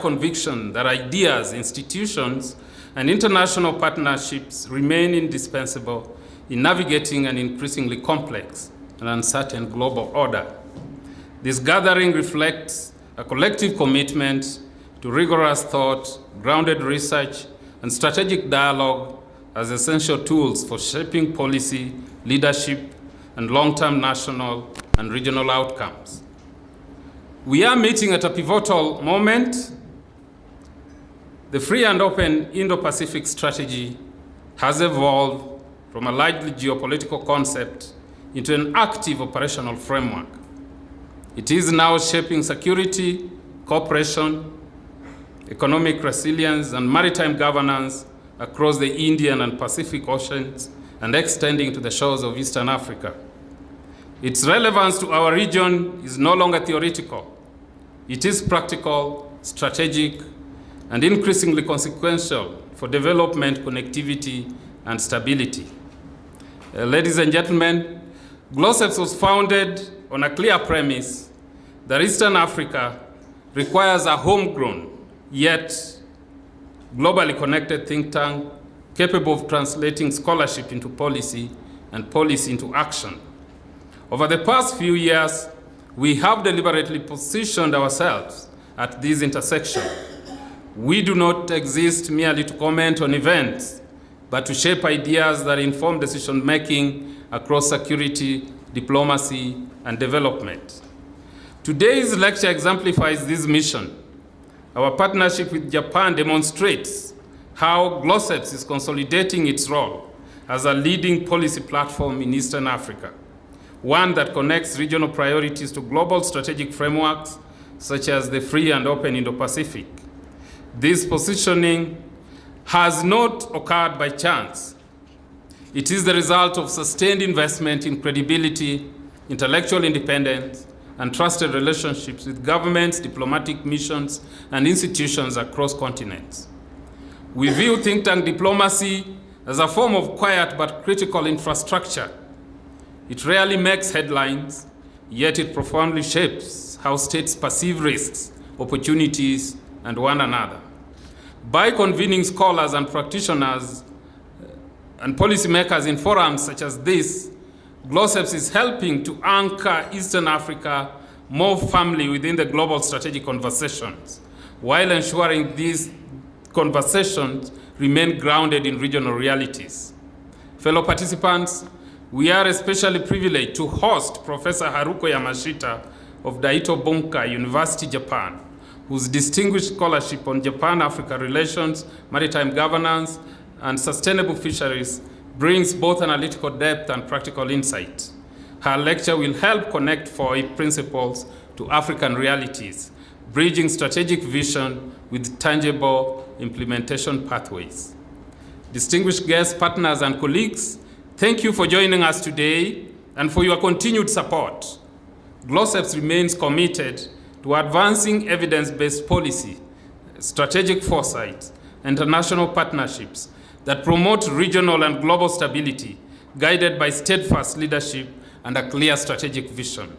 conviction that ideas, institutions, and international partnerships remain indispensable in navigating an increasingly complex and uncertain global order. This gathering reflects a collective commitment to rigorous thought, grounded research, and strategic dialogue as essential tools for shaping policy, leadership, and long-term national and regional outcomes. We are meeting at a pivotal moment. The free and open Indo-Pacific strategy has evolved from a largely geopolitical concept into an active operational framework. It is now shaping security, cooperation, economic resilience, and maritime governance across the Indian and Pacific Oceans and extending to the shores of Eastern Africa. Its relevance to our region is no longer theoretical. It is practical, strategic, and increasingly consequential for development, connectivity, and stability. Ladies and gentlemen, GLOSEPS was founded on a clear premise that Eastern Africa requires a homegrown, yet globally connected think tank capable of translating scholarship into policy and policy into action. Over the past few years, we have deliberately positioned ourselves at this intersection. We do not exist merely to comment on events, but to shape ideas that inform decision-making across security, diplomacy, and development. Today's lecture exemplifies this mission. Our partnership with Japan demonstrates how GLOSEPS is consolidating its role as a leading policy platform in Eastern Africa, one that connects regional priorities to global strategic frameworks such as the free and open Indo-Pacific. This positioning has not occurred by chance. It is the result of sustained investment in credibility, intellectual independence, and trusted relationships with governments, diplomatic missions, and institutions across continents. We view think tank diplomacy as a form of quiet but critical infrastructure. It rarely makes headlines, yet it profoundly shapes how states perceive risks, opportunities, and one another. By convening scholars and practitioners and policymakers in forums such as this, GLOSEPS is helping to anchor Eastern Africa more firmly within the global strategic conversations, while ensuring these conversations remain grounded in regional realities. Fellow participants, we are especially privileged to host Professor HARUKO Yamashita of Daito Bunka, University, Japan, whose distinguished scholarship on Japan-Africa relations, maritime governance, and sustainable fisheries brings both analytical depth and practical insight. Her lecture will help connect 4 principles to African realities, bridging strategic vision with tangible implementation pathways. Distinguished guests, partners, and colleagues, thank you for joining us today and for your continued support. GLOSEPS remains committed to advancing evidence-based policy, strategic foresight, and international partnerships that promote regional and global stability, guided by steadfast leadership and a clear strategic vision.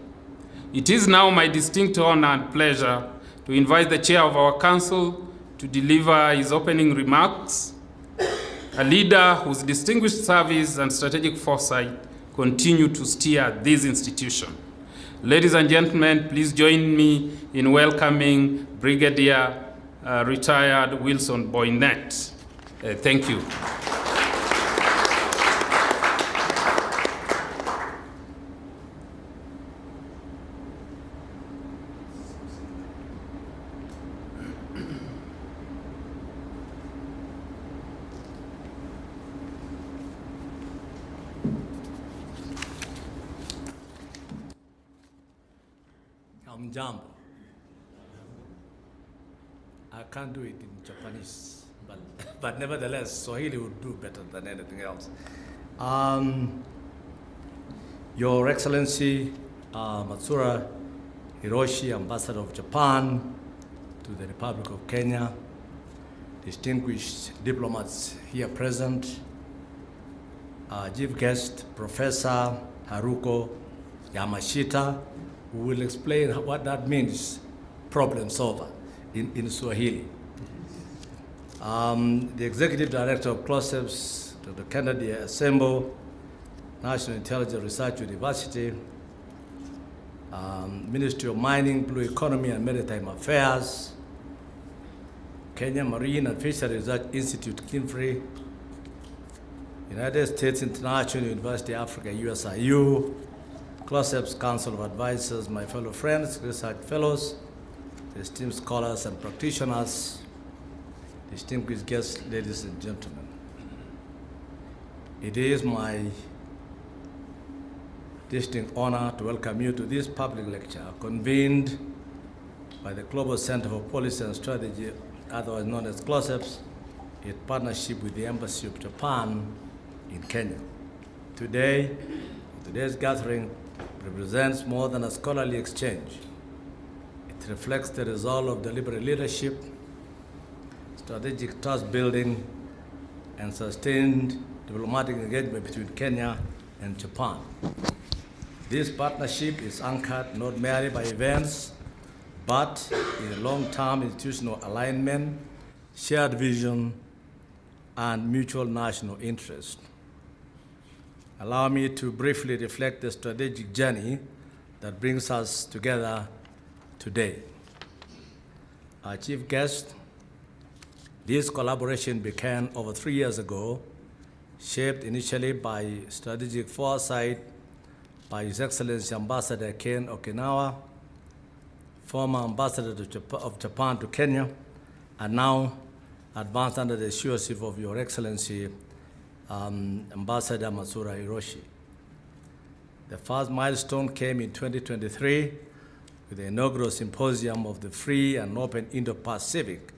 It is now my distinct honor and pleasure to invite the chair of our council to deliver his opening remarks, a leader whose distinguished service and strategic foresight continue to steer this institution. Ladies and gentlemen, please join me in welcoming Brigadier retired Wilson Boynet. Thank you. Jambo. I can't do it in Japanese, but nevertheless, Swahili would do better than anything else. Your Excellency, Matsura Hiroshi, Ambassador of Japan to the Republic of Kenya, distinguished diplomats here present, chief guest, Professor HARUKO Yamashita, who will explain what that means, problem solver. in Swahili. The Executive Director of CLOSEPS, Dr. Kennedy Asembo, National Intelligence Research University, Ministry of Mining, Blue Economy and Maritime Affairs, Kenya Marine and Fisheries Research Institute, KINFRI, United States International University Africa, USIU, CLOSEPS Council of Advisors, my fellow friends, research fellows, esteemed scholars and practitioners, distinguished guests, ladies and gentlemen. It is my distinct honor to welcome you to this public lecture convened by the Global Center for Policy and Strategy, otherwise known as CLOSEPS, in partnership with the Embassy of Japan in Kenya. Today's gathering represents more than a scholarly exchange. It reflects the result of deliberate leadership, strategic trust building, and sustained diplomatic engagement between Kenya and Japan. This partnership is anchored not merely by events, but in a long-term institutional alignment, shared vision, and mutual national interest. Allow me to briefly reflect the strategic journey that brings us together today. Our chief guest, this collaboration began over 3 years ago, shaped initially by strategic foresight by His Excellency Ambassador Ken Okinawa, former Ambassador of Japan to Kenya, and now advanced under the stewardship of Your Excellency, Ambassador Masura Hiroshi. The first milestone came in 2023 with the inaugural symposium of the Free and Open Indo-Pacific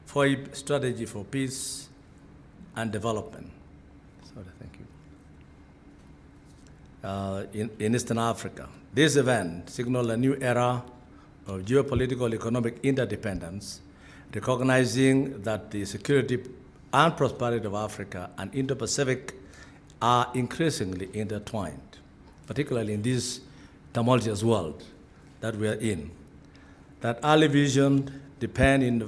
FOIP Strategy for Peace and Development. In Eastern Africa. This event signaled a new era of geopolitical economic interdependence, recognizing that the security and prosperity of Africa and Indo-Pacific are increasingly intertwined, particularly in this tumultuous world that we are in. That early vision deepened,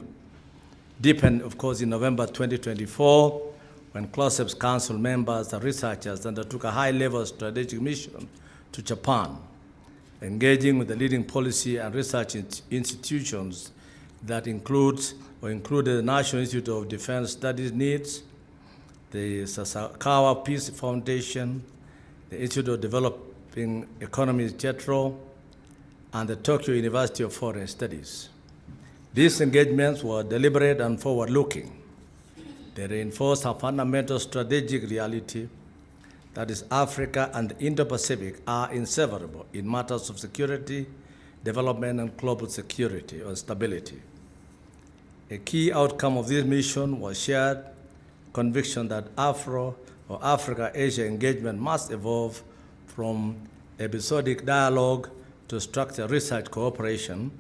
of course, in November 2024, when CLOSEPS Council members and researchers undertook a high-level strategic mission to Japan, engaging with the leading policy and research institutions that included the National Institute of Defense Studies NIDS, the Sasakawa Peace Foundation, the Institute of Developing Economies JETRO, and the Tokyo University of Foreign Studies. These engagements were deliberate and forward-looking. They reinforce a fundamental strategic reality that is Africa and the Indo-Pacific are inseparable in matters of security, development, and global security or stability. A key outcome of this mission was shared conviction that Africa-Asia engagement must evolve from episodic dialogue to structured research cooperation,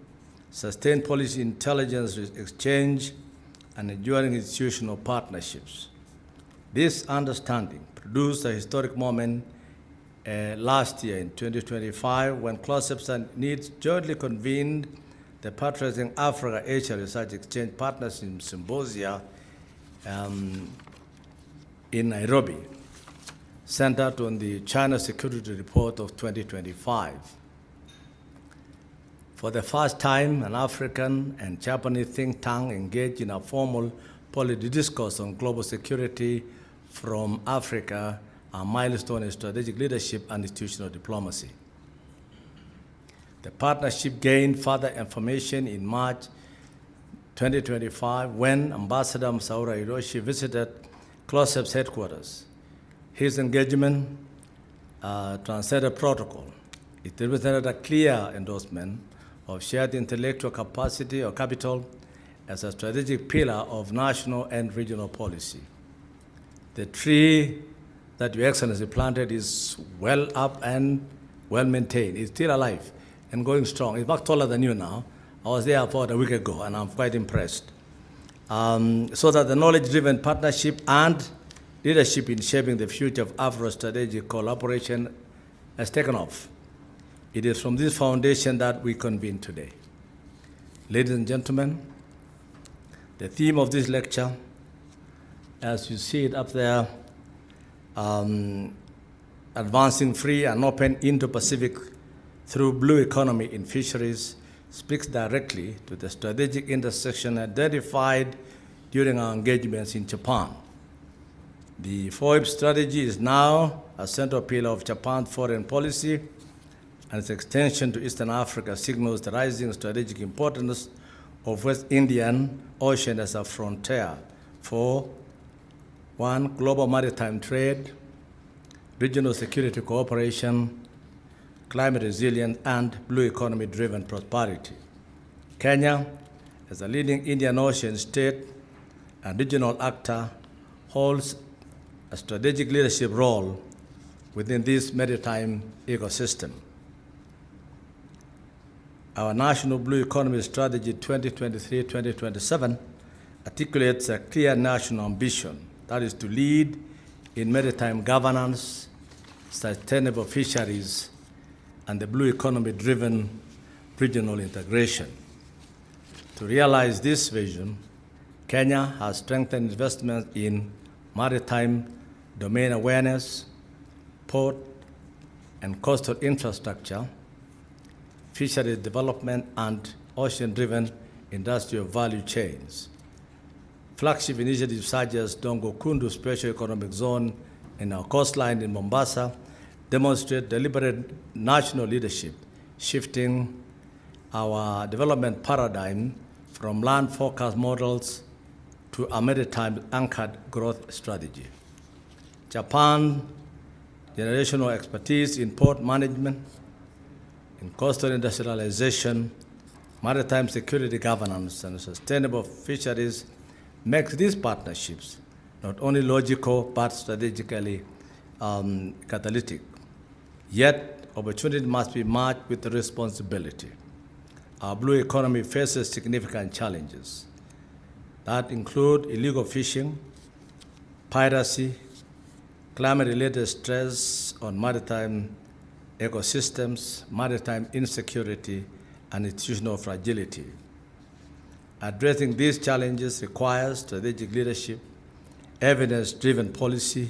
sustained policy intelligence exchange, and enduring institutional partnerships. This understanding produced a historic moment last year in 2025 when CLOSEPS and NIDS jointly convened the Patronizing Africa-Asia Research Exchange Partnership Symposia in Nairobi, centered on the China Security Report of 2025. For the first time, an African and Japanese think tank engaged in a formal policy discourse on global security from Africa, a milestone in strategic leadership and institutional diplomacy. The partnership gained further information in March 2025 when Ambassador Masura Hiroshi visited CLOSEPS headquarters. His engagement transcended protocol. It represented a clear endorsement of shared intellectual capacity or capital as a strategic pillar of national and regional policy. The tree that Your Excellency planted is well up and well maintained. It's still alive and going strong. It's much taller than you now. I was there about a week ago and I'm quite impressed. So that the knowledge-driven partnership and leadership in shaping the future of Afro-strategic collaboration has taken off. It is from this foundation that we convene today. Ladies and gentlemen, The theme of this lecture, as you see it up there, advancing free and open Indo-Pacific through blue economy in fisheries, speaks directly to the strategic intersection identified during our engagements in Japan. The FOIP strategy is now a central pillar of Japan's foreign policy, and its extension to Eastern Africa signals the rising strategic importance of West Indian Ocean as a frontier for, one, global maritime trade, regional security cooperation, climate resilience, and blue economy-driven prosperity. Kenya, as a leading Indian Ocean state and regional actor, holds a strategic leadership role within this maritime ecosystem. Our National Blue Economy Strategy 2023-2027 articulates a clear national ambition, that is to lead in maritime governance, sustainable fisheries, and the blue economy-driven regional integration. To realize this vision, Kenya has strengthened investment in maritime domain awareness, port and coastal infrastructure, fisheries development, and ocean-driven industrial value chains. Flagship initiatives such as Dongo Kundu Special Economic Zone in our coastline in Mombasa demonstrate deliberate national leadership, shifting our development paradigm from land-focused models to a maritime-anchored growth strategy. Japan's generational expertise in port management, in coastal industrialization, maritime security governance, and sustainable fisheries makes these partnerships not only logical but strategically catalytic. Yet, opportunity must be matched with responsibility. Our blue economy faces significant challenges that include illegal fishing, piracy, climate-related stress on maritime ecosystems, maritime insecurity, and institutional fragility. Addressing these challenges requires strategic leadership, evidence-driven policy,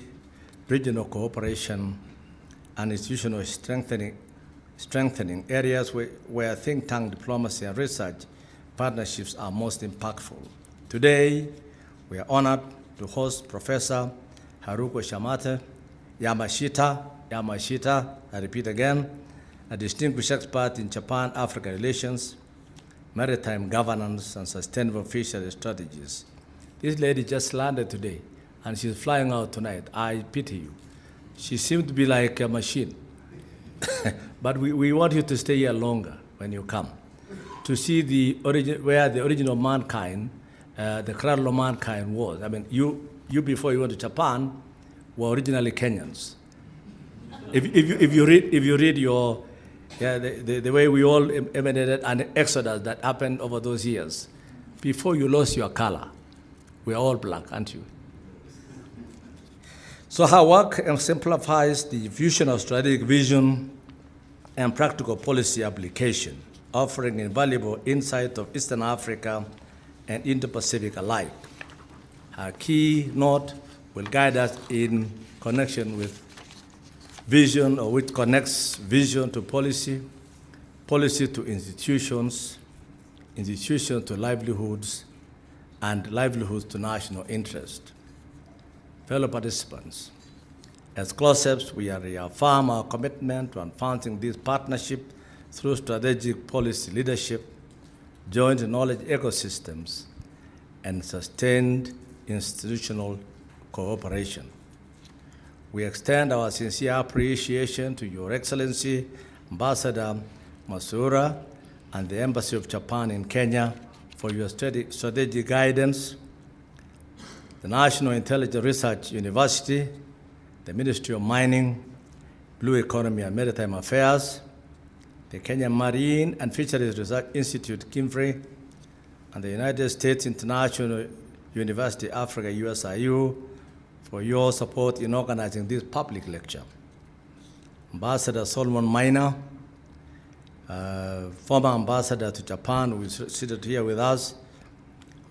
regional cooperation, and institutional strengthening areas where think tank diplomacy and research partnerships are most impactful. Today, we are honored to host Professor HARUKO Yamashita, I repeat again, a distinguished expert in Japan-Africa relations, maritime governance, and sustainable fisheries strategies. This lady just landed today, and she's flying out tonight. I pity you. She seemed to be like a machine. But we want you to stay here longer when you come, to see where the original mankind, the cradle of mankind was. I mean, you before you went to Japan were originally Kenyans. If you read your, the way we all emanated and the exodus that happened over those years, before you lost your color, we're all black, aren't you? So her work exemplifies the fusion of strategic vision and practical policy application, offering invaluable insight of Eastern Africa and Indo-Pacific alike. Her keynote will guide us in connection with vision, or which connects vision to policy, policy to institutions, institutions to livelihoods, and livelihoods to national interest. Fellow participants, as CLOSEPs, we reaffirm our commitment to advancing this partnership through strategic policy leadership, joint knowledge ecosystems, and sustained institutional cooperation. We extend our sincere appreciation to Your Excellency, Ambassador Masura, and the Embassy of Japan in Kenya for your strategic guidance, the National Intelligence Research University, the Ministry of Mining, Blue Economy and Maritime Affairs, the Kenya Marine and Fisheries Research Institute, KIMFRI, and the United States International University Africa, USIU, for your support in organizing this public lecture. Ambassador Solomon Maina, former ambassador to Japan, who is seated here with us,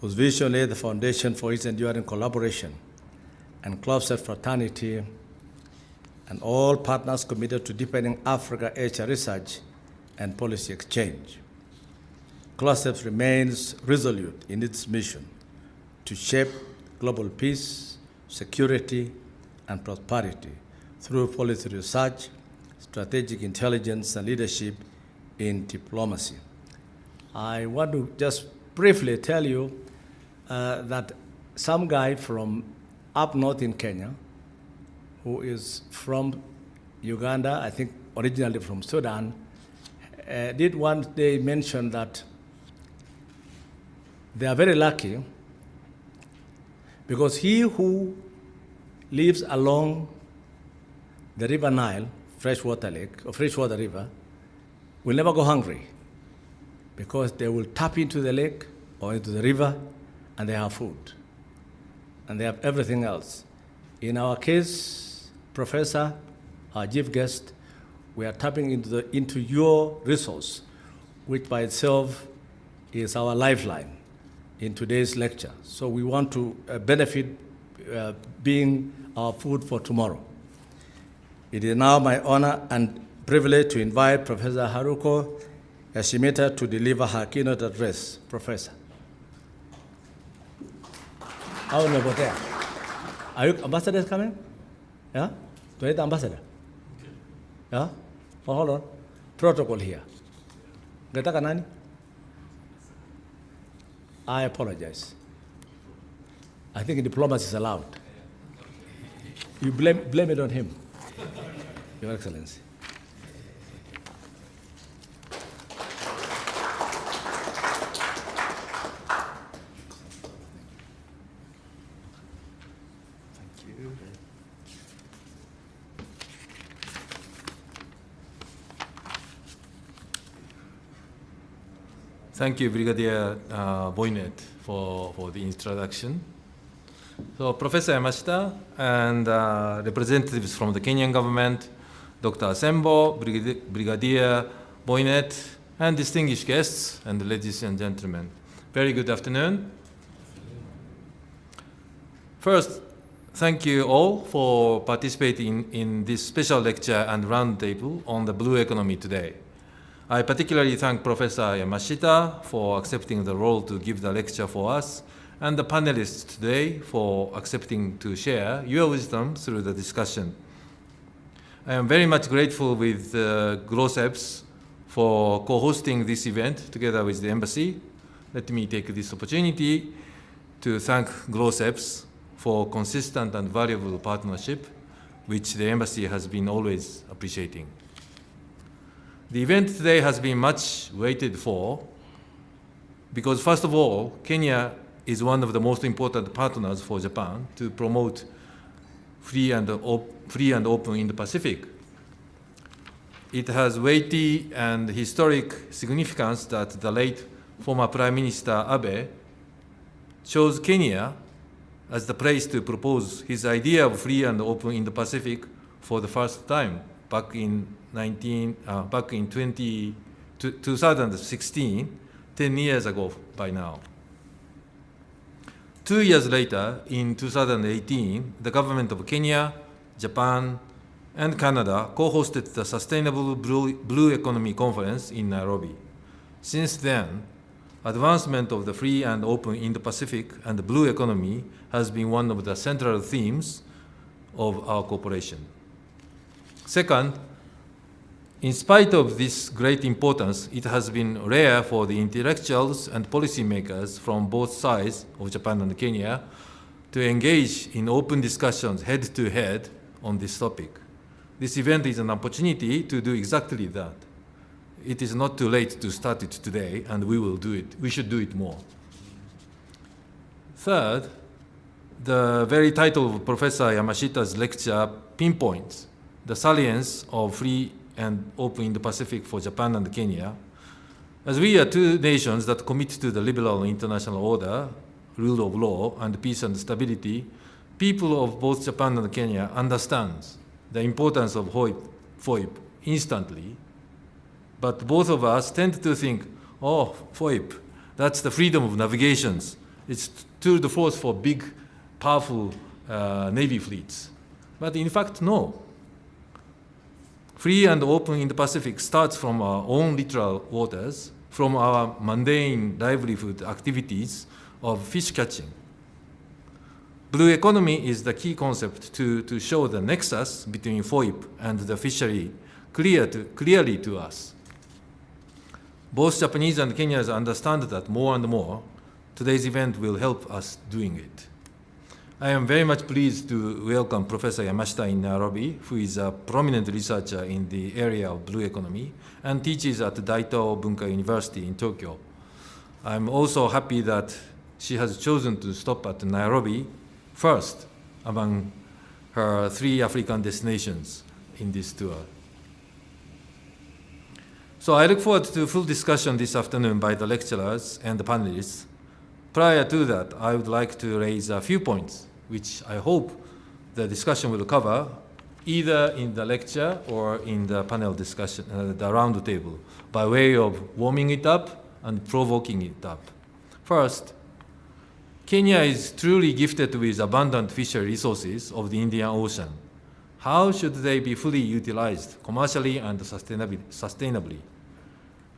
whose vision laid the foundation for its enduring collaboration and closer fraternity, and all partners committed to deepening Africa-Asia research and policy exchange. CLOSEP remains resolute in its mission to shape global peace, security, and prosperity through policy research, strategic intelligence, and leadership in diplomacy. I want to just briefly tell you that some guy from up north in Kenya, who is from Uganda, I think originally from Sudan, did one day mention that they are very lucky because he who lives along the River Nile, freshwater lake, or freshwater river, will never go hungry because they will tap into the lake or into the river and they have food and they have everything else. In our case, Professor, our chief guest, we are tapping into your resource, which by itself is our lifeline in today's lecture. So we want to benefit being our food for tomorrow. It is now my honor and privilege to invite Professor HARUKO Yamashita to deliver her keynote address. Professor. How are you there? Are you ambassadors coming? Yeah? Do I need the ambassador? Yeah? Oh, hold on. Protocol here. Gataka nani? I apologize. I think diplomacy is allowed. You blame it on him, Your Excellency. Thank you. Thank you, Brigadier Boynet, for the introduction. So, Professor Yamashita and representatives from the Kenyan government, Dr. Asembo, Brigadier Boynet, and distinguished guests, and ladies and gentlemen, very good afternoon. First, thank you all for participating in this special lecture and roundtable on the blue economy today. I particularly thank Professor Yamashita for accepting the role to give the lecture for us, and the panelists today for accepting to share your wisdom through the discussion. I am very much grateful with GLOSEPS for co-hosting this event together with the embassy. Let me take this opportunity to thank GLOSEPS for consistent and valuable partnership, which the embassy has been always appreciating. The event today has been much waited for because, first of all, Kenya is one of the most important partners for Japan to promote free and open in the Pacific. It has weighty and historic significance that the late former Prime Minister Abe chose Kenya as the place to propose his idea of free and open in the Pacific for the first time back in 2016, 10 years ago by now. 2 years later, in 2018, the government of Kenya, Japan, and Canada co-hosted the Sustainable Blue Economy Conference in Nairobi. Since then, advancement of the free and open Indo-Pacific and the blue economy has been one of the central themes of our cooperation. Second, in spite of this great importance, it has been rare for the intellectuals and policymakers from both sides of Japan and Kenya to engage in open discussions head-to-head on this topic. This event is an opportunity to do exactly that. It is not too late to start it today, and we will do it. We should do it more. Third, the very title of Professor Yamashita's lecture pinpoints the salience of free and open in the Pacific for Japan and Kenya. As we are two nations that commit to the liberal international order, rule of law, and peace and stability, people of both Japan and Kenya understand the importance of FOIP instantly. But both of us tend to think, oh, FOIP, that's the freedom of navigations, It's tour de force for big, powerful Navy fleets. But in fact, no. Free and open Indo-Pacific starts from our own littoral waters, from our mundane livelihood activities of fish catching. Blue economy is the key concept to show the nexus between FOIP and the fishery clearly to us. Both Japanese and Kenyans understand that more and more. Today's event will help us doing it. I am very much pleased to welcome Professor Yamashita in Nairobi, who is a prominent researcher in the area of blue economy and teaches at Daito Bunka University in Tokyo. I'm also happy that she has chosen to stop at Nairobi first among her 3 African destinations in this tour. So I look forward to full discussion this afternoon by the lecturers and the panelists. Prior to that, I would like to raise a few points, which I hope the discussion will cover, either in the lecture or in the panel discussion, the round table, by way of warming it up and provoking it up. First, Kenya is truly gifted with abundant fishery resources of the Indian Ocean. How should they be fully utilized commercially and sustainably?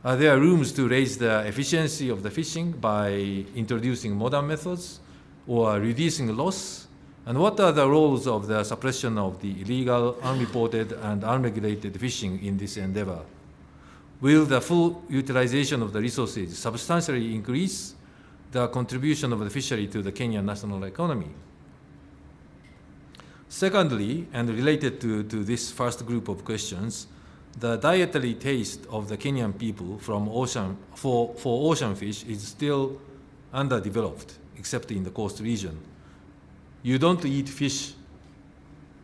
Are there rooms to raise the efficiency of the fishing by introducing modern methods or reducing loss? And what are the roles of the suppression of the illegal, unreported, and unregulated fishing in this endeavor? Will the full utilization of the resources substantially increase the contribution of the fishery to the Kenyan national economy? Secondly, and related to this first group of questions, the dietary taste of the Kenyan people for ocean fish is still underdeveloped, except in the coast region. You don't eat fish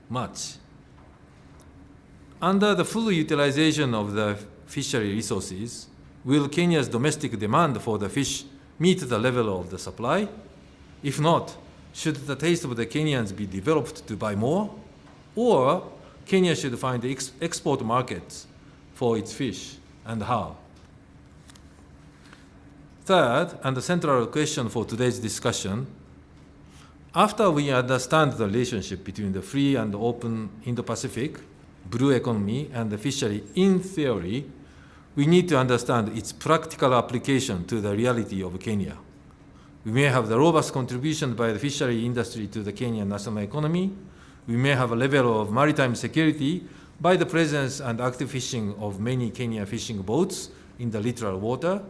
much. Under the full utilization of the fishery resources, will Kenya's domestic demand for the fish meet the level of the supply? If not, should the taste of the Kenyans be developed to buy more? Or Kenya should find export markets for its fish, and how? Third, and the central question for today's discussion, after we understand the relationship between the free and open Indo-Pacific, blue economy, and the fishery in theory, we need to understand its practical application to the reality of Kenya. We may have the robust contribution by the fishery industry to the Kenyan national economy. We may have a level of maritime security by the presence and active fishing of many Kenyan fishing boats in the littoral water.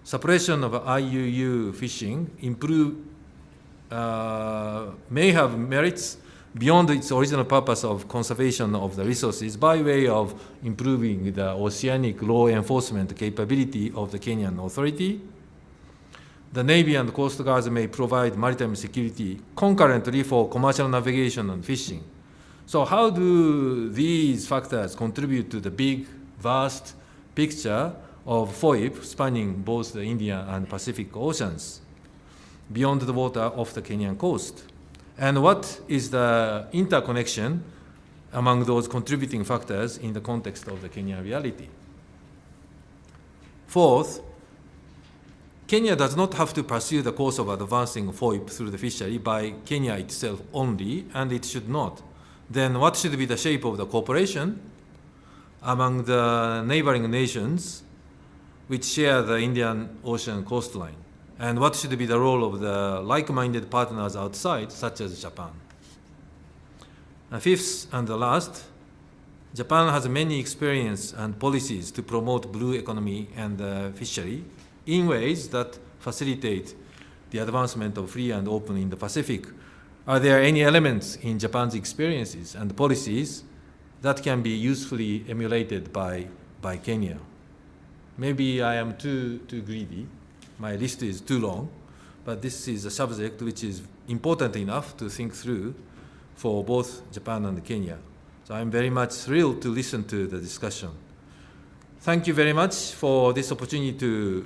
Suppression of IUU fishing may have merits beyond its original purpose of conservation of the resources by way of improving the oceanic law enforcement capability of the Kenyan authority. The Navy and Coast Guards may provide maritime security concurrently for commercial navigation and fishing. So how do these factors contribute to the big, vast picture of FOIP spanning both the Indian and Pacific Oceans beyond the water off the Kenyan coast? And what is the interconnection among those contributing factors in the context of the Kenyan reality? Fourth, Kenya does not have to pursue the course of advancing FOIP through the fishery by Kenya itself only, and it should not. Then what should be the shape of the cooperation among the neighboring nations which share the Indian Ocean coastline? And what should be the role of the like-minded partners outside, such as Japan? And fifth and the last, Japan has many experience and policies to promote blue economy and fishery in ways that facilitate the advancement of free and open in the Pacific. Are there any elements in Japan's experiences and policies that can be usefully emulated by Kenya? Maybe I am too greedy. My list is too long, but this is a subject which is important enough to think through for both Japan and Kenya. So I'm very much thrilled to listen to the discussion. Thank you very much for this opportunity to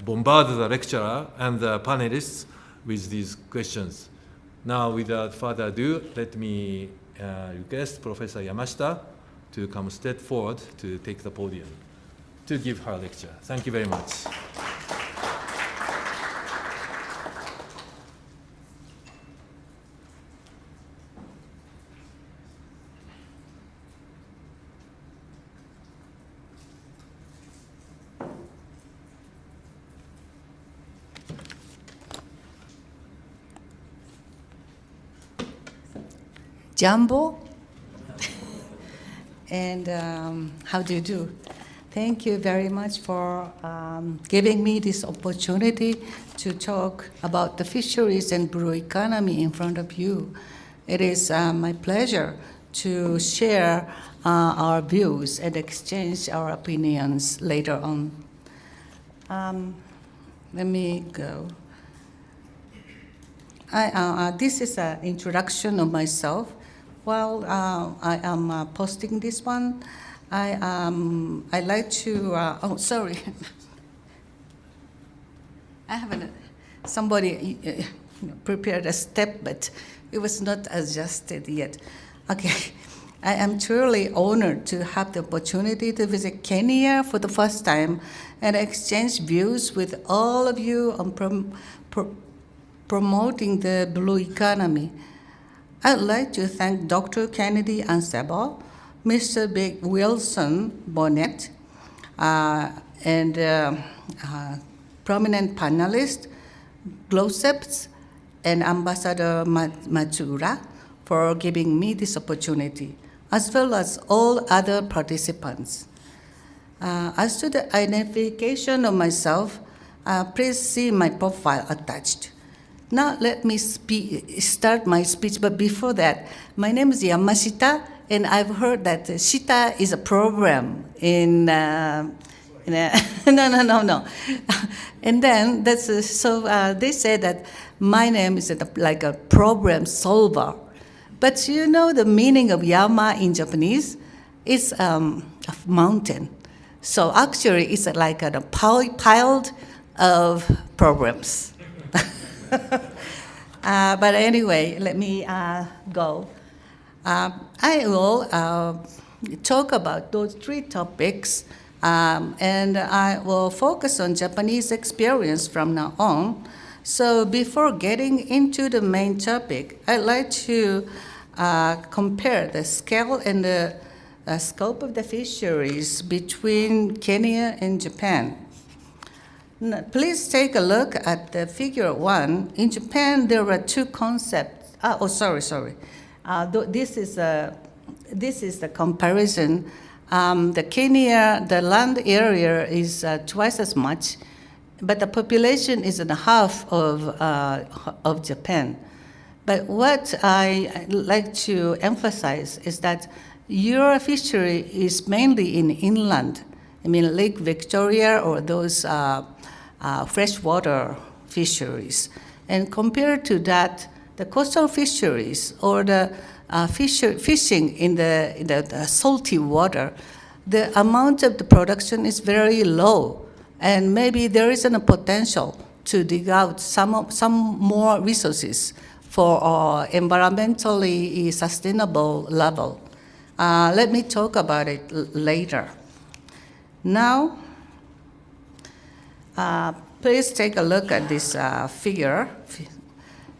bombard the lecturer and the panelists with these questions. Now, without further ado, let me request Professor Yamashita to come straight forward to take the podium to give her lecture. Thank you very much. Jumbo. And how do you do? Thank you very much for giving me this opportunity to talk about the fisheries and blue economy in front of you. It is my pleasure to share our views and exchange our opinions later on. Let me go. This is an introduction of myself. While I am posting this one, I like to, oh, sorry. I haven't, somebody prepared a step, but it was not adjusted yet. Okay, I am truly honored to have the opportunity to visit Kenya for the first time and exchange views with all of you on promoting the blue economy. I'd like to thank Dr. Kennedy Ansebo, Mr. Big Wilson Bonnet, and prominent panelists, GLOSEPs, and Ambassador Matsura for giving me this opportunity, as well as all other participants. As to the identification of myself, please see my profile attached. Now let me start my speech, but before that, my name is Yamashita, and I've heard that Shita is a program in no. And then they say that my name is like a problem solver. But you know the meaning of Yama in Japanese? It's a mountain. So actually it's like a pile of problems. But anyway, let me go. I will talk about those three topics, and I will focus on Japanese experience from now on. So before getting into the main topic, I'd like to compare the scale and the scope of the fisheries between Kenya and Japan. Now, please take a look at the figure 1. In Japan, there are two concepts. This is the comparison. The Kenya, the land area is twice as much, but the population is half of Japan. But what I like to emphasize is that your fishery is mainly in inland. I mean, Lake Victoria or those freshwater fisheries. And compared to that, the coastal fisheries or the fishing in the salty water, the amount of the production is very low. And maybe there isn't a potential to dig out some more resources for environmentally sustainable level. Let me talk about it later. Now, please take a look at this figure.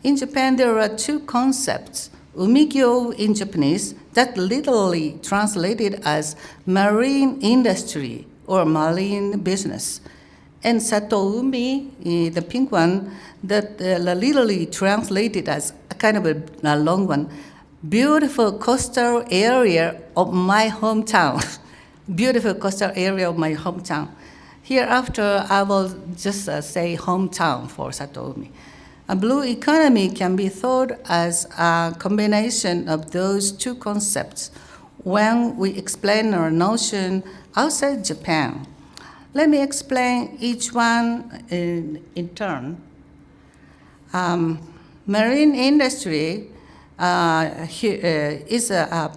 In Japan, there are two concepts. Umigyo in Japanese, that literally translated as marine industry or marine business. And Satoumi, the pink one, that literally translated as a kind of a long one, beautiful coastal area of my hometown. Beautiful coastal area of my hometown. Hereafter, I will just say hometown for Satoumi. A blue economy can be thought as a combination of those two concepts when we explain our notion outside Japan. Let me explain each one in turn. Marine industry is a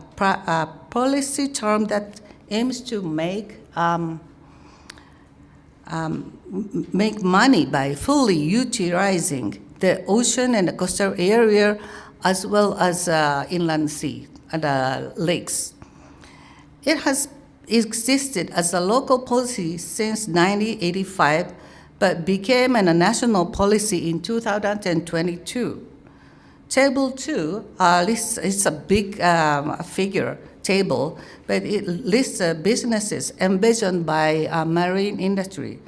policy term that aims to make money by fully utilizing the ocean and the coastal area as well as inland sea and lakes. It has existed as a local policy since 1985, but became a national policy in 2022. Table 2 it's a big figure table, but it lists businesses envisioned by marine industry.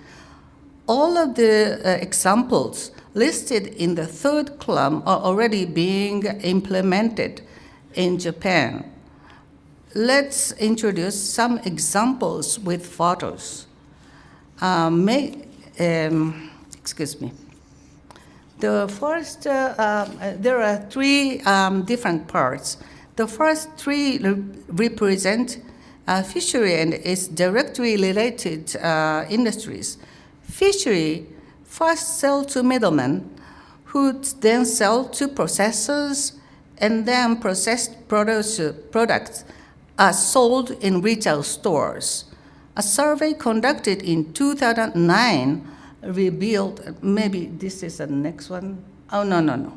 All of the examples listed in the third column are already being implemented in Japan. Let's introduce some examples with photos. Excuse me. The first, there are three different parts. The first three represent fishery and its directly related industries. Fishery first sell to middlemen, who then sell to processors, and then processed products are sold in retail stores. A survey conducted in 2009 revealed, maybe this is the next one. Oh, no.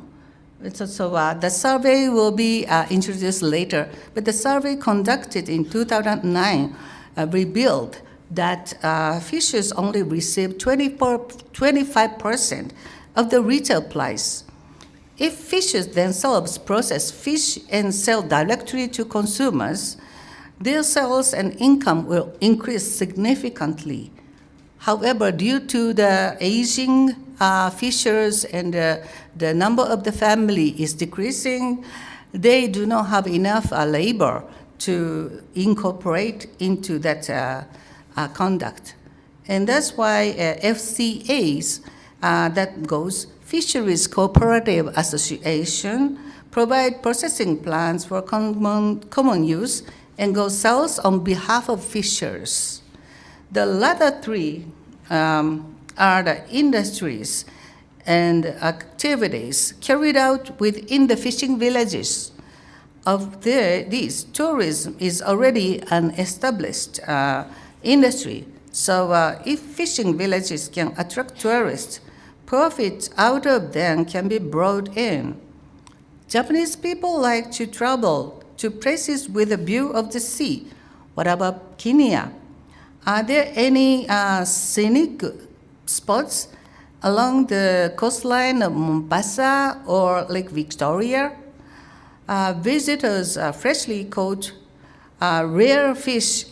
The survey will be introduced later, but the survey conducted in 2009 revealed that fishers only receive 25% of the retail price. If fishers themselves process fish and sell directly to consumers, their sales and income will increase significantly. However, due to the aging fishers and the number of the family is decreasing, they do not have enough labor to incorporate into that conduct. And that's why FCAs, that goes Fisheries Cooperative Association, provide processing plants for common use and go sales on behalf of fishers. The latter three are the industries and activities carried out within the fishing villages. Of these, tourism is already an established industry. So if fishing villages can attract tourists, profits out of them can be brought in. Japanese people like to travel to places with a view of the sea. What about Kenya? Are there any scenic spots along the coastline of Mombasa or Lake Victoria? Visitors freshly caught rare fish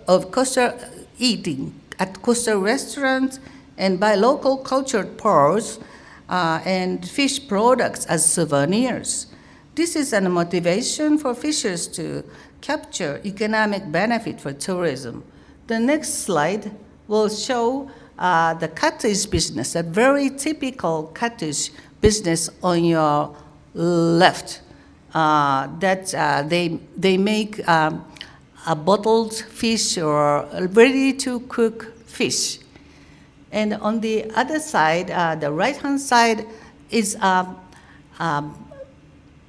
of coastal eating at coastal restaurants and buy local cultured pearls and fish products as souvenirs. This is a motivation for fishers to capture economic benefit for tourism. The next slide will show the cottage business, a very typical cottage business on your left. They make a bottled fish or ready-to-cook fish. And on the other side, the right-hand side is at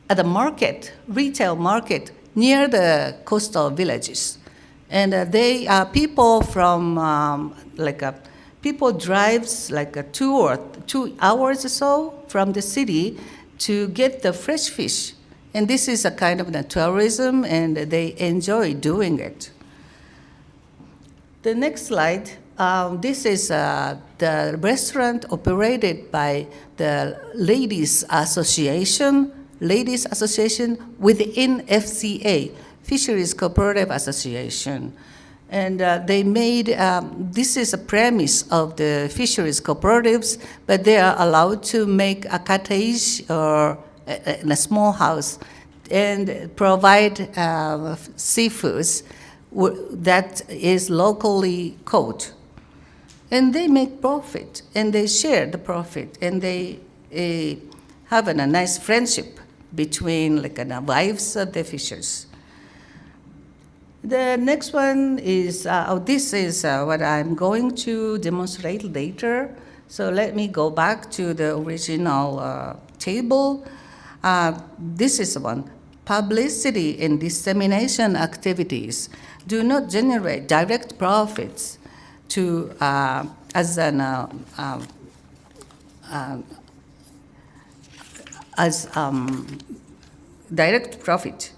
the market, retail market, near the coastal villages. And they are people from, people drives like 2 hours or so from the city to get the fresh fish. And this is a kind of tourism, and they enjoy doing it. The next slide. This is the restaurant operated by the Ladies Association within FCA, Fisheries Cooperative Association. And they made, this is a premise of the fisheries cooperatives, but they are allowed to make a cottage or in a small house and provide seafoods that is locally caught. And they make profit, and they share the profit, and they have a nice friendship between the wives of the fishers. The next one is, this is what I'm going to demonstrate later. So let me go back to the original table. This is one. Publicity and dissemination activities do not generate direct profits to direct profit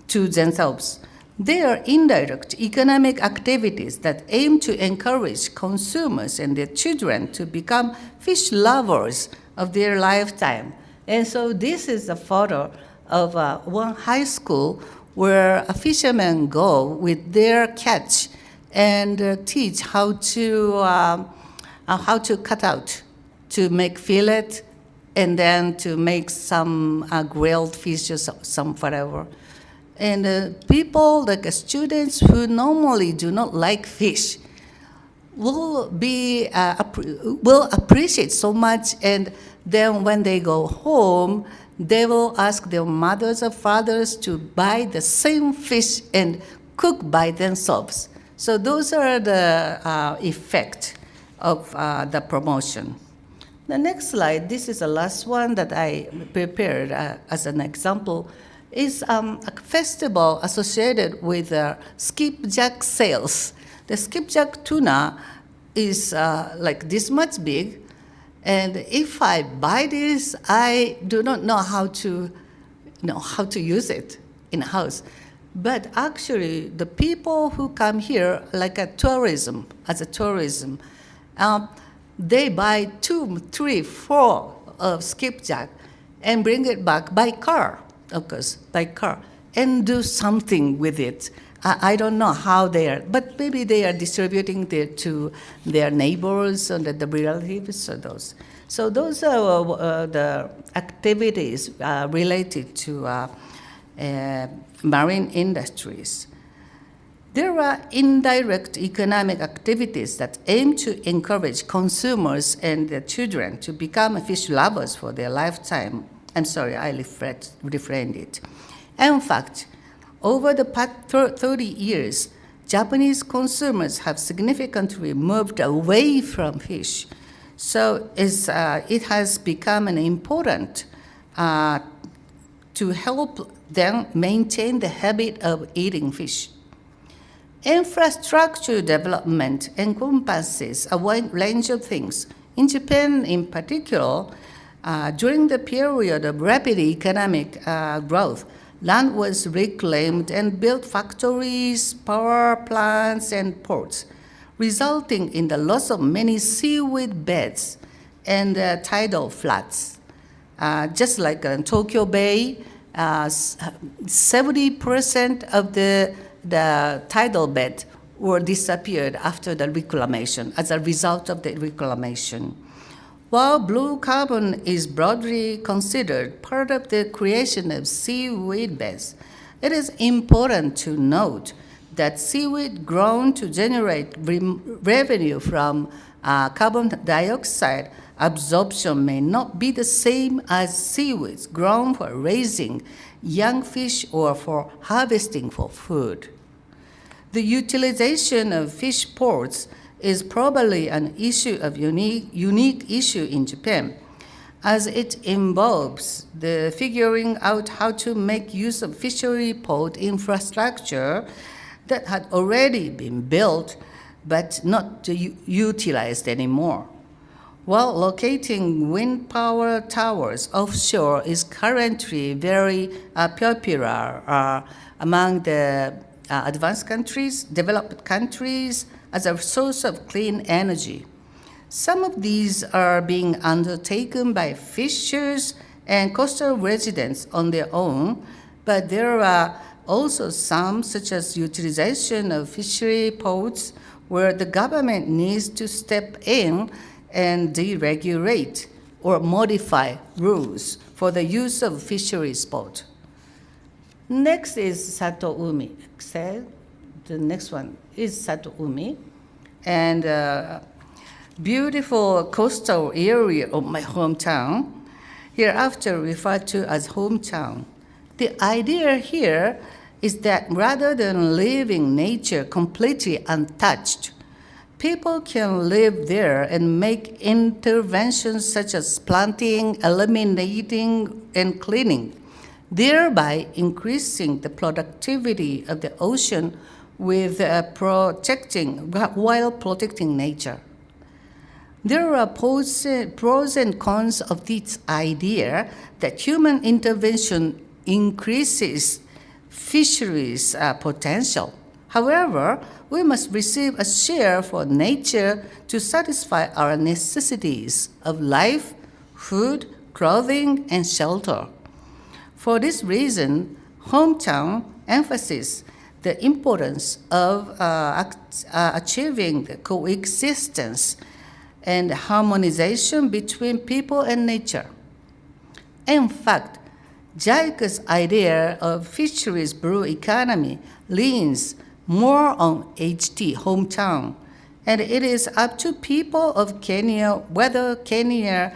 to themselves. They are indirect economic activities that aim to encourage consumers and their children to become fish lovers of their lifetime. And so this is a photo of one high school where a fishermen go with their catch and teach how to cut out to make fillet and then to make some grilled fish or some whatever. And people, like students who normally do not like fish, will appreciate so much, and then when they go home, they will ask their mothers or fathers to buy the same fish and cook by themselves. So those are the effect of the promotion. The next slide, this is the last one that I prepared as an example, is a festival associated with skipjack sales. The skipjack tuna is like this much big, and if I buy this, I do not know how to use it in a house. But actually, the people who come here, like a tourism, they buy 2, 3, 4 of skipjack and bring it back by car, of course, and do something with it. I don't know how they are, but maybe they are distributing it to their neighbors and the relatives or those. So those are the activities related to marine industries. There are indirect economic activities that aim to encourage consumers and their children to become fish lovers for their lifetime. I'm sorry, I refrained it. In fact, over the past 30 years, Japanese consumers have significantly moved away from fish. So it has become an important to help them maintain the habit of eating fish. Infrastructure development encompasses a wide range of things. In Japan, in particular, during the period of rapid economic growth, land was reclaimed and built factories, power plants, and ports, resulting in the loss of many seaweed beds and tidal floods. Just like in Tokyo Bay, 70% of the tidal bed were disappeared after the reclamation, as a result of the reclamation. While blue carbon is broadly considered part of the creation of seaweed beds, it is important to note that seaweed grown to generate revenue from carbon dioxide absorption may not be the same as seaweeds grown for raising young fish or for harvesting for food. The utilization of fish ports is probably an issue of unique issue in Japan, as it involves the figuring out how to make use of fishery port infrastructure that had already been built but not utilized anymore. While locating wind power towers offshore is currently very popular among the advanced countries, developed countries, as a source of clean energy. Some of these are being undertaken by fishers and coastal residents on their own, but there are also some, such as utilization of fishery ports, where the government needs to step in and deregulate or modify rules for the use of fisheries port. Next is Satoumi. The next one is Satoumi, and beautiful coastal area of my hometown, hereafter referred to as hometown. The idea here is that rather than leaving nature completely untouched, people can live there and make interventions such as planting, eliminating, and cleaning, thereby increasing the productivity of the ocean while protecting nature. There are pros and cons of this idea that human intervention increases fisheries potential. However, we must receive a share for nature to satisfy our necessities of life, food, clothing, and shelter. For this reason, hometown emphasizes the importance of achieving the coexistence and harmonization between people and nature. In fact, JICA's idea of fisheries blue economy leans more on HT, hometown, and it is up to people of Kenya whether Kenya's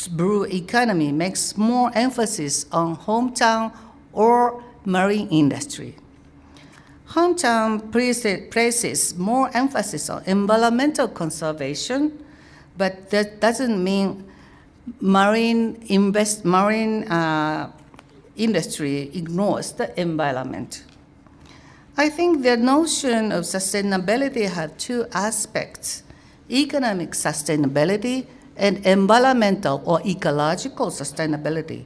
blue economy makes more emphasis on hometown or marine industry. Hometown places more emphasis on environmental conservation, but that doesn't mean marine industry ignores the environment. I think the notion of sustainability has two aspects: economic sustainability and environmental or ecological sustainability.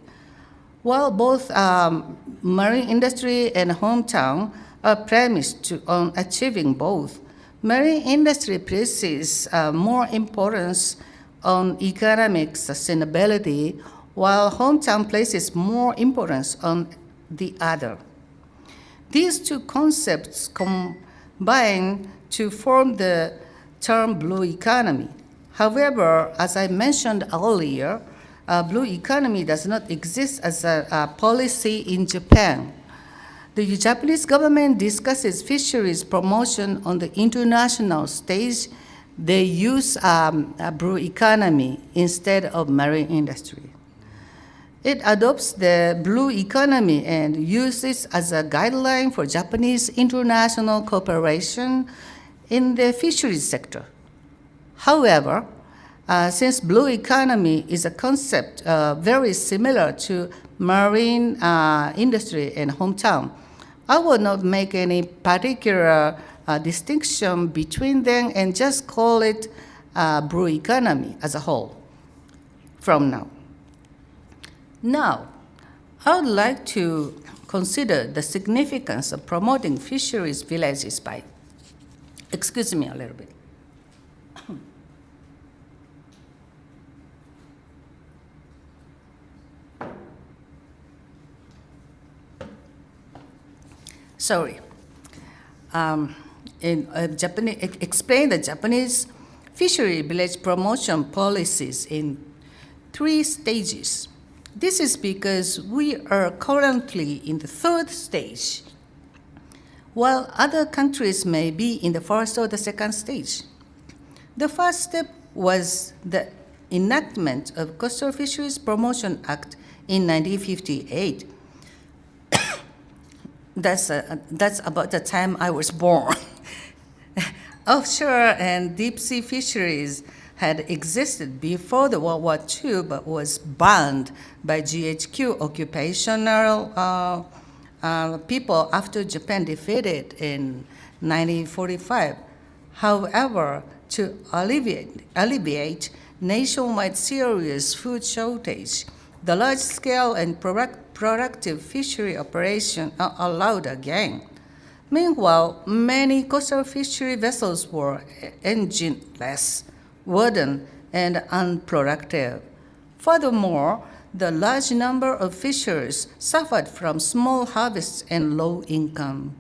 While both marine industry and hometown are premised on achieving both, marine industry places more importance on economic sustainability, while hometown places more importance on the other. These two concepts combine to form the term blue economy. However, as I mentioned earlier, blue economy does not exist as a policy in Japan. The Japanese government discusses fisheries promotion on the international stage. They use a blue economy instead of marine industry. It adopts the blue economy and uses as a guideline for Japanese international cooperation in the fisheries sector. However, since blue economy is a concept very similar to marine industry and hometown, I will not make any particular distinction between them and just call it blue economy as a whole from now. Now, I would like to consider the significance of promoting fisheries villages by, excuse me a little bit. Sorry. Explain the Japanese fishery village promotion policies in 3 stages. This is because we are currently in the 3rd stage, while other countries may be in the 1st or the 2nd stage. The first step was the enactment of Coastal Fisheries Promotion Act in 1958. That's about the time I was born. Offshore and deep-sea fisheries had existed before the World War II, but was banned by GHQ occupational people after Japan defeated in 1945. However, to alleviate nationwide serious food shortage, the large-scale and productive fishery operation are allowed again. Meanwhile, many coastal fishery vessels were engineless, wooden, and unproductive. Furthermore, the large number of fishers suffered from small harvests and low income.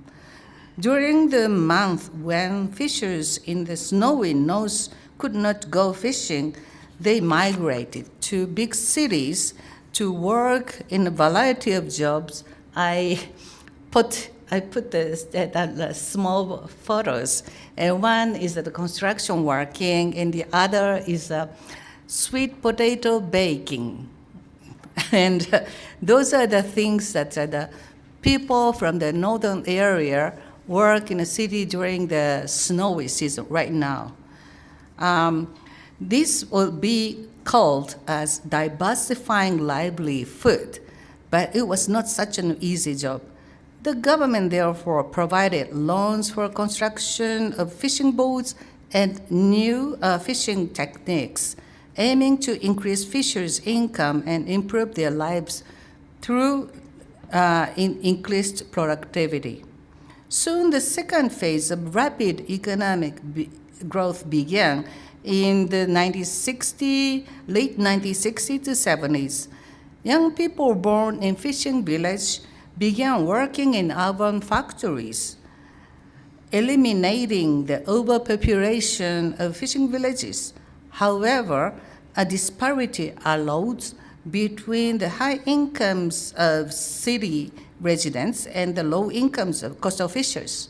During the month when fishers in the snowy north could not go fishing, they migrated to big cities to work in a variety of jobs. I put the small photos, and one is the construction working, and the other is sweet potato baking. And those are the things that the people from the northern area work in the city during the snowy season right now. This will be called as diversifying livelihood, but it was not such an easy job. The government therefore provided loans for construction of fishing boats and new fishing techniques, aiming to increase fishers' income and improve their lives through increased productivity. Soon the second phase of rapid economic growth began in the late 1960s to 70s. Young people born in fishing villages began working in urban factories, eliminating the overpopulation of fishing villages. However, a disparity arose between the high incomes of city residents and the low incomes of coastal fishers.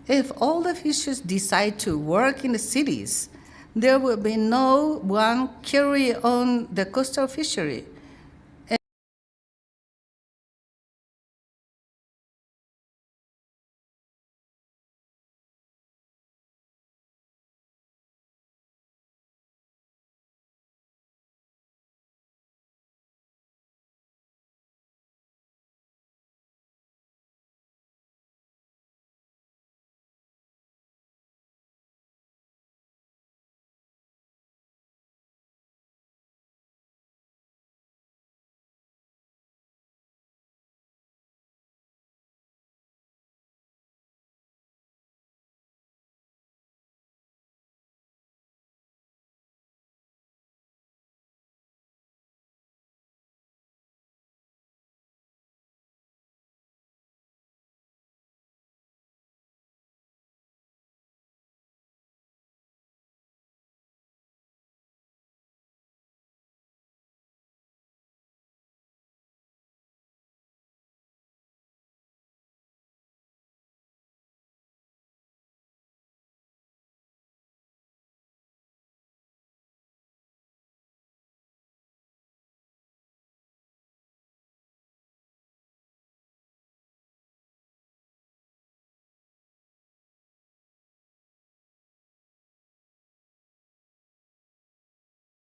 If all the fishers decide to work in the cities, there will be no one carry on the coastal fishery.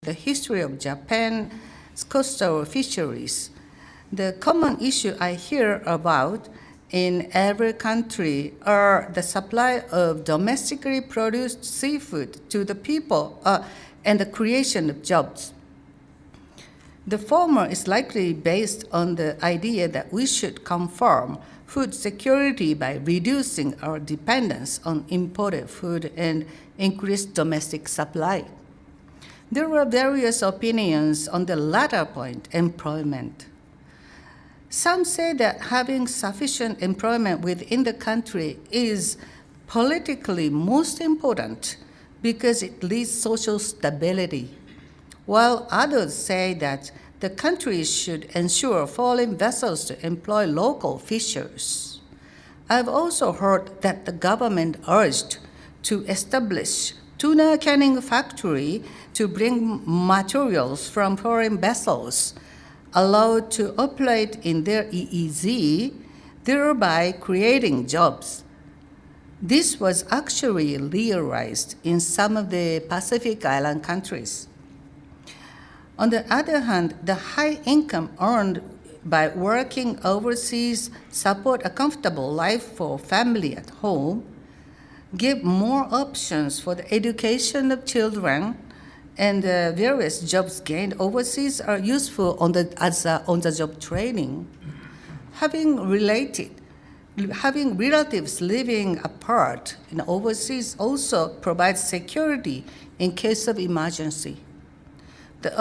The history of Japan's coastal fisheries. The common issue I hear about in every country are the supply of domestically produced seafood to the people and the creation of jobs. The former is likely based on the idea that we should confirm food security by reducing our dependence on imported food and increase domestic supply. There are various opinions on the latter point, employment. Some say that having sufficient employment within the country is politically most important because it leads social stability, while others say that the country should ensure foreign vessels to employ local fishers. I've also heard that the government urged to establish tuna canning factory to bring materials from foreign vessels allowed to operate in their EEZ, thereby creating jobs. This was actually realized in some of the Pacific Island countries. On the other hand, the high income earned by working overseas support a comfortable life for family at home, give more options for the education of children, and various jobs gained overseas are useful as on-the-job training. Having relatives living apart in overseas also provides security in case of emergency. The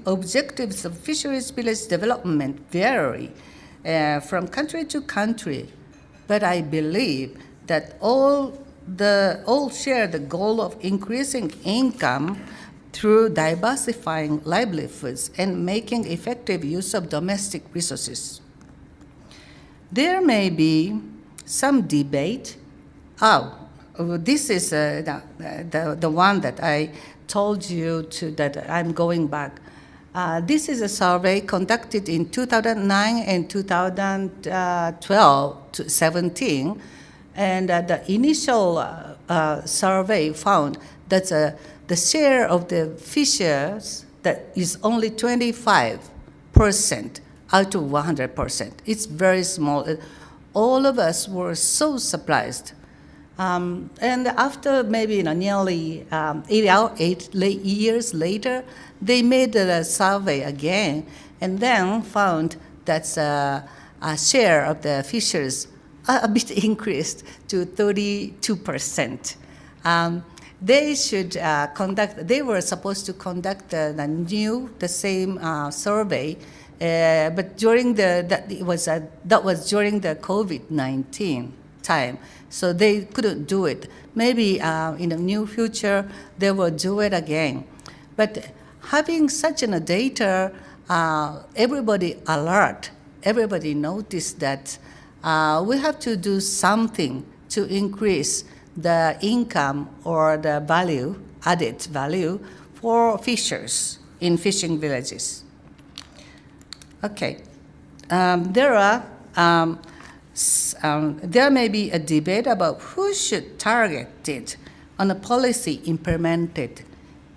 objectives of fisheries village development vary from country to country, but I believe that all share the goal of increasing income through diversifying livelihoods and making effective use of domestic resources. There may be some debate. This is the one that I told you that I'm going back. This is a survey conducted in 2009 and 2012 to 17. And the initial survey found that the share of the fishers that is only 25% out of 100%. It's very small. All of us were so surprised. And after maybe nearly 8 years later, they made the survey again and then found that a share of the fishers a bit increased to 32%. They were supposed to conduct the same survey, but that was during the COVID-19 time, so they couldn't do it. Maybe in the near future they will do it again. But having such a data, everybody alert, everybody noticed that we have to do something to increase the income or the value, added value for fishers in fishing villages. Okay, there may be a debate about who should target it on a policy implemented.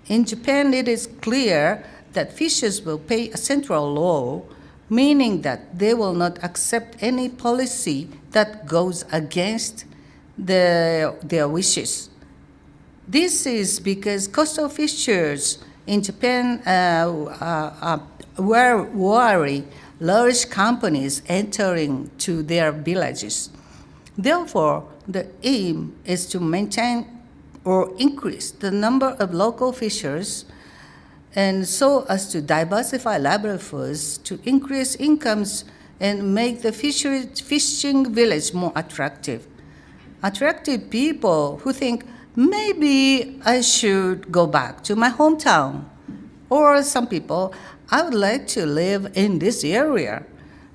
In Japan, it is clear that fishers will pay a central law, meaning that they will not accept any policy that goes against their wishes. This is because coastal fishers in Japan were worried large companies entering to their villages. Therefore, the aim is to maintain or increase the number of local fishers, and so as to diversify livelihoods, to increase incomes and make the fishing village more attractive. Attractive people who think, maybe I should go back to my hometown. Or some people, I would like to live in this area.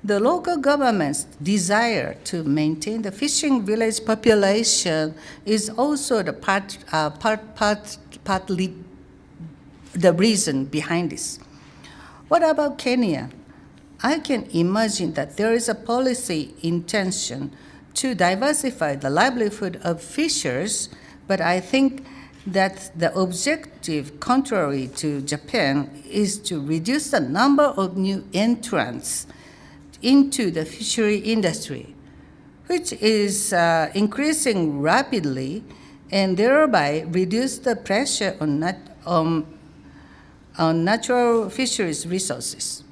The local government's desire to maintain the fishing village population is also the partly the reason behind this. What about Kenya? I can imagine that there is a policy intention to diversify the livelihood of fishers, but I think that the objective, contrary to Japan, is to reduce the number of new entrants into the fishery industry, which is increasing rapidly, and thereby reduce the pressure on natural fisheries resources.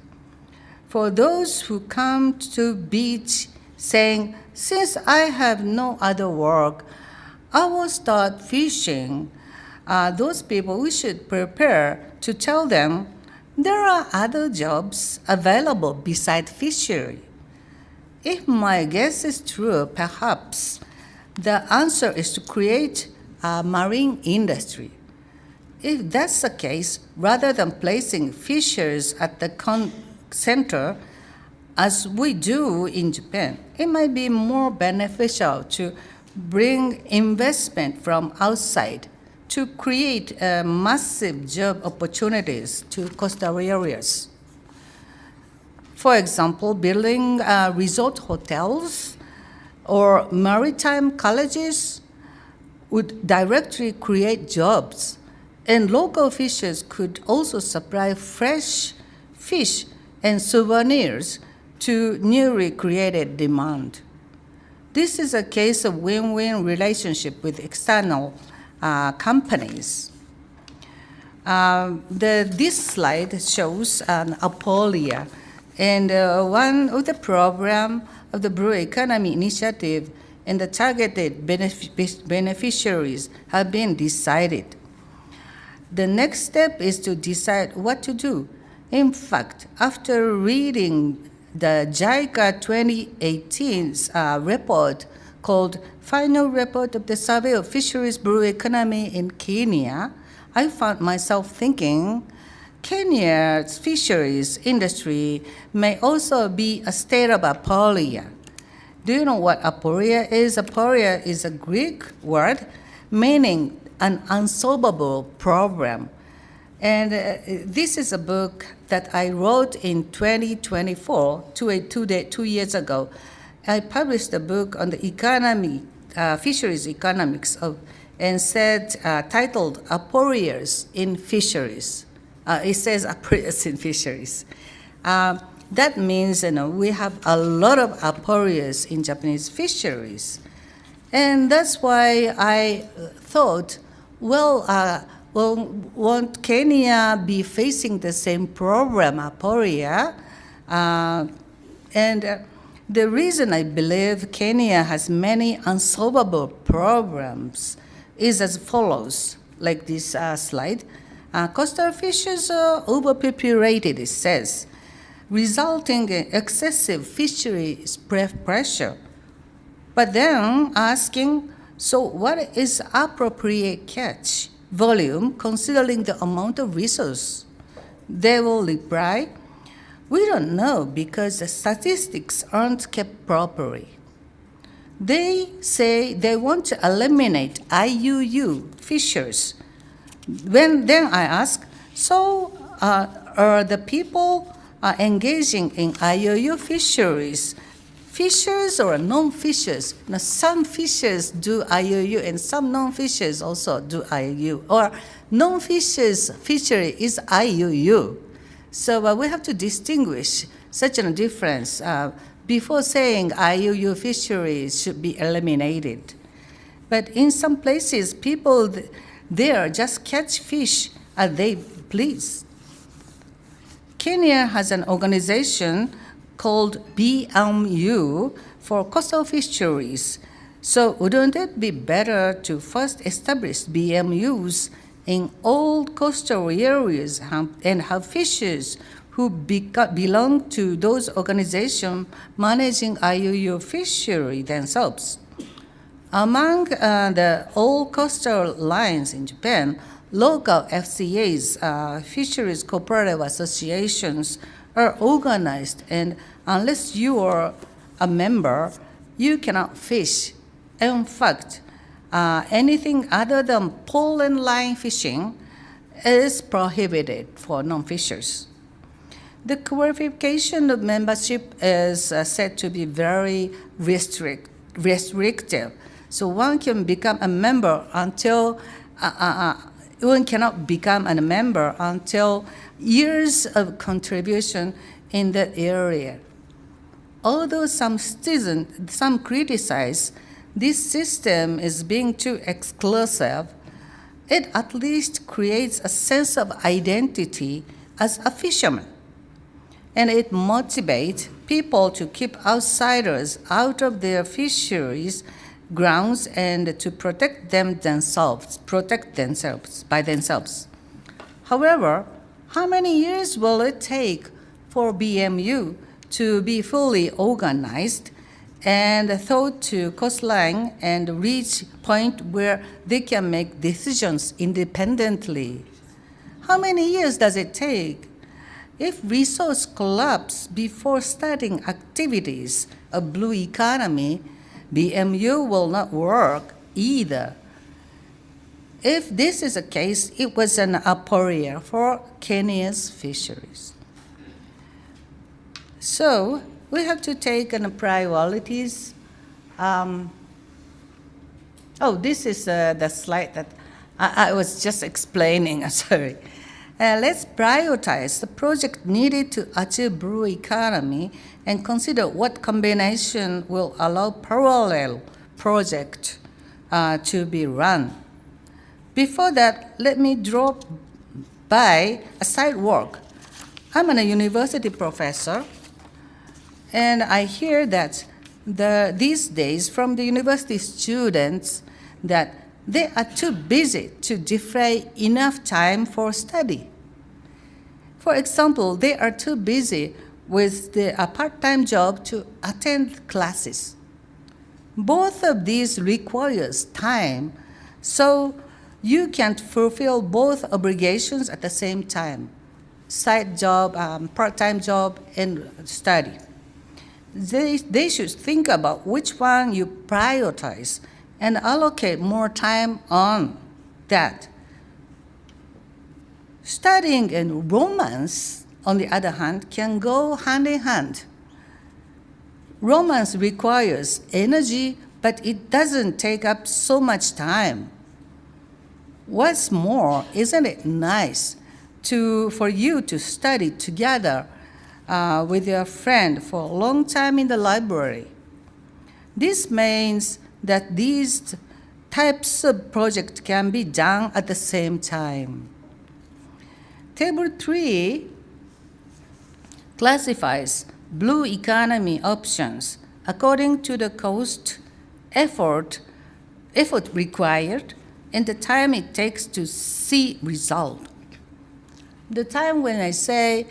For those who come to beach saying, since I have no other work, I will start fishing, those people, we should prepare to tell them there are other jobs available beside fishery. If my guess is true, perhaps the answer is to create a marine industry. If that's the case, rather than placing fishers at the center, as we do in Japan, it might be more beneficial to bring investment from outside to create massive job opportunities to coastal areas. For example, building resort hotels or maritime colleges would directly create jobs, and local fishers could also supply fresh fish and souvenirs to newly created demand. This is a case of win-win relationship with external companies. This slide shows an Apolia, and one of the program of the Blue Economy Initiative and the targeted beneficiaries have been decided. The next step is to decide what to do. In fact, after reading the JICA 2018's report called Final Report of the Survey of Fisheries Blue Economy in Kenya, I found myself thinking Kenya's fisheries industry may also be a state of aporia. Do you know what aporia is? Aporia is a Greek word meaning an unsolvable problem. And this is a book that I wrote in 2024, 2 years ago. I published a book on the economy, fisheries economics, and titled Aporias in Fisheries. It says aporias in fisheries. That means we have a lot of aporias in Japanese fisheries. And that's why I thought, won't Kenya be facing the same problem, aporia? The reason I believe Kenya has many unsolvable problems is as follows, like this slide. Coastal fishes are overpopulated, it says, resulting in excessive fishery pressure. But then asking, so what is appropriate catch volume considering the amount of resource? They will reply, we don't know because the statistics aren't kept properly. They say they want to eliminate IUU fisheries. Then I ask, so are the people engaging in IUU fisheries fishers or non-fishers? Now, some fishers do IUU and some non-fishers also do IUU. Or non-fishers fishery is IUU. So we have to distinguish such a difference before saying IUU fisheries should be eliminated. But in some places, people there just catch fish as they please. Kenya has an organization called BMU for coastal fisheries. So wouldn't it be better to first establish BMUs in all coastal areas and have fishers who belong to those organizations managing IUU fishery themselves? Among the all coastal lines in Japan, local FCAs, fisheries cooperative associations, are organized, and unless you are a member, you cannot fish. In fact, anything other than pole and line fishing is prohibited for non-fishers. The qualification of membership is said to be very restrictive. So one can become a member until one cannot become a member until years of contribution in that area. Although some criticize this system as being too exclusive, it at least creates a sense of identity as a fisherman. And it motivates people to keep outsiders out of their fisheries grounds and to protect themselves by themselves. However, how many years will it take for BMU to be fully organized and thought to coastline and reach a point where they can make decisions independently? How many years does it take? If resource collapse before starting activities of blue economy, BMU will not work either. If this is the case, it was an aporia for Kenya's fisheries. So we have to take priorities. This is the slide that I was just explaining. Sorry. Let's prioritize the project needed to achieve blue economy and consider what combination will allow parallel project to be run. Before that, let me drop by a side work. I'm a university professor, and I hear that these days from the university students that they are too busy to defray enough time for study. For example, they are too busy with a part-time job to attend classes. Both of these requires time, so you can't fulfill both obligations at the same time, side job, part-time job, and study. They should think about which one you prioritize and allocate more time on that. Studying and romance, on the other hand, can go hand in hand. Romance requires energy, but it doesn't take up so much time. What's more, isn't it nice for you to study together with your friend for a long time in the library? This means that these types of projects can be done at the same time. Table 3 classifies blue economy options according to the cost, effort required, and the time it takes to see result. The time when I say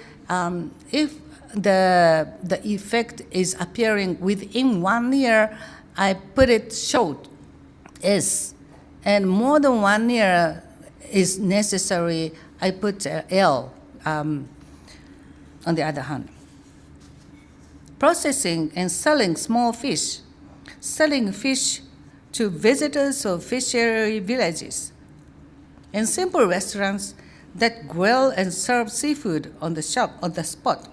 if the effect is appearing within 1 year, I put it short, S, and more than 1 year is necessary, I put L, on the other hand. Processing and selling small fish, selling fish to visitors of fishery villages, and simple restaurants that grill and serve seafood on the spot.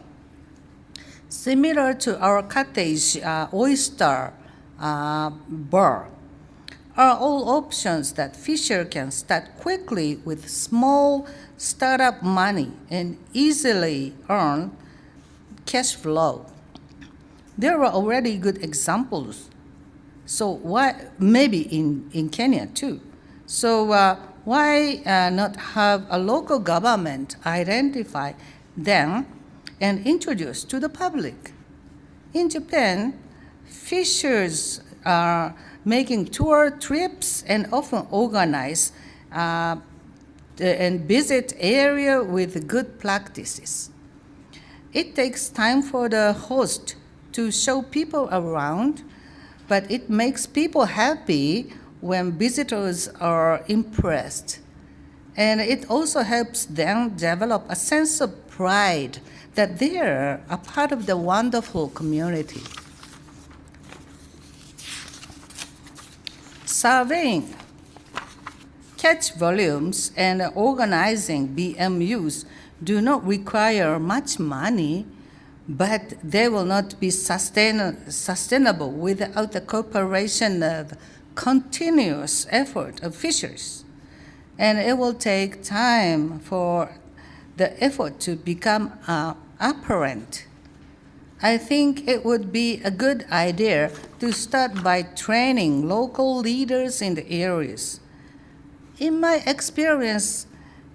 Similar to our cottage oyster bar, are all options that fisher can start quickly with small startup money and easily earn cash flow. There are already good examples. So why, maybe in Kenya too. So why not have a local government identify them and introduce to the public? In Japan, fishers are making tour trips and often organize and visit area with good practices. It takes time for the host to show people around, but it makes people happy when visitors are impressed. And it also helps them develop a sense of pride that they're a part of the wonderful community. Surveying catch volumes and organizing BMUs do not require much money, but they will not be sustainable without the cooperation of continuous effort of fishers. And it will take time for the effort to become apparent. I think it would be a good idea to start by training local leaders in the areas. In my experience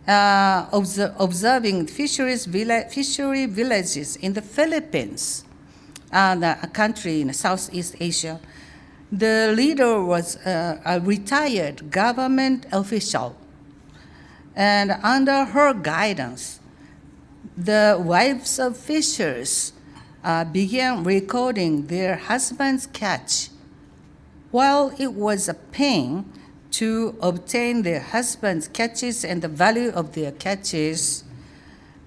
observing fishery villages in the Philippines, a country in Southeast Asia, the leader was a retired government official. And under her guidance, the wives of fishers began recording their husband's catch. While it was a pain to obtain their husband's catches and the value of their catches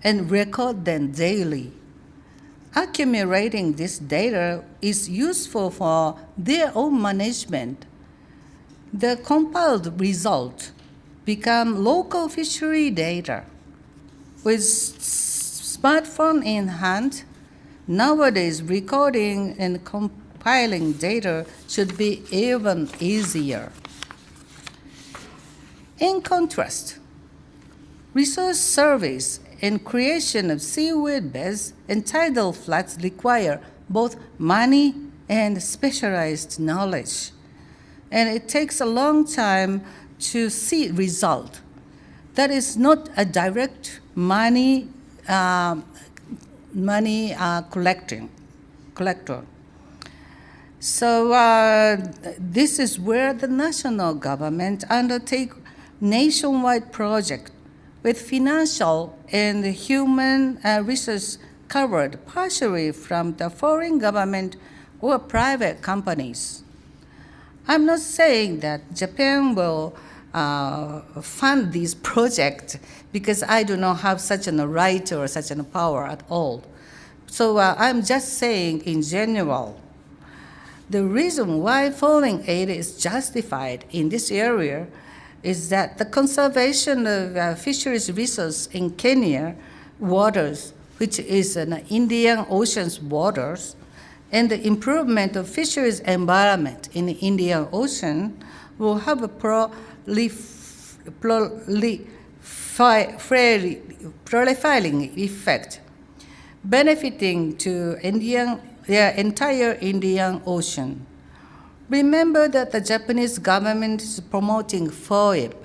and record them daily, accumulating this data is useful for their own management. The compiled result become local fishery data. With smartphone in hand, nowadays recording and compiling data should be even easier. In contrast, resource surveys and creation of seaweed beds and tidal flats require both money and specialized knowledge. And it takes a long time to see result. That is not a direct money collector. So this is where the national government undertake nationwide project with financial and human resources covered partially from the foreign government or private companies. I'm not saying that Japan will fund these projects because I do not have such a right or such a power at all. So I'm just saying in general, the reason why foreign aid is justified in this area is that the conservation of fisheries resource in Kenya waters, which is an Indian Ocean's waters, and the improvement of fisheries environment in the Indian Ocean will have a proliferating effect, benefiting to the entire Indian Ocean. Remember that the Japanese government is promoting FOIP.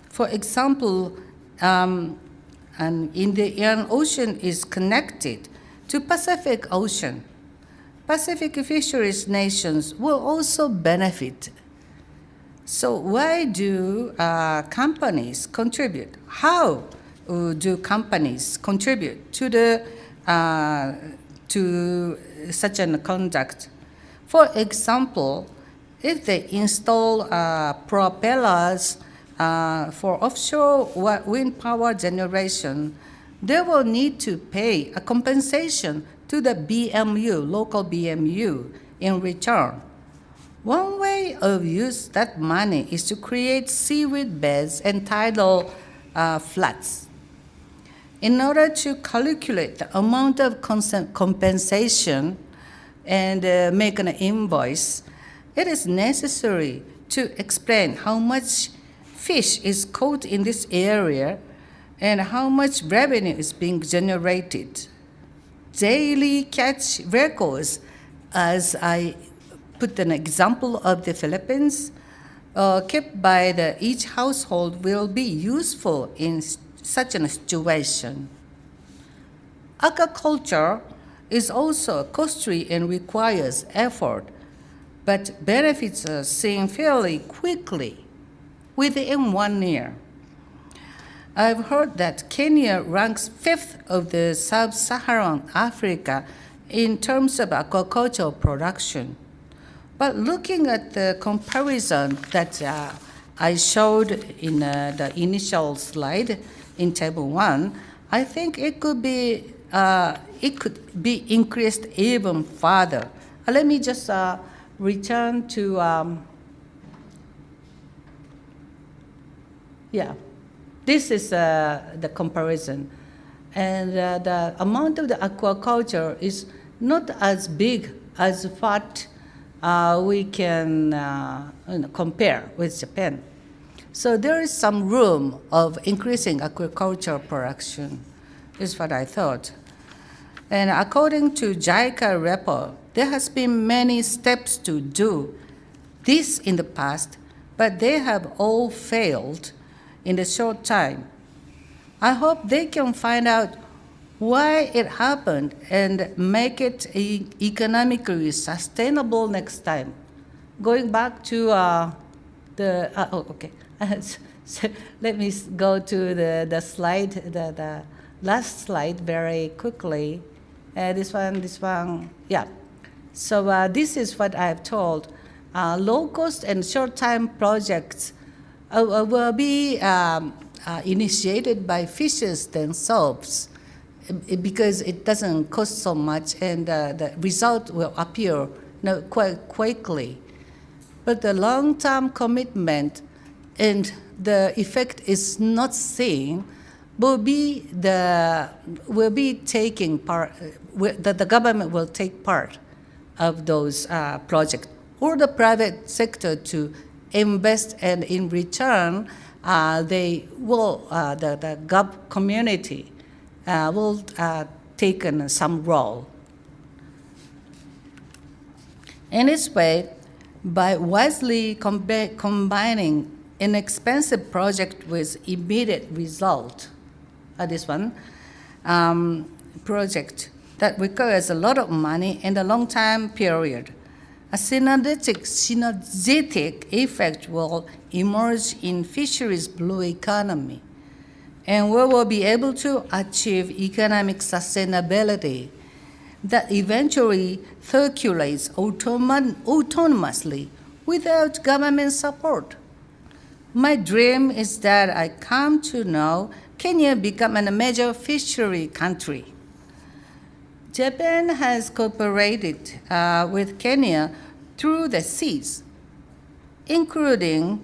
For example, an Indian Ocean is connected to Pacific Ocean. Pacific fisheries nations will also benefit. So why do companies contribute? How do companies contribute to such a conduct? For example, if they install propellers for offshore wind power generation, they will need to pay a compensation to the BMU, local BMU, in return. One way of use that money is to create seaweed beds and tidal flats. In order to calculate the amount of compensation and make an invoice, it is necessary to explain how much fish is caught in this area and how much revenue is being generated. Daily catch records, as I put an example of the Philippines, kept by each household will be useful in such a situation. Aquaculture is also costly and requires effort, but benefits are seen fairly quickly, within 1 year. I've heard that Kenya ranks 5th of the sub-Saharan Africa in terms of aquaculture production. But looking at the comparison that I showed in the initial slide in table 1, I think it could be increased even further. Let me just return to, this is the comparison. And the amount of the aquaculture is not as big as what we can compare with Japan. So there is some room of increasing aquaculture production, is what I thought. And according to JICA report, there has been many steps to do this in the past, but they have all failed in a short time. I hope they can find out why it happened and make it economically sustainable next time. Going back to so let me go to the slide, the last slide very quickly. This one, yeah. So this is what I've told. Low-cost and short-time projects will be initiated by fishers themselves because it doesn't cost so much and the result will appear quite quickly. But the long-term commitment and the effect is not seen will be taking part, that the government will take part of those projects, or the private sector to invest, and in return, they will, the community will take some role. In this way, by wisely combining inexpensive project with immediate result, this one, project that requires a lot of money in a long time period, a synergetic effect will emerge in fisheries blue economy, and we will be able to achieve economic sustainability that eventually circulates autonomously without government support. My dream is that I come to know Kenya become a major fishery country. Japan has cooperated with Kenya through the seas, including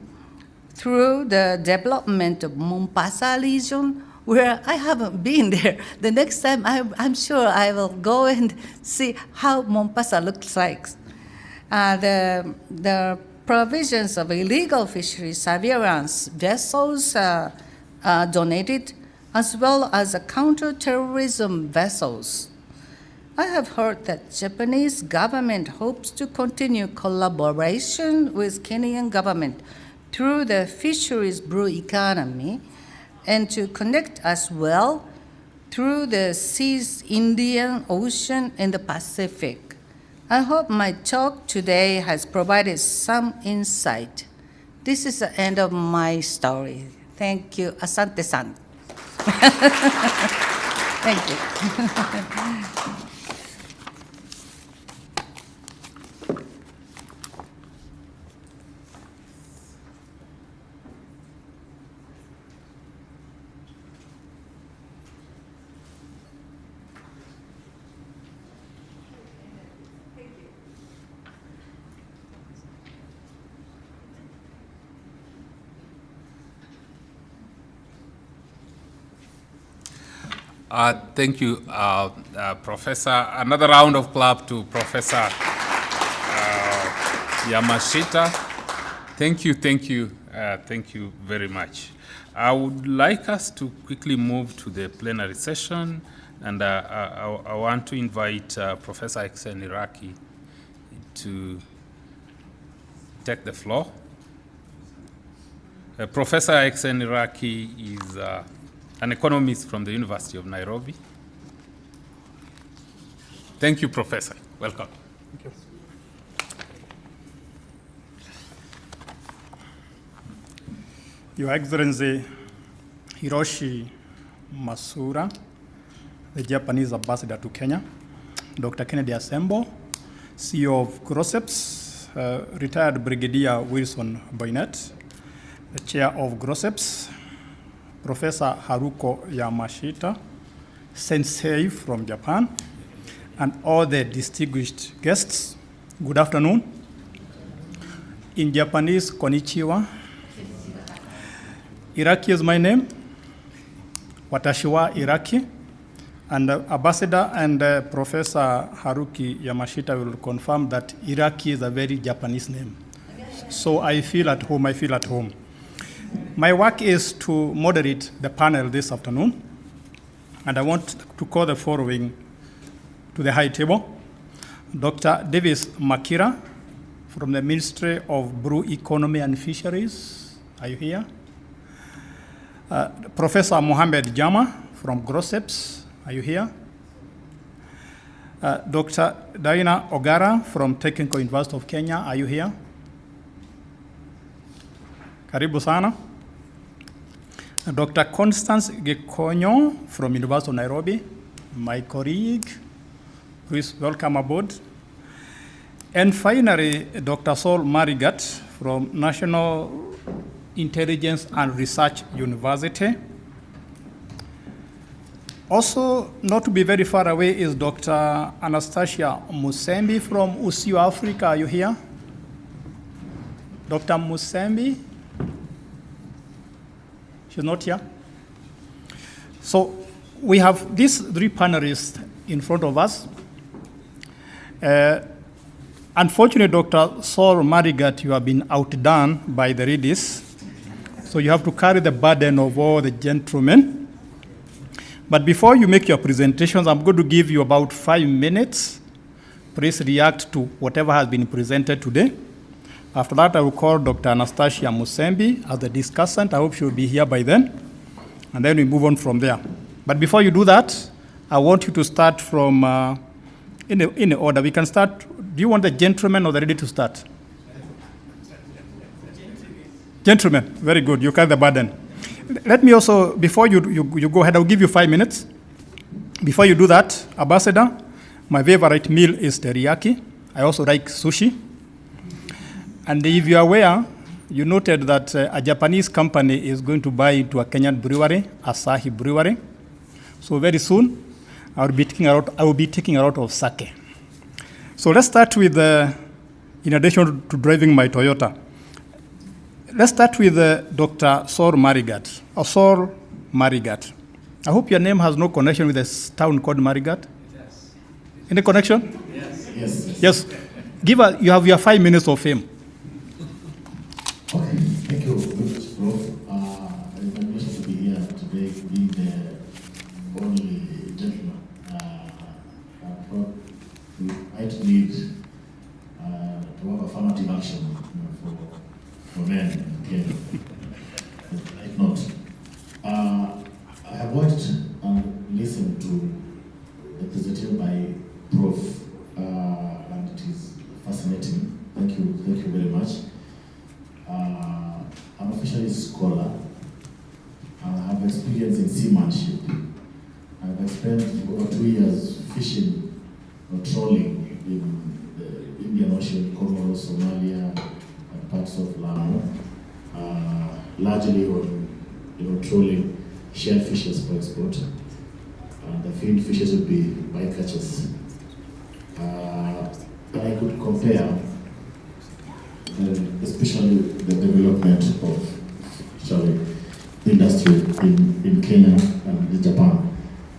through the development of Mombasa region, where I haven't been there. The next time, I'm sure I will go and see how Mombasa looks like. The provisions of illegal fishery surveillance vessels donated, as well as counter-terrorism vessels. I have heard that Japanese government hopes to continue collaboration with Kenyan government through the fisheries blue economy and to connect as well through the seas, Indian Ocean and the Pacific. I hope my talk today has provided some insight. This is the end of my story. Thank you. Asante-san. Thank you. Thank you, Professor. Another round of clap to Professor Yamashita. Thank you very much. I would like us to quickly move to the plenary session, and I want to invite Professor Exen Iraki to take the floor. Professor Exen Iraki is an economist from the University of Nairobi. Thank you, Professor. Welcome. Thank you. Your Excellency Hiroshi Masura, the Japanese ambassador to Kenya, Dr. Kennedy Asembo, CEO of GROSEPS, retired Brigadier Wilson Boynet, the chair of GROSEPS, Professor Haruko Yamashita, sensei from Japan, and all the distinguished guests, good afternoon. In Japanese, konnichiwa. Iraki is my name, watashi wa Iraki, and Ambassador and Professor Haruki Yamashita will confirm that Iraki is a very Japanese name. So I feel at home. My work is to moderate the panel this afternoon, and I want to call the following to the high table. Dr. Davis Makira from the Ministry of Blue Economy and Fisheries. Are you here? Professor Mohamed Jama from GROSEPS. Are you here? Dr. Diana Ogara from Technical University of Kenya. Are you here? Karibu sana. Dr. Constance Gekonyo from University of Nairobi, my colleague. Please welcome aboard. And finally, Dr. Saul Marigat from National Intelligence and Research University. Also, not to be very far away is Dr. Anastasia Musembi from USIO Africa. Are you here? Dr. Musembi? She's not here. So we have these three panelists in front of us. Unfortunately, Dr. Saul Marigat, you have been outdone by the ladies. So you have to carry the burden of all the gentlemen. But before you make your presentations, I'm going to give you about 5 minutes. Please react to whatever has been presented today. After that, I will call Dr. Anastasia Musembi as the discussant. I hope she will be here by then. And then we move on from there. But before you do that, I want you to start from, in order. We can start. Do you want the gentleman or the lady to start? Gentlemen, very good. You carry the burden. Let me also, before you go ahead, I'll give you 5 minutes. Before you do that, Ambassador, my favorite meal is teriyaki. I also like sushi. And if you are aware, you noted that a Japanese company is going to buy into a Kenyan brewery, Asahi Brewery. So very soon, I will be taking a lot of sake. So let's start with, in addition to driving my Toyota, let's start with Dr. Saul Marigat. Saul Marigat. I hope your name has no connection with this town called Marigat. Yes. Any connection? Yes. Yes. You have your 5 minutes of fame. Okay, thank you very much, Prof. It's a pleasure to be here today, being the only gentleman. We might need to have affirmative action for men in Kenya. If not, I have watched and listened to the presentation by Prof. And it is fascinating. Thank you very much. I'm a fisheries scholar. I have experience in seamanship. I've spent over 2 years fishing or trolling in the Indian Ocean, Comoros, Somalia, and parts of Lamu, largely on trolling shellfishes for export. And the field fishes would be bycatches. And I could compare especially the development of industry in Kenya and in Japan.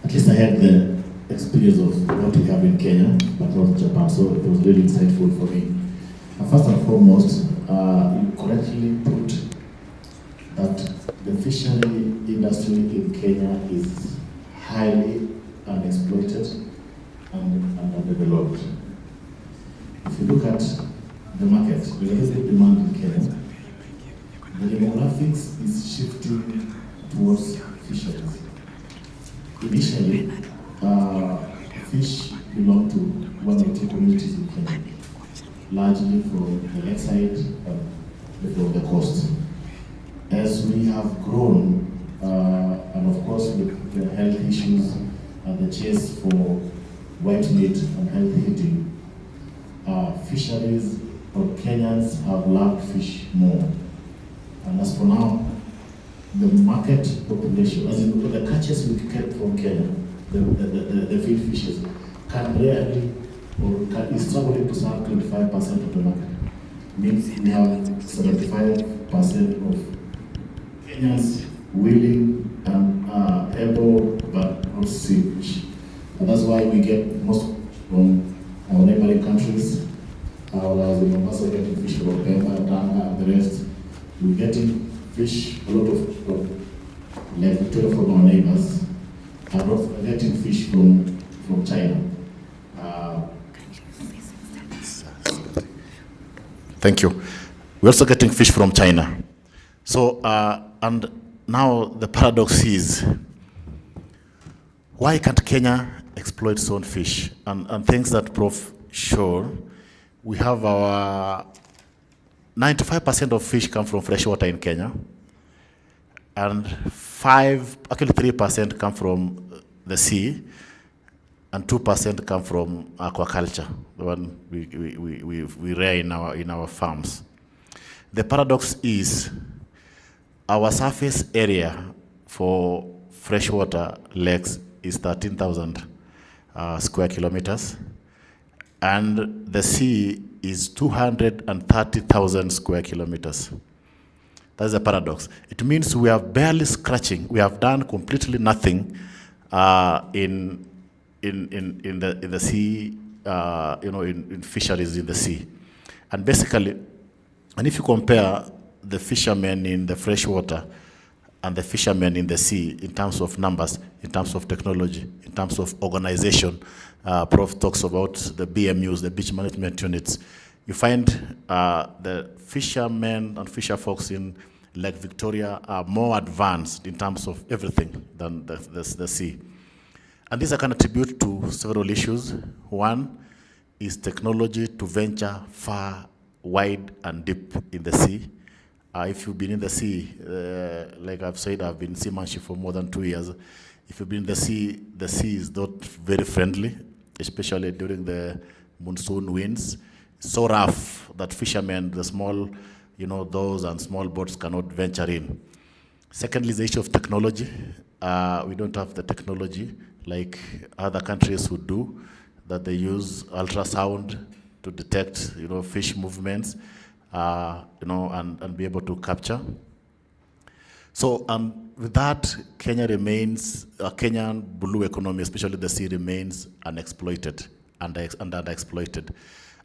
At least had the experience of what we have in Kenya, but not Japan, so it was really insightful for me. First and foremost, you correctly put that the fishery industry in Kenya is highly unexploited and underdeveloped. If you look at the market, there's a little bit demand in Kenya. The demographics is shifting towards fisheries. Initially, fish belong to one or two communities in Kenya, largely from the lakeside and from the coast. As we have grown, and of course with the health issues and the chase for white meat and healthy eating, fisheries or Kenyans have loved fish more. And as for now, the market population, as in the catches we get from Kenya, the feed fishes, can rarely or is struggling to serve 25% of the market. Means we have 75% of Kenyans willing and able but not see fish. And that's why we get most from our neighboring countries. As in Mombasa, getting fish from Pemba, Tanga, and the rest. We're getting fish, a lot of like Victoria from our neighbors, and also getting fish from China. Thank you. We're also getting fish from China. So, and now the paradox is, why can't Kenya exploit its own fish? And things that Prof showed, we have our 95% of fish come from freshwater in Kenya, and 3% come from the sea, and 2% come from aquaculture, the one we rear in our farms. The paradox is our surface area for freshwater lakes is 13,000 square kilometers, and the sea is 230,000 square kilometers. That's a paradox. It means we are barely scratching. We have done completely nothing in the sea, in fisheries in the sea. And basically, and if you compare the fishermen in the freshwater and the fishermen in the sea in terms of numbers, in terms of technology, in terms of organization, Prof talks about the BMUs, the beach management units. You find the fishermen and fisher folks in Lake Victoria are more advanced in terms of everything than the sea. And these can attribute to several issues. One is technology to venture far, wide, and deep in the sea. If you've been in the sea, like I've said, I've been in seamanship for more than 2 years. If you've been in the sea is not very friendly, especially during the monsoon winds. It's so rough that fishermen, the small, those and small boats cannot venture in. Secondly, the issue of technology. We don't have the technology like other countries would do, that they use ultrasound to detect, fish movements, and be able to capture. So, with that, Kenya remains, Kenyan blue economy, especially the sea, remains unexploited and underexploited.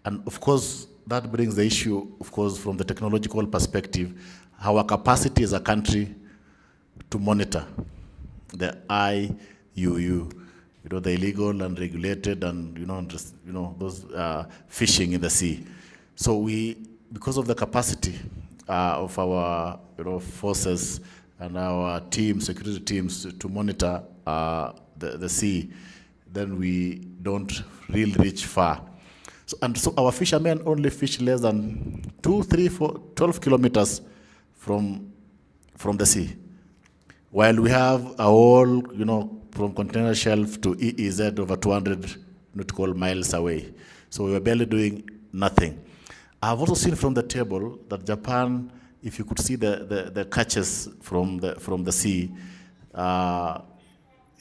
And of course, that brings the issue, of course, from the technological perspective, our capacity as a country to monitor the IUU, the illegal and regulated and, those fishing in the sea. So because of the capacity of our, forces and our security teams to monitor the sea, then we don't really reach far. So our fishermen only fish less than 2, 3, 4, 12 kilometers from the sea. While we have a whole, from container shelf to EEZ over 200 nautical miles away. So we were barely doing nothing. I've also seen from the table that Japan, if you could see the catches from the sea,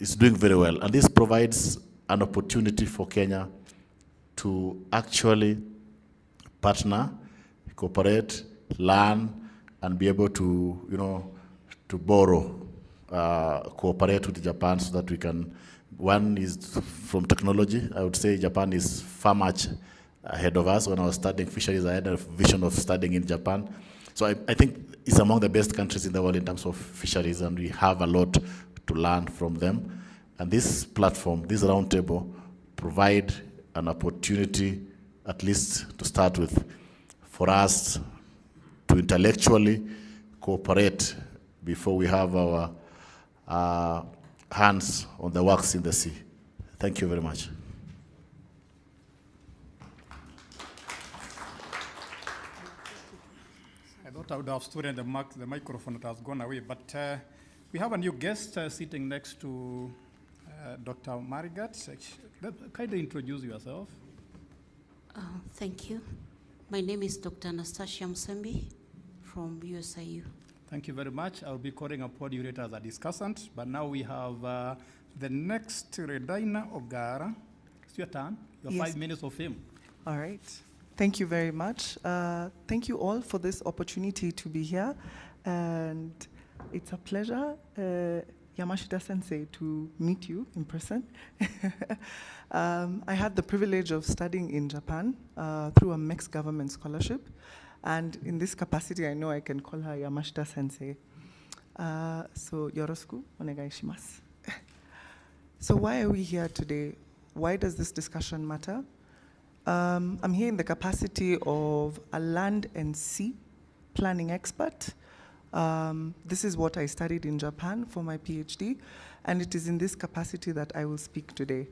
is doing very well. And this provides an opportunity for Kenya to actually partner, cooperate, learn, and be able to, to borrow, cooperate with Japan so that we can One is from technology. I would say Japan is far much ahead of us. When I was studying fisheries, I had a vision of studying in Japan. So I think it's among the best countries in the world in terms of fisheries, and we have a lot to learn from them. And this platform, this roundtable, provide an opportunity, at least to start with, for us to intellectually cooperate before we have our hands on the works in the sea. Thank you very much. I thought I would have stood in the microphone that has gone away, but we have a new guest sitting next to Dr. Marigat. Kindly introduce yourself. Thank you. My name is Dr. Anastasia Msembi from USIU. Thank you very much. I'll be calling upon you later as a discussant, but now we have the next Redaina Ogara. It's your turn. Your Yes. 5 minutes of fame. All right. Thank you very much. Thank you all for this opportunity to be here. And it's a pleasure, Yamashita Sensei, to meet you in person. I had the privilege of studying in Japan through a mixed government scholarship. And in this capacity, I know I can call her Yamashita Sensei. So, yoroshiku onegai shimasu. So why are we here today? Why does this discussion matter? I'm here in the capacity of a land and sea planning expert. This is what I studied in Japan for my PhD, and it is in this capacity that I will speak today.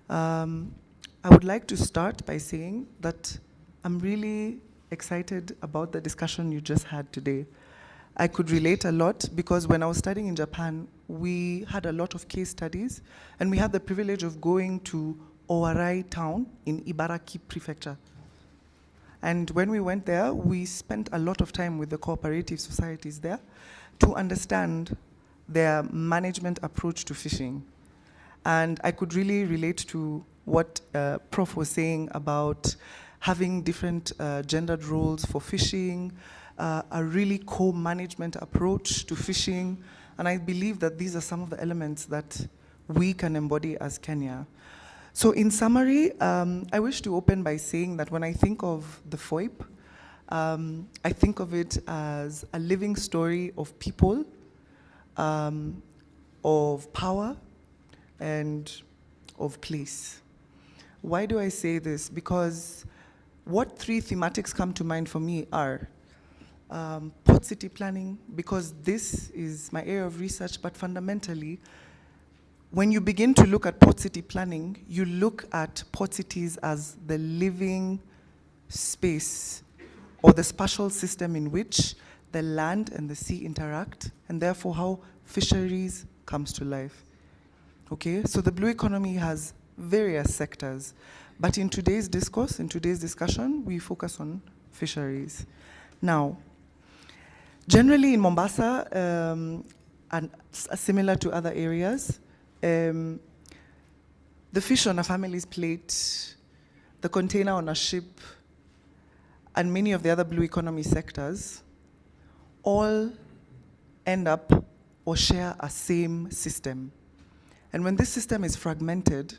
I would like to start by saying that I'm really excited about the discussion you just had today. I could relate a lot because when I was studying in Japan, we had a lot of case studies, and we had the privilege of going to Owarai town in Ibaraki prefecture. And when we went there, we spent a lot of time with the cooperative societies there to understand their management approach to fishing. And I could really relate to what Prof was saying about having different gendered roles for fishing, a really co-management approach to fishing. And I believe that these are some of the elements that we can embody as Kenya. So in summary, I wish to open by saying that when I think of the FOIP, I think of it as a living story of people, of power, and of place. Why do I say this? Because what three thematics come to mind for me are port city planning, because this is my area of research, but fundamentally, when you begin to look at port city planning, you look at port cities as the living space or the spatial system in which the land and the sea interact, and therefore how fisheries comes to life. Okay, so the blue economy has various sectors, but in today's discourse, in today's discussion, we focus on fisheries. Now, generally in Mombasa, and similar to other areas, the fish on a family's plate, the container on a ship, and many of the other blue economy sectors all end up or share a same system. And when this system is fragmented,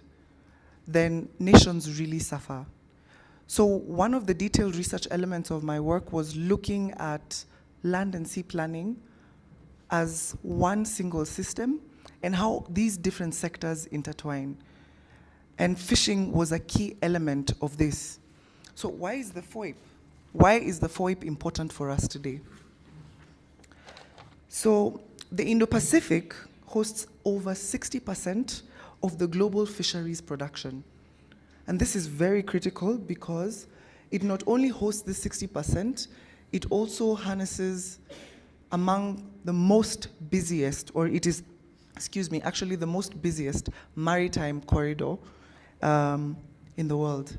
then nations really suffer. So one of the detailed research elements of my work was looking at land and sea planning as one single system and how these different sectors intertwine. And fishing was a key element of this. So why is the FOIP? Why is the FOIP important for us today? So the Indo-Pacific hosts over 60% of the global fisheries production. And this is very critical because it not only hosts this 60%, it also harnesses among the most busiest, or it is, actually the most busiest maritime corridor in the world.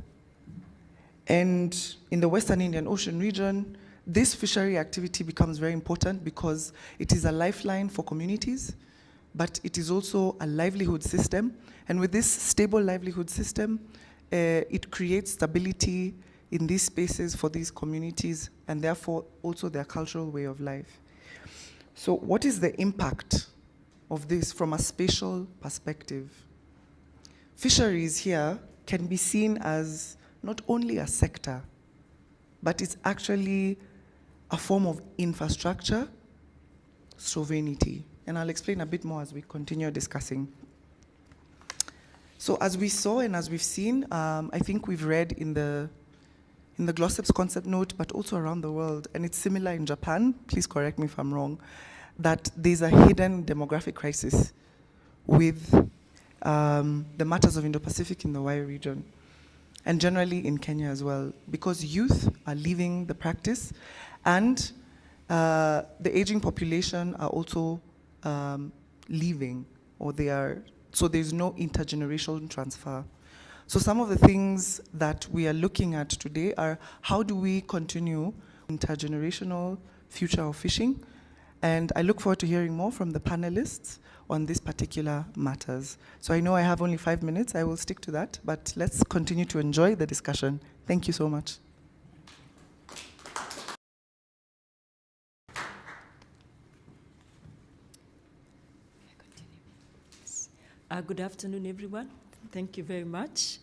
And in the Western Indian Ocean region, this fishery activity becomes very important because it is a lifeline for communities, but it is also a livelihood system. And with this stable livelihood system, it creates stability in these spaces for these communities and therefore also their cultural way of life. So what is the impact of this from a spatial perspective? fisheries here can be seen as not only a sector, but it's actually a form of infrastructure, sovereignty. And I'll explain a bit more as we continue discussing. So as we saw and as we've seen, I think we've read in the GLOSSEP's concept note, but also around the world, and it's similar in Japan, please correct me if I'm wrong, that there's a hidden demographic crisis with the matters of Indo-Pacific in the Y region, and generally in Kenya as well, because youth are leaving the practice, and the aging population are also leaving, or so there's no intergenerational transfer. So some of the things that we are looking at today are how do we continue intergenerational future of fishing? And I look forward to hearing more from the panelists on these particular matters. So I know I have only 5 minutes, I will stick to that, but let's continue to enjoy the discussion. Thank you so much. Good afternoon, everyone. Thank you very much.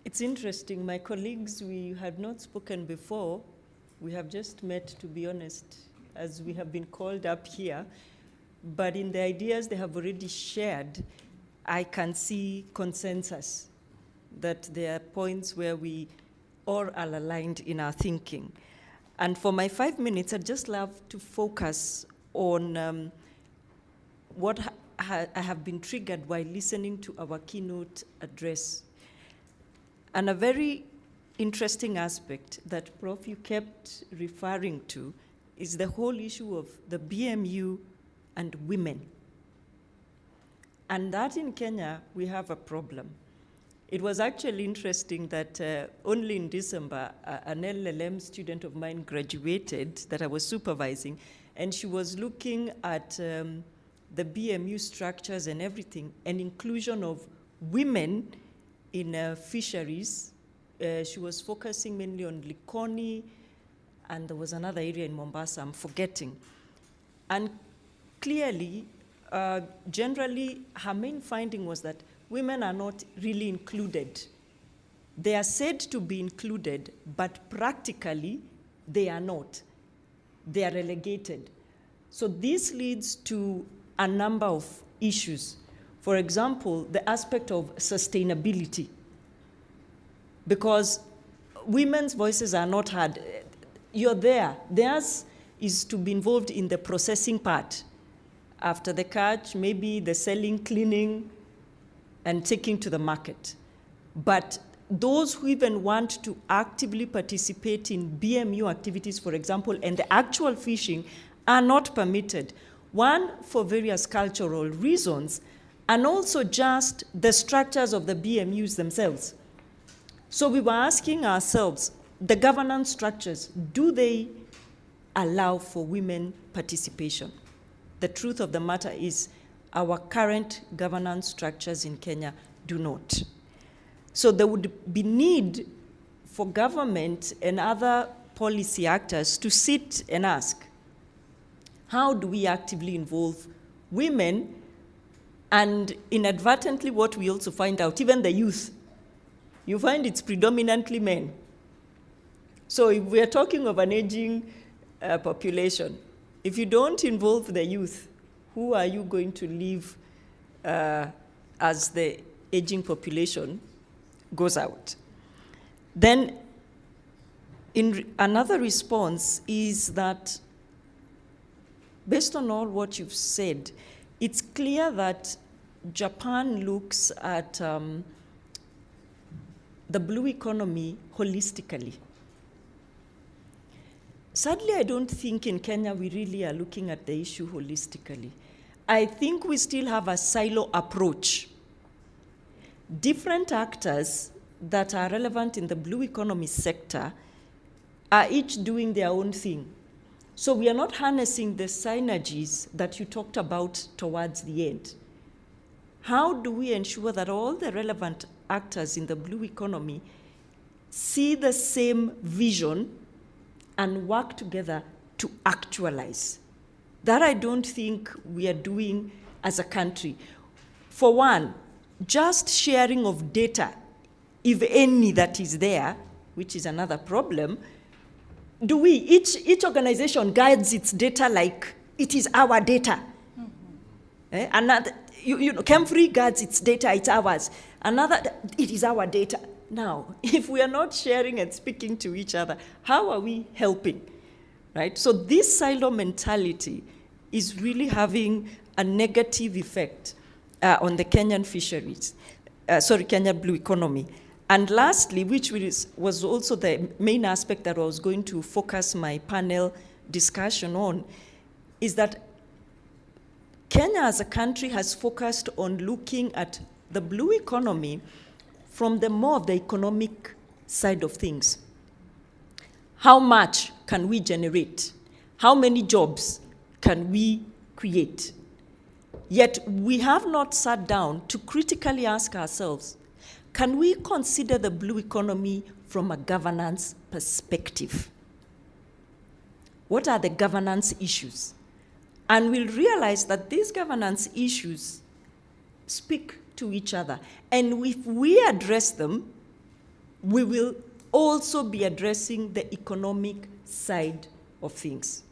It's interesting, my colleagues, we had not spoken before. We have just met, to be honest, as we have been called up here. But in the ideas they have already shared, I can see consensus, that there are points where we all are aligned in our thinking. And for my 5 minutes, I'd just love to focus on what I have been triggered while listening to our keynote address. And a very interesting aspect that Prof. you kept referring to is the whole issue of the BMU and women. And that in Kenya, we have a problem. It was actually interesting that only in December, an LLM student of mine graduated that I was supervising, and she was looking at the BMU structures and everything, and inclusion of women in fisheries. She was focusing mainly on Likoni, and there was another area in Mombasa, I'm forgetting. And clearly, generally, her main finding was that women are not really included. They are said to be included, but practically, they are not. They are relegated. So this leads to a number of issues. For example, the aspect of sustainability. Because women's voices are not heard. You're there. Theirs is to be involved in the processing part. After the catch, maybe the selling, cleaning, and taking to the market. But those who even want to actively participate in BMU activities, for example, and the actual fishing, are not permitted. One, for various cultural reasons, and also just the structures of the BMUs themselves. So we were asking ourselves, the governance structures, do they allow for women participation? The truth of the matter is our current governance structures in Kenya do not. So there would be need for government and other policy actors to sit and ask, how do we actively involve women? And inadvertently, what we also find out, even the youth, you find it's predominantly men. So if we are talking of an aging population, if you don't involve the youth, who are you going to leave as the aging population goes out? Then another response is that based on all what you've said, it's clear that Japan looks at the blue economy holistically. Sadly, I don't think in Kenya we really are looking at the issue holistically. I think we still have a silo approach. Different actors that are relevant in the blue economy sector are each doing their own thing. So we are not harnessing the synergies that you talked about towards the end. How do we ensure that all the relevant actors in the blue economy see the same vision and work together to actualize? That I don't think we are doing as a country. For one, just sharing of data, if any that is there, which is another problem, each organization guides its data like it is our data. Another, Kemfree guards its data, it's ours. Another, it is our data. Now, if we are not sharing and speaking to each other, how are we helping, right? So this silo mentality is really having a negative effect on the Kenyan fisheries, Kenyan blue economy. And lastly, which was also the main aspect that I was going to focus my panel discussion on, is that Kenya as a country has focused on looking at the blue economy from the more of the economic side of things. How much can we generate? How many jobs can we create? Yet we have not sat down to critically ask ourselves, can we consider the blue economy from a governance perspective? What are the governance issues? And we'll realize that these governance issues speak to each other. And if we address them, we will also be addressing the economic side of things.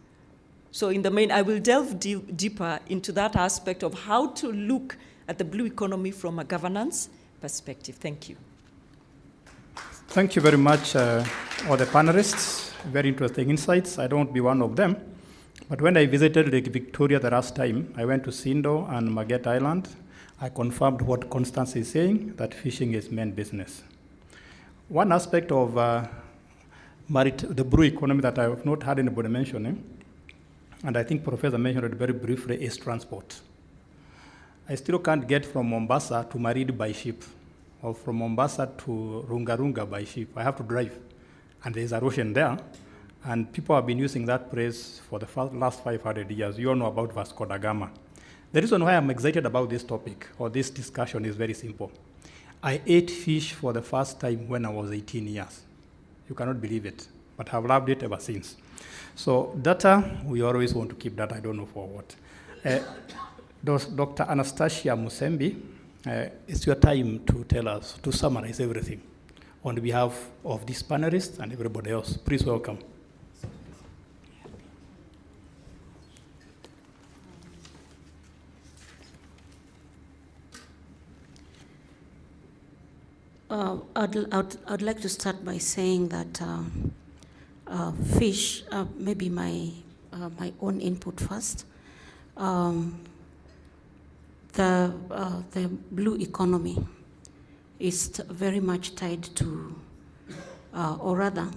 So in the main, I will delve deeper into that aspect of how to look at the blue economy from a governance perspective. Thank you. Thank you very much, all the panelists. Very interesting insights. I don't want to be one of them. But when I visited Lake Victoria the last time, I went to Sindo and Marget Island. I confirmed what Constance is saying, that fishing is main business. One aspect of the blue economy that I have not heard anybody mentioning, and I think Professor mentioned it very briefly, is transport. I still can't get from Mombasa to Maridi by ship, or from Mombasa to Runga by ship. I have to drive, and there's an ocean there, and people have been using that phrase for the last 500 years. You all know about Vasco da Gama. The reason why I'm excited about this topic, or this discussion, is very simple. I ate fish for the first time when I was 18 years. You cannot believe it, but I've loved it ever since. So data, we always want to keep that, I don't know for what. Dr. Anastasia Musembi, it's your time to tell us, to summarize everything on behalf of these panelists and everybody else. Please welcome. I'd like to start by saying that fish, maybe my own input first. The blue economy is very much tied to, or rather,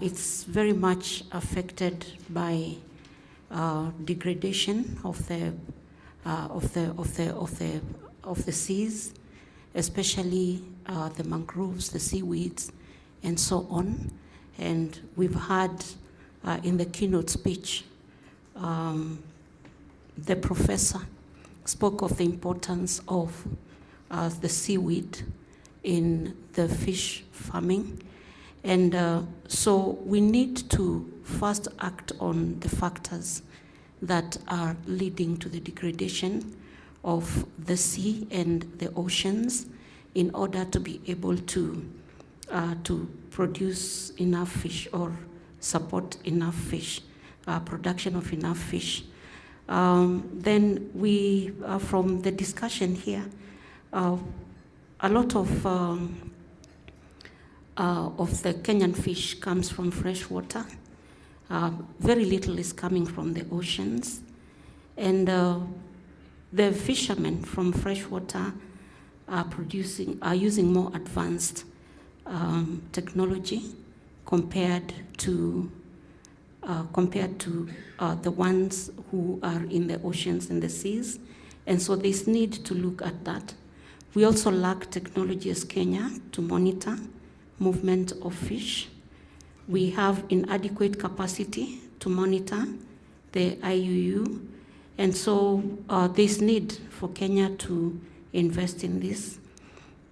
it's very much affected by degradation of the seas, especially the mangroves, the seaweeds, and so on. And we've had in the keynote speech, the professor spoke of the importance of the seaweed in the fish farming. And so we need to first act on the factors that are leading to the degradation of the sea and the oceans in order to be able to produce enough fish or support enough fish, production of enough fish. Then we, from the discussion here, a lot of the Kenyan fish comes from fresh water. Very little is coming from the oceans. And the fishermen from freshwater are using more advanced technology compared to the ones who are in the oceans and the seas. And so there's need to look at that. We also lack technology as Kenya to monitor movement of fish. We have inadequate capacity to monitor the IUU. And so there's need for Kenya to invest in this.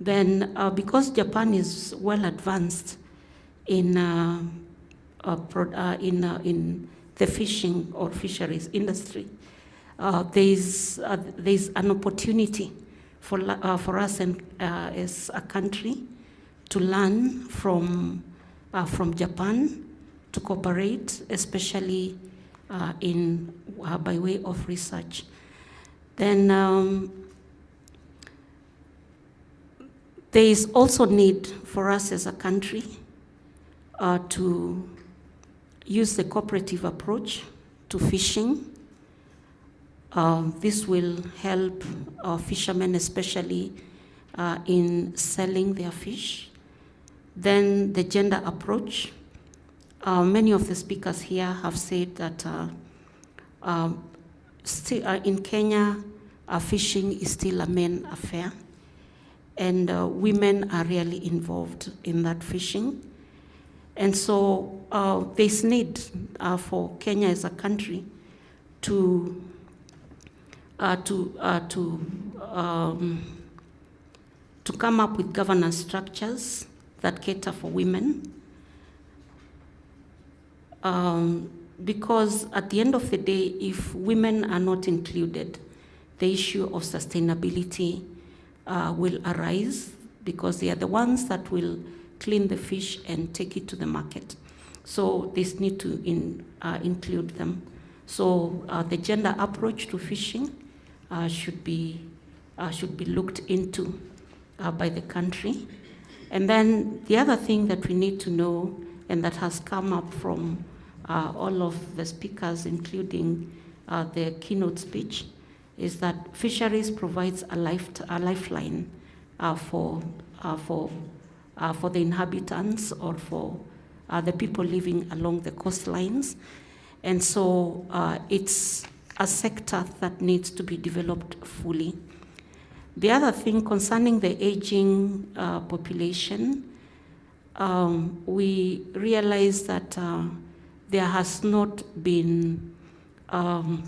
Then because Japan is well advanced in the fishing or fisheries industry, there's an opportunity for us and, as a country to learn from Japan, to cooperate, especially by way of research. Then there is also need for us as a country to use the cooperative approach to fishing. This will help fishermen, especially in selling their fish. Then the gender approach. Many of the speakers here have said that in Kenya, fishing is still a men affair, and women are really involved in that fishing. And so there's need for Kenya as a country to come up with governance structures that cater for women. Because at the end of the day, if women are not included, the issue of sustainability will arise, because they are the ones that will clean the fish and take it to the market. So this need to include them. So the gender approach to fishing should be looked into by the country. And then the other thing that we need to know, and that has come up from all of the speakers, including the keynote speech, is that fisheries provides a lifeline for the inhabitants, or for the people living along the coastlines. And so it's a sector that needs to be developed fully. The other thing concerning the aging population, we realize that there has not been, what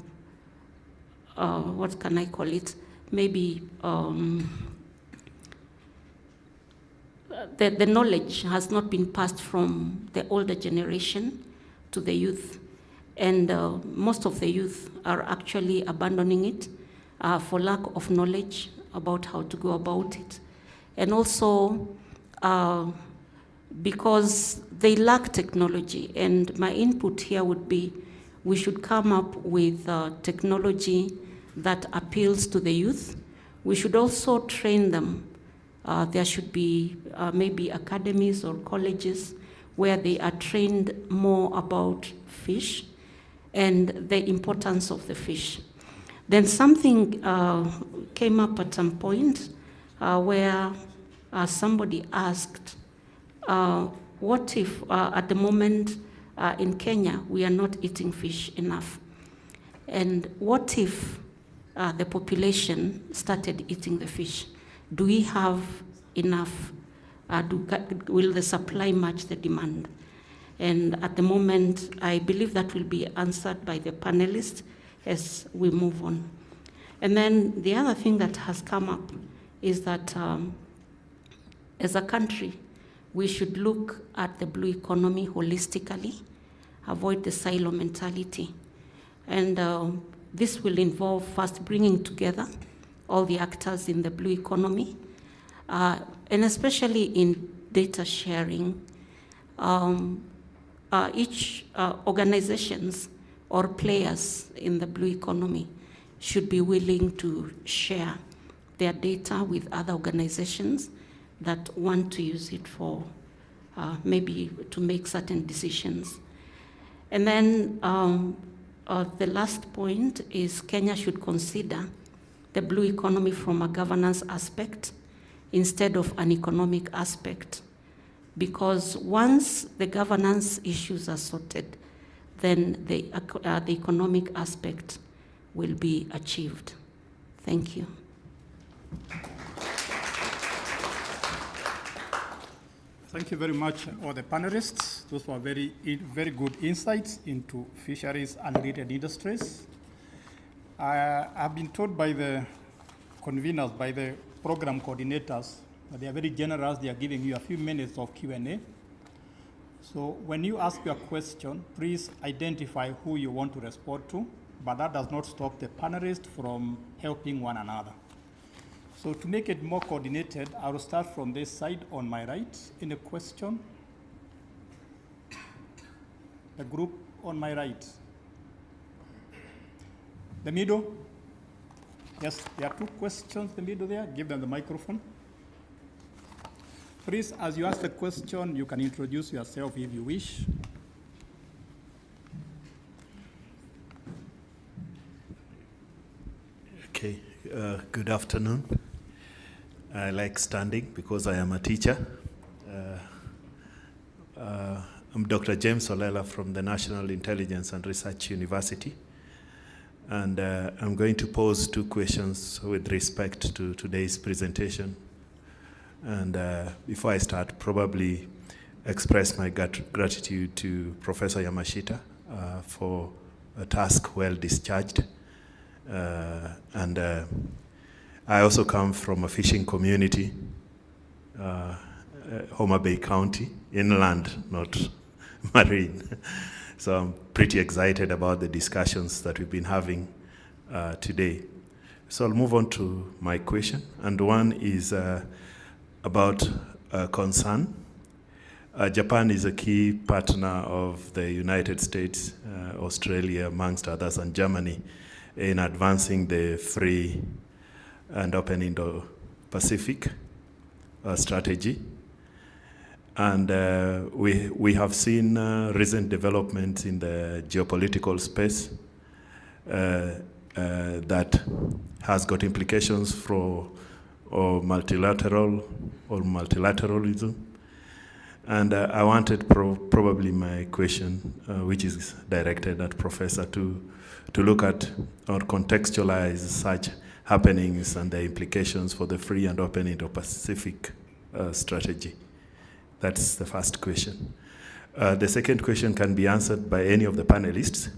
can I call it? Maybe the knowledge has not been passed from the older generation to the youth. And most of the youth are actually abandoning it for lack of knowledge about how to go about it. And also because they lack technology. And my input here would be, we should come up with technology that appeals to the youth. We should also train them. There should be maybe academies or colleges where they are trained more about fish and the importance of the fish. Then something came up at some point where somebody asked, what if at the moment in Kenya we are not eating fish enough? And what if the population started eating the fish? Do we have enough? Will the supply match the demand? And at the moment, I believe that will be answered by the panelists as we move on. And then the other thing that has come up is that as a country, we should look at the blue economy holistically, avoid the silo mentality. And this will involve first bringing together all the actors in the blue economy, and especially in data sharing. Each organizations or players in the blue economy should be willing to share their data with other organizations that want to use it for maybe to make certain decisions. And then the last point is Kenya should consider the blue economy from a governance aspect instead of an economic aspect. Because once the governance issues are sorted, then the economic aspect will be achieved. Thank you. Thank you very much, all the panelists. Those were very good insights into fisheries and related industries. I've been told by the conveners, by the program coordinators, they are very generous. They are giving you a few minutes of Q&A. So when you ask your question, please identify who you want to respond to, but that does not stop the panelists from helping one another. So to make it more coordinated, I will start from this side on my right. Any question? The group on my right. The middle? Yes, there are 2 questions in the middle there. Give them the microphone. Please, as you ask the question, you can introduce yourself if you wish. Okay, good afternoon. I like standing because I am a teacher. I'm Dr. James Olela from the National Intelligence and Research University. And I'm going to pose 2 questions with respect to today's presentation. And before I start, probably express my gratitude to Professor Yamashita for a task well discharged. And I also come from a fishing community, Homa Bay County, inland, not marine. So I'm pretty excited about the discussions that we've been having today. So I'll move on to my question. And one is about concern. Japan is a key partner of the United States, Australia, amongst others, and Germany in advancing the free and open Indo-Pacific strategy. And we have seen recent developments in the geopolitical space that has got implications for multilateralism. And I wanted probably my question, which is directed at Professor, to look at or contextualize such happenings and the implications for the free and open Indo-Pacific strategy. That's the first question. The second question can be answered by any of the panelists,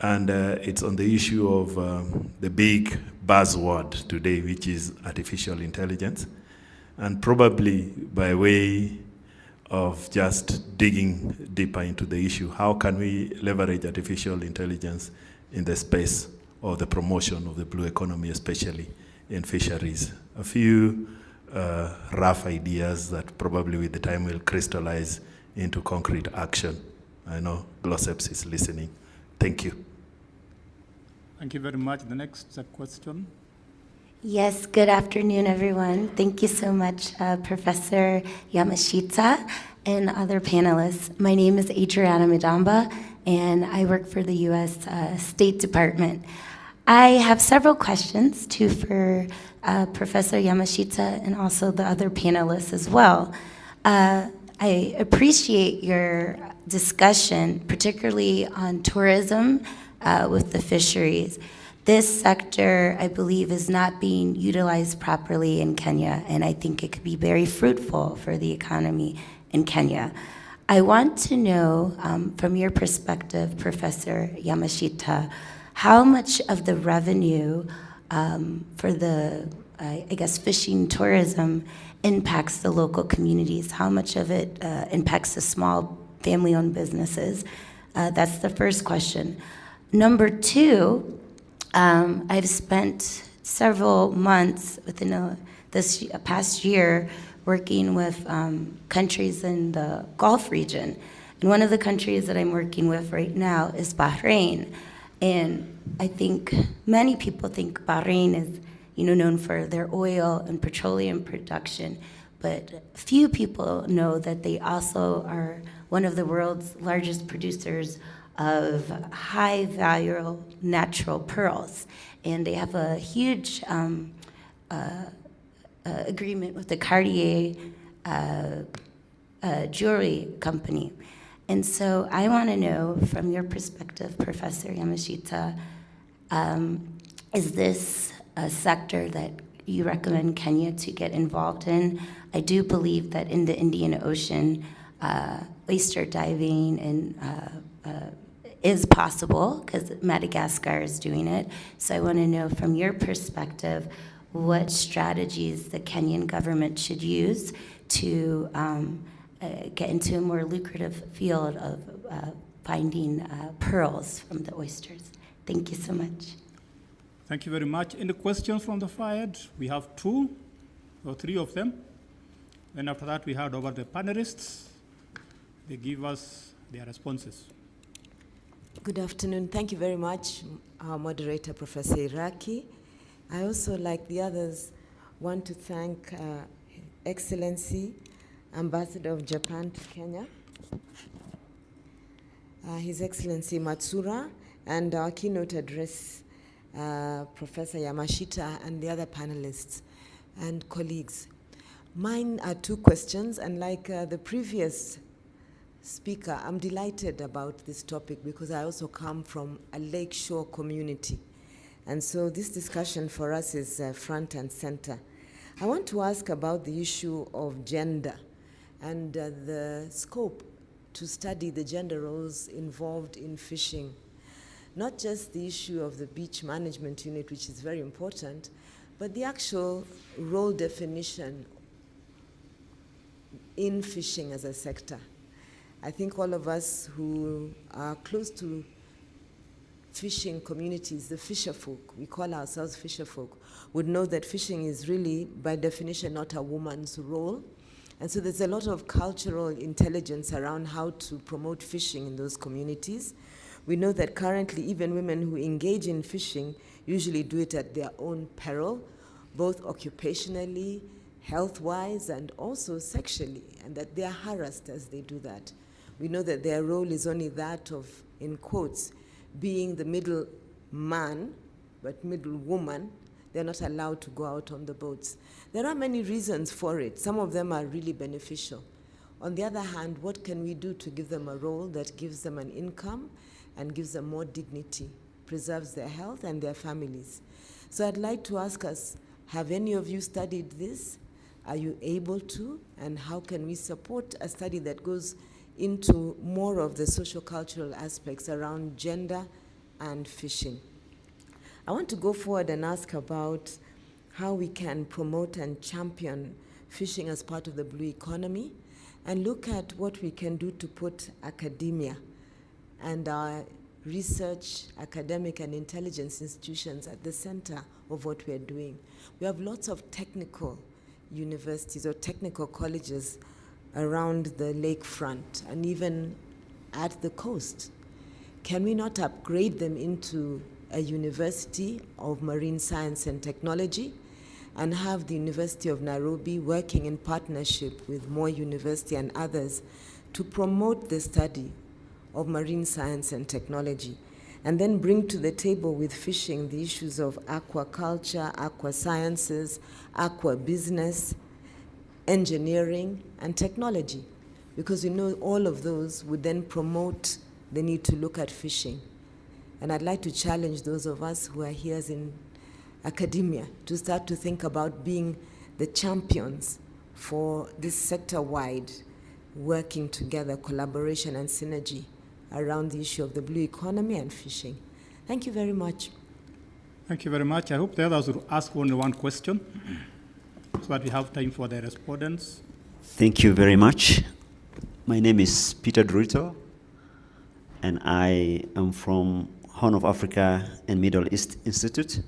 and it's on the issue of the big buzzword today, which is artificial intelligence, and probably by way of just digging deeper into the issue, how can we leverage artificial intelligence in the space of the promotion of the blue economy, especially in fisheries? A few rough ideas that probably with the time will crystallize into concrete action. I know Glosseps is listening. Thank you. Thank you very much. The next question. Yes, good afternoon, everyone. Thank you so much, Professor Yamashita and other panelists. My name is Adriana Midamba, and I work for the U.S. State Department. I have several questions, too, for Professor Yamashita and also the other panelists as well. I appreciate your discussion, particularly on tourism with the fisheries. This sector, I believe, is not being utilized properly in Kenya, and I think it could be very fruitful for the economy in Kenya. I want to know, from your perspective, Professor Yamashita, how much of the revenue for the, I guess, fishing tourism impacts the local communities? How much of it impacts the small family-owned businesses? That's the first question. Number 2, I've spent several months within this past year working with countries in the Gulf region. And one of the countries that I'm working with right now is Bahrain. And I think many people think Bahrain is known for their oil and petroleum production, but few people know that they also are one of the world's largest producers of high-value natural pearls. And they have a huge agreement with the Cartier jewelry company. And so I want to know, from your perspective, Professor Yamashita, is this a sector that you recommend Kenya to get involved in? I do believe that in the Indian Ocean, oyster diving and is possible because Madagascar is doing it. So I want to know, from your perspective, what strategies the Kenyan government should use to get into a more lucrative field of finding pearls from the oysters. Thank you so much. Thank you very much. Any questions from the FIAD? We have 2 or 3 of them. Then after that, we hand over the panelists. They give us their responses. Good afternoon. Thank you very much, our moderator, Professor Iraki. I also, like the others, want to thank Excellency Ambassador of Japan to Kenya, His Excellency Matsura, and our keynote address, Professor Yamashita, and the other panelists and colleagues. Mine are 2 questions, and like the previous speaker, I'm delighted about this topic because I also come from a lakeshore community. And so this discussion for us is front and center. I want to ask about the issue of gender and the scope to study the gender roles involved in fishing. Not just the issue of the beach management unit, which is very important, but the actual role definition in fishing as a sector. I think all of us who are close to fishing communities, the fisher folk, we call ourselves fisher folk, would know that fishing is really, by definition, not a woman's role. And so there's a lot of cultural intelligence around how to promote fishing in those communities. We know that currently even women who engage in fishing usually do it at their own peril, both occupationally, health-wise, and also sexually, and that they are harassed as they do that. We know that their role is only that of, in quotes, being the middle man, but middle woman. They're not allowed to go out on the boats. There are many reasons for it. Some of them are really beneficial. On the other hand, what can we do to give them a role that gives them an income and gives them more dignity, preserves their health and their families? So I'd like to ask us, have any of you studied this? Are you able to? And how can we support a study that goes into more of the socio-cultural aspects around gender and fishing? I want to go forward and ask about how we can promote and champion fishing as part of the blue economy, and look at what we can do to put academia and our research, academic and intelligence institutions at the center of what we're doing. We have lots of technical universities or technical colleges around the lakefront and even at the coast. Can we not upgrade them into a university of marine science and technology, and have the University of Nairobi working in partnership with Moi University and others to promote the study of marine science and technology, and then bring to the table with fishing the issues of aquaculture, aqua sciences, aqua business, engineering, and technology, because we know all of those would then promote the need to look at fishing. And I'd like to challenge those of us who are here in academia to start to think about being the champions for this sector-wide working together, collaboration and synergy around the issue of the blue economy and fishing. Thank you very much. Thank you very much. I hope the others will ask only one question so that we have time for the respondents. Thank you very much. My name is Peter Daito, and I am from Horn of Africa and Middle East Institute.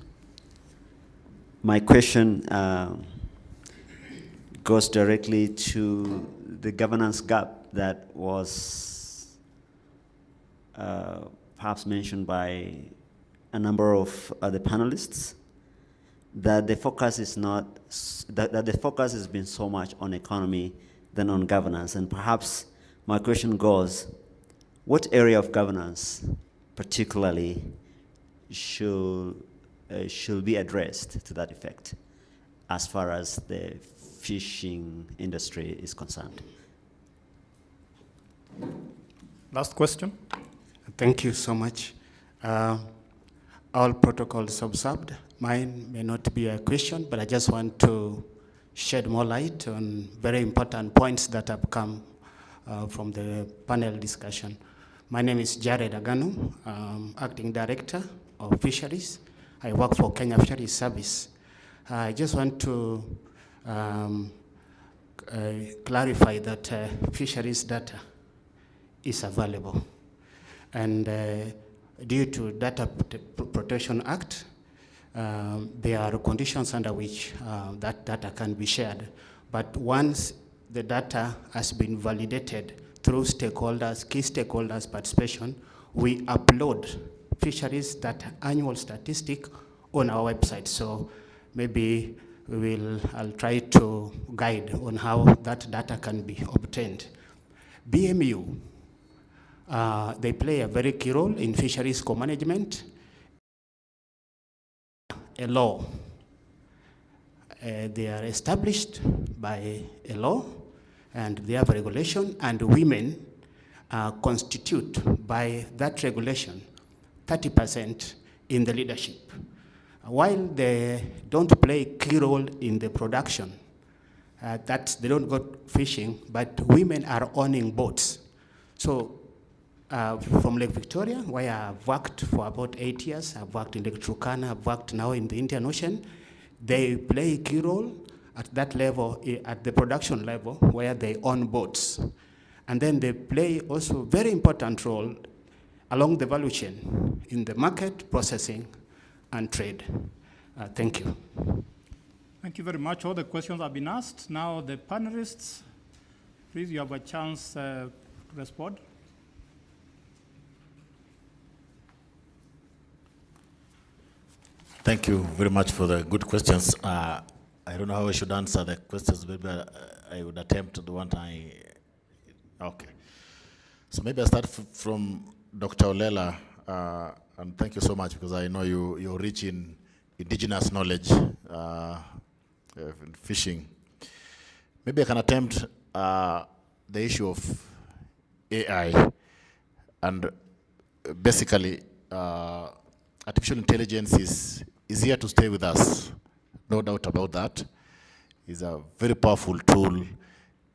My question goes directly to the governance gap that was perhaps mentioned by a number of other panelists, that the focus is not, that the focus has been so much on economy than on governance. And perhaps my question goes, what area of governance particularly should be addressed to that effect as far as the fishing industry is concerned? Last question. Thank you so much. All protocols observed. Mine may not be a question, but I just want to shed more light on very important points that have come from the panel discussion. My name is Jared Aganu, Acting Director of Fisheries. I work for Kenya Fisheries Service. I just want to clarify that fisheries data is available. And due to Data Protection Act, there are conditions under which that data can be shared. But once the data has been validated through stakeholders, key stakeholders' participation, we upload fisheries data annual statistic on our website. So maybe I'll try to guide on how that data can be obtained. BMU, they play a very key role in fisheries co-management. A law. They are established by a law, and they have a regulation, and women constitute by that regulation 30% in the leadership. While they don't play a key role in the production, that they don't go fishing, but women are owning boats. So from Lake Victoria, where I've worked for about 8 years, I've worked in Lake Turkana, I've worked now in the Indian Ocean, they play a key role at that level, at the production level, where they own boats. And then they play also a very important role along the value chain in the market, processing, and trade. Thank you. Thank you very much. All the questions have been asked. Now the panelists, please, you have a chance to respond. Thank you very much for the good questions. I don't know how I should answer the questions, but I would attempt the one okay. So maybe I start from Dr. Olela, and thank you so much, because I know you're rich in indigenous knowledge in fishing. Maybe I can attempt the issue of AI, and basically artificial intelligence is here to stay with us, no doubt about that. It's a very powerful tool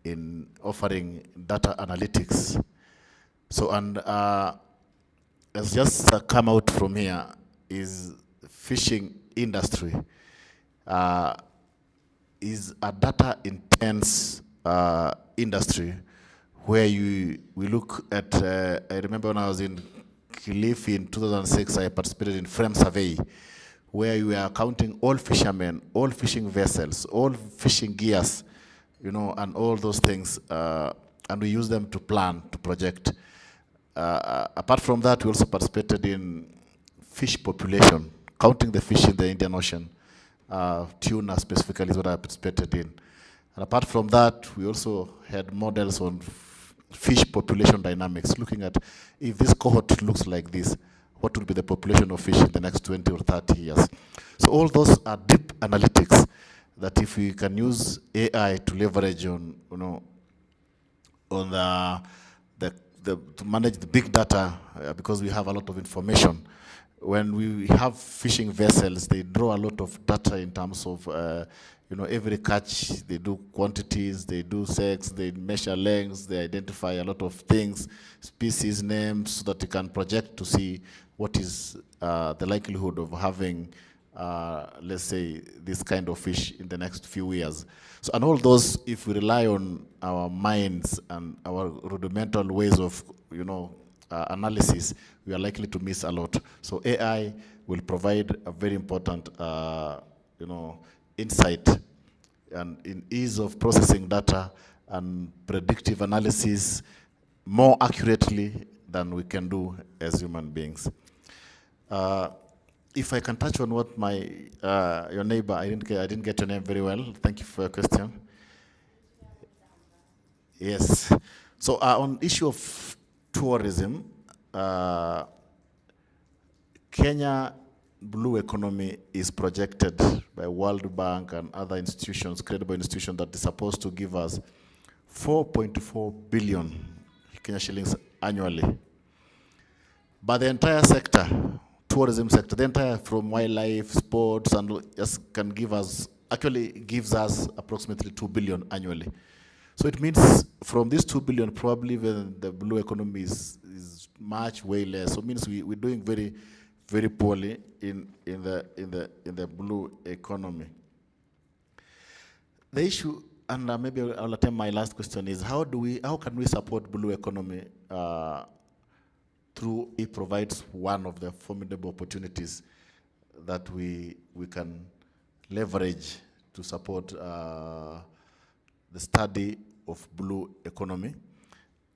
in offering data analytics. So, and has just come out from here is fishing industry is a data intense industry where we look at, I remember when I was in Kilifi in 2006, I participated in frame survey, where we were counting all fishermen, all fishing vessels, all fishing gears, you know, and all those things, and we use them to plan, to project. Apart from that, we also participated in fish population, counting the fish in the Indian Ocean. Tuna specifically is what I participated in. And apart from that, we also had models on fish population dynamics, looking at if this cohort looks like this, what would be the population of fish in the next 20 or 30 years. So all those are deep analytics that if we can use AI to leverage on, you know, on to manage the big data, because we have a lot of information. When we have fishing vessels, they draw a lot of data in terms of, you know, every catch, they do quantities, they do sex, they measure lengths, they identify a lot of things, species names, so that you can project to see what is the likelihood of having, let's say, this kind of fish in the next few years. So, and all those, if we rely on our minds and our rudimental ways of, you know, analysis, we are likely to miss a lot. So AI will provide a very important, you know, insight and in ease of processing data and predictive analysis more accurately than we can do as human beings. If I can touch on what my your neighbor, I didn't get your name very well. Thank you for your question. Yes. So on issue of tourism, Kenya blue economy is projected by World Bank and other institutions, credible institutions, that is supposed to give us 4.4 billion Kenya shillings annually. But the entire sector, tourism sector, the entire from wildlife, sports, and just can give us, actually gives us approximately 2 billion annually. So it means from this 2 billion, probably the blue economy is much way less. So it means we're doing very, very poorly in the blue economy. The issue, and maybe I'll attempt my last question, is how can we support blue economy through it provides one of the formidable opportunities that we can leverage to support the study of blue economy.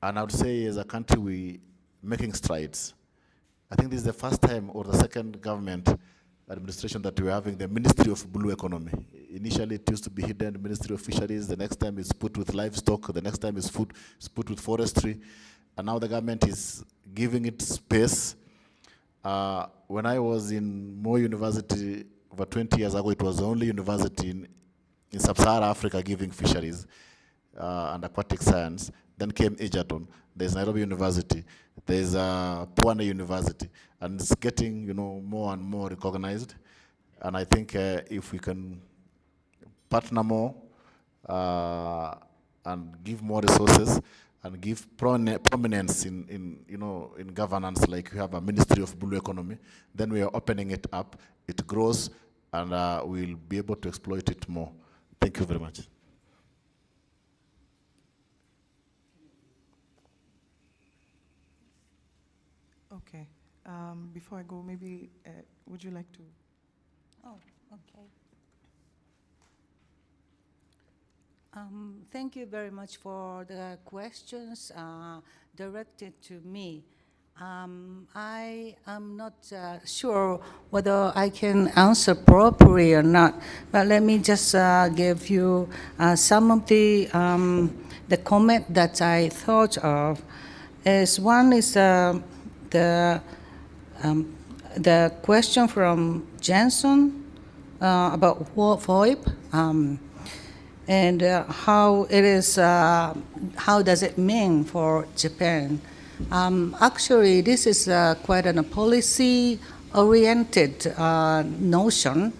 And I would say as a country, we making strides. I think this is the first time or the second government administration that we're having the Ministry of Blue Economy. Initially, it used to be hidden, Ministry of Fisheries. The next time it's put with livestock. The next time it's put with forestry. And now the government is giving it space. When I was in Moi University over 20 years ago, it was the only university in sub-Saharan Africa giving fisheries and aquatic science. Then came Egerton. There's Nairobi University. There's Pwane University. And it's getting, more and more recognized. And I think if we can partner more and give more resources and give prominence in governance, like we have a Ministry of Blue Economy, then we are opening it up. It grows, and we'll be able to exploit it more. Thank you very much. Okay. Before I go, maybe would you like to? Oh, okay. Thank you very much for the questions directed to me. I am not sure whether I can answer properly or not, but let me just give you some of the comment that I thought of. One is the question from Jensen about FOIP and how it is, how does it mean for Japan? Actually, this is quite a policy-oriented notion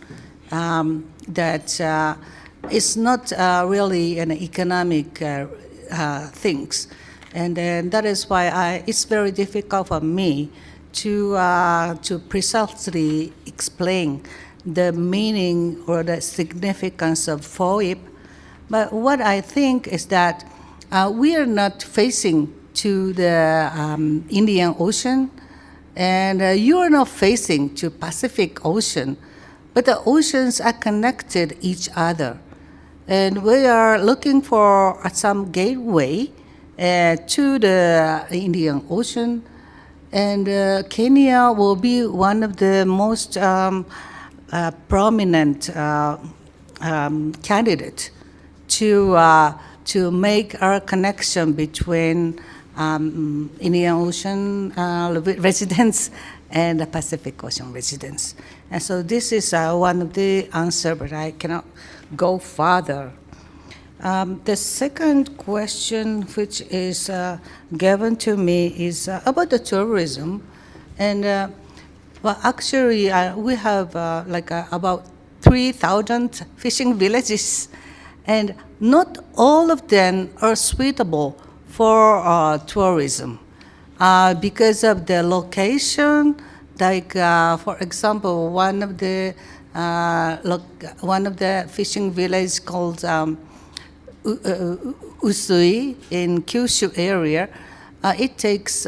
that is not really an economic things. And then that is why it's very difficult for me to precisely explain the meaning or the significance of FOIP. But what I think is that we are not facing to the Indian Ocean, and you are not facing to Pacific Ocean, but the oceans are connected each other. And we are looking for some gateway to the Indian Ocean, and Kenya will be one of the most prominent candidate to make our connection between Indian Ocean residents and the Pacific Ocean residents. And so this is one of the answers, but I cannot go further. The second question, which is given to me, is about the tourism. And well, actually, we have about 3,000 fishing villages, and not all of them are suitable for tourism because of the location. Like, for example, one of the fishing villages called Usui in Kyushu area, it takes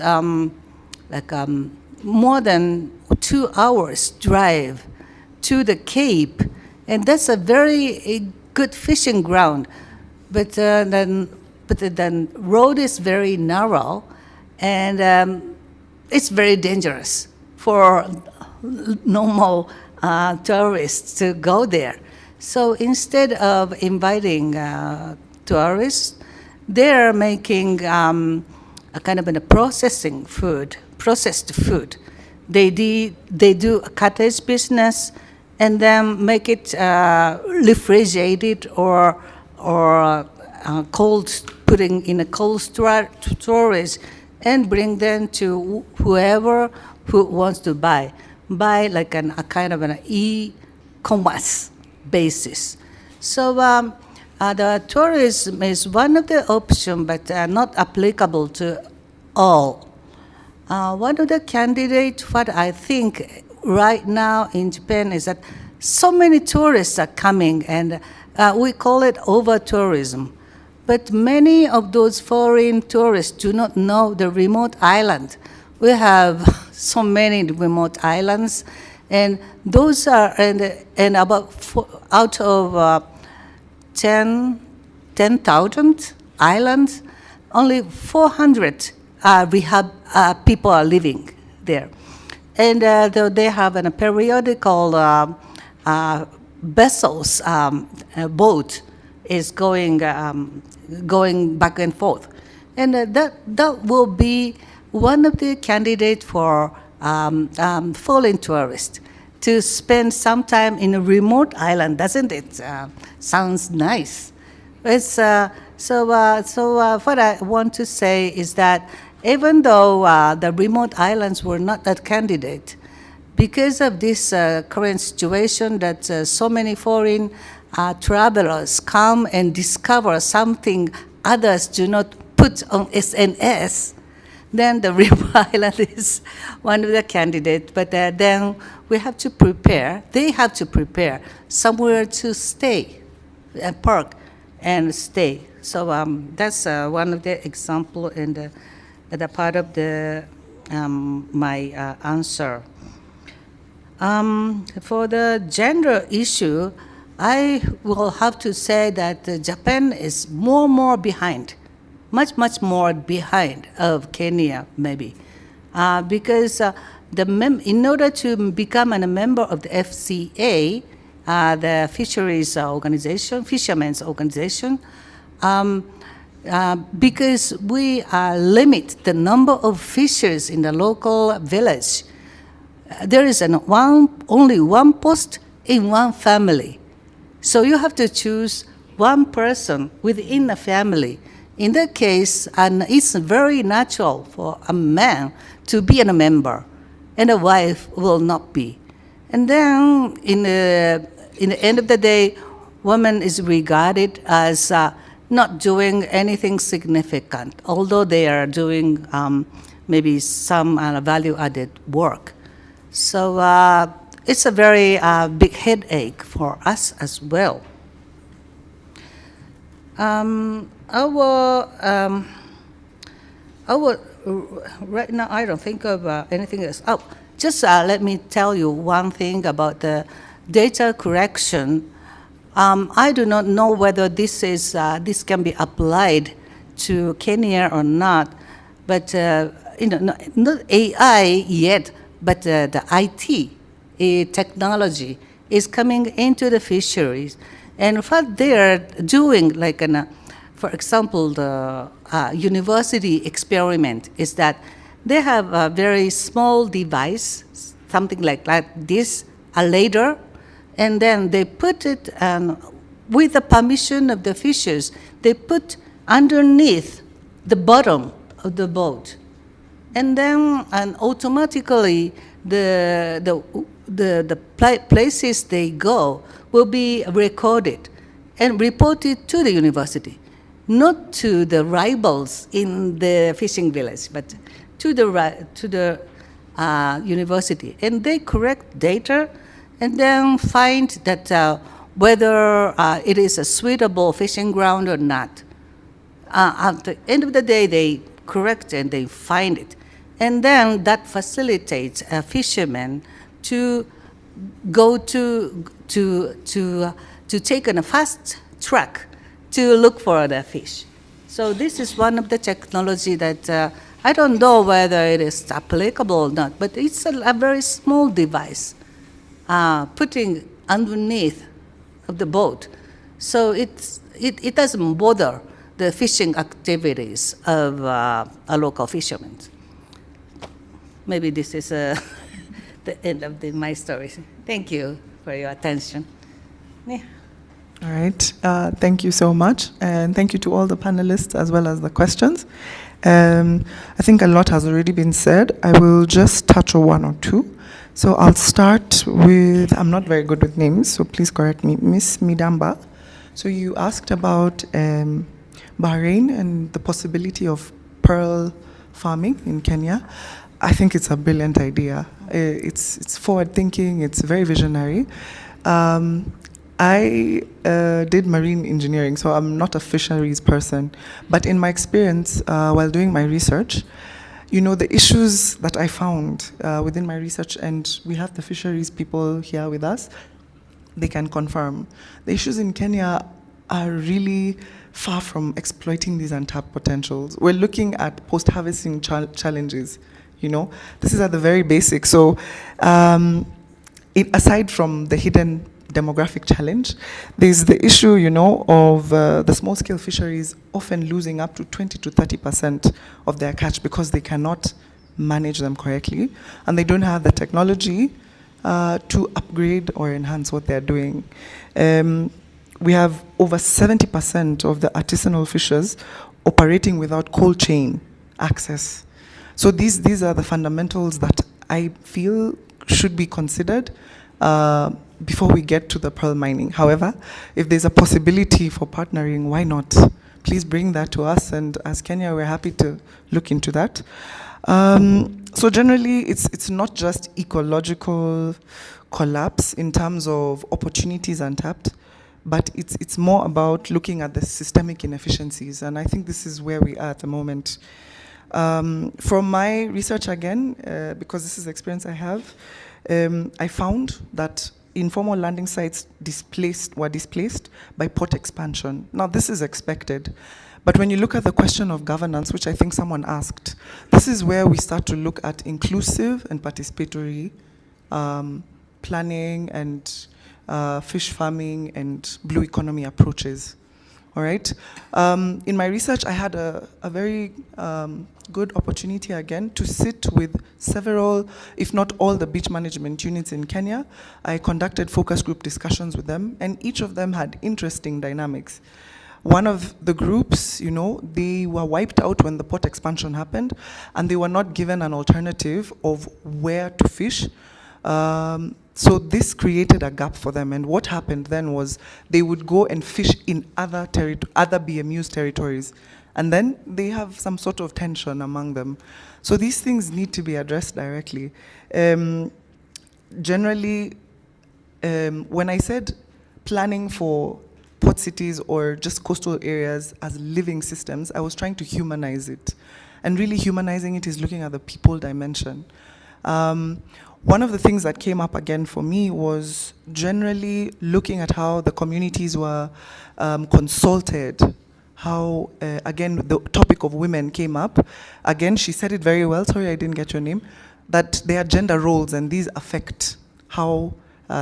more than 2 hours drive to the Cape, and that's a very good fishing ground. But then road is very narrow, and it's very dangerous for normal tourists to go there. So instead of inviting tourists, they're making a kind of a processed food. They do a cottage business, and then make it refrigerated or cold, putting in a cold storage, and bring them to whoever who wants to buy like a kind of an e-commerce basis. So the tourism is one of the options, but not applicable to all. One of the candidates, what I think right now in Japan is that so many tourists are coming, and we call it over-tourism. But many of those foreign tourists do not know the remote island. We have so many remote islands, And those are, and about out of 10,000 islands, only 400 rehab people are living there. And they have a periodical vessels, boat is going back and forth. And that will be one of the candidates for foreign tourists to spend some time in a remote island, doesn't it? Sounds nice. It's, so what I want to say is that even though the remote islands were not that candidate, because of this current situation that so many foreign travelers come and discover something others do not put on SNS, then the remote island is one of the candidates. But then we have to prepare, they have to prepare somewhere to stay, park and stay. So that's one of the example in the part of the my answer. For the gender issue, I will have to say that Japan is more behind, much more behind of Kenya maybe, because in order to become a member of the FCA, the Fisheries organization, Fishermen's organization, because we limit the number of fishers in the local village. There is only one post in one family. So you have to choose one person within a family. In that case, and it's very natural for a man to be a member, and a wife will not be. And then in the end of the day, woman is regarded as not doing anything significant, although they are doing maybe some value-added work. So it's a very big headache for us as well. Right now, I don't think of anything else. Oh, just let me tell you one thing about the data correction. I do not know whether this can be applied to Kenya or not, but not AI yet, but the IT technology is coming into the fisheries. And what they are doing, like, for example, the university experiment is that they have a very small device, something like this, a ladder, and then they put it, with the permission of the fishers, they put underneath the bottom of the boat. And then automatically the places they go will be recorded and reported to the university, not to the rivals in the fishing village, but to the university. And they correct data and then find that whether it is a suitable fishing ground or not. At the end of the day, they correct and they find it. And then that facilitates a fisherman to go to take on a fast track to look for the fish. So this is one of the technology that I don't know whether it is applicable or not, but it's a very small device putting underneath of the boat. So it doesn't bother the fishing activities of a local fisherman. Maybe this is the end of my story. Thank you for your attention. Yeah. All right. Thank you so much. And thank you to all the panelists as well as the questions. I think a lot has already been said. I will just touch on one or two. So I'll start with, I'm not very good with names, so please correct me, Miss Midamba. So you asked about Bahrain and the possibility of pearl farming in Kenya. I think it's a brilliant idea. It's forward-thinking, it's very visionary. I did marine engineering, so I'm not a fisheries person. But in my experience, while doing my research, the issues that I found within my research, and we have the fisheries people here with us, they can confirm. The issues in Kenya are really far from exploiting these untapped potentials. We're looking at post-harvesting challenges, This is at the very basic. So aside from the hidden demographic challenge, there's the issue, of the small-scale fisheries often losing up to 20 to 30% of their catch because they cannot manage them correctly, and they don't have the technology to upgrade or enhance what they're doing. We have over 70% of the artisanal fishers operating without cold chain access. So these are the fundamentals that I feel should be considered before we get to the pearl mining. However, if there's a possibility for partnering, why not? Please bring that to us, and as Kenya, we're happy to look into that. So generally, it's not just ecological collapse in terms of opportunities untapped, but it's more about looking at the systemic inefficiencies, and I think this is where we are at the moment. From my research again, because this is the experience I have, I found that informal landing sites were displaced by port expansion. Now, this is expected, but when you look at the question of governance, which I think someone asked, this is where we start to look at inclusive and participatory planning and fish farming and blue economy approaches. All right. In my research, I had a very good opportunity again to sit with several, if not all, the beach management units in Kenya. I conducted focus group discussions with them, and each of them had interesting dynamics. One of the groups, they were wiped out when the port expansion happened, and they were not given an alternative of where to fish. So this created a gap for them, and what happened then was they would go and fish in other BMU's territories, and then they have some sort of tension among them. So these things need to be addressed directly. Generally, when I said planning for port cities or just coastal areas as living systems, I was trying to humanize it, and really humanizing it is looking at the people dimension. One of the things that came up again for me was generally looking at how the communities were consulted, how, again, the topic of women came up. Again, she said it very well, sorry I didn't get your name, that there are gender roles and these affect how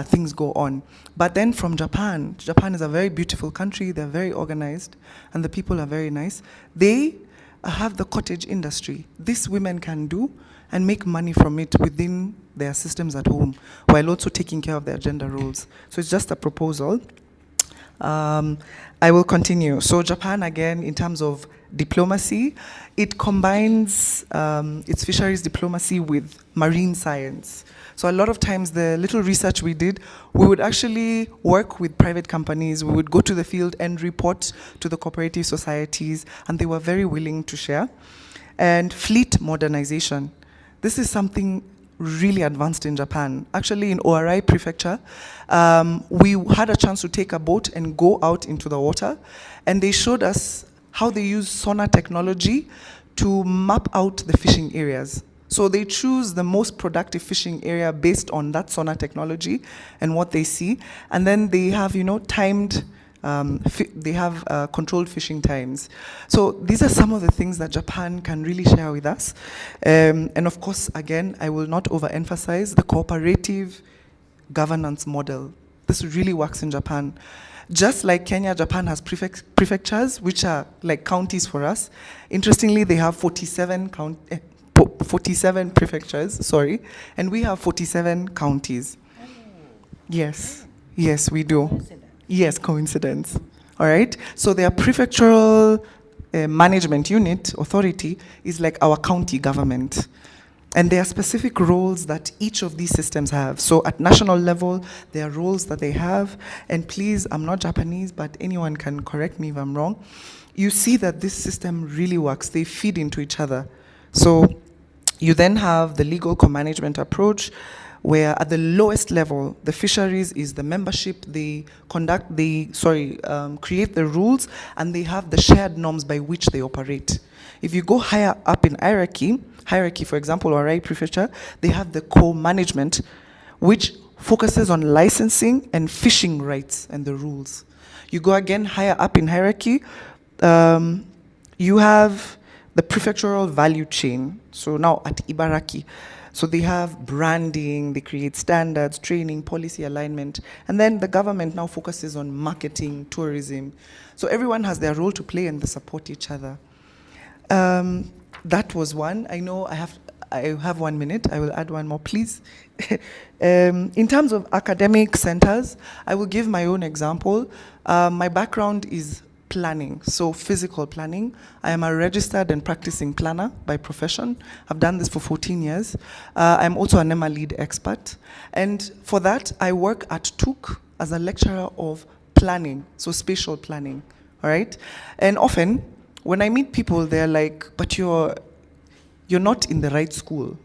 things go on. But then from Japan is a very beautiful country, they're very organized, and the people are very nice. They have the cottage industry. This women can do and make money from it within their systems at home, while also taking care of their gender roles. So it's just a proposal. I will continue. So Japan, again, in terms of diplomacy, it combines its fisheries diplomacy with marine science. So a lot of times the little research we did, we would actually work with private companies, we would go to the field and report to the cooperative societies, and they were very willing to share. And fleet modernization. This is something really advanced in Japan. Actually, in Oarai Prefecture, we had a chance to take a boat and go out into the water, and they showed us how they use sonar technology to map out the fishing areas. So they choose the most productive fishing area based on that sonar technology and what they see, and then they have, timed. They have controlled fishing times. So these are some of the things that Japan can really share with us. And of course, again, I will not overemphasize the cooperative governance model. This really works in Japan. Just like Kenya, Japan has prefectures, which are like counties for us. Interestingly, they have 47 prefectures, and we have 47 counties. Yes, we do. Yes, coincidence. All right. So their prefectural management unit authority is like our county government. And there are specific roles that each of these systems have. So at national level, there are roles that they have. And please, I'm not Japanese, but anyone can correct me if I'm wrong. You see that this system really works. They feed into each other. So you then have the legal co-management approach, where at the lowest level, the fisheries is the membership, they create the rules, and they have the shared norms by which they operate. If you go higher up in hierarchy, hierarchy, for example, or Rai Prefecture, they have the co-management, which focuses on licensing and fishing rights and the rules. You go again higher up in hierarchy, you have the prefectural value chain. So now at Ibaraki, so they have branding, they create standards, training, policy alignment, and then the government now focuses on marketing, tourism. So everyone has their role to play and they support each other. That was one. I know I have 1 minute. I will add one more, please. In terms of academic centers, I will give my own example. My background is planning, so physical planning. I am a registered and practicing planner by profession. I've done this for 14 years. I'm also an EMA lead expert. And for that, I work at TUK as a lecturer of planning, so spatial planning, all right? And often, when I meet people, they're like, but you're not in the right school,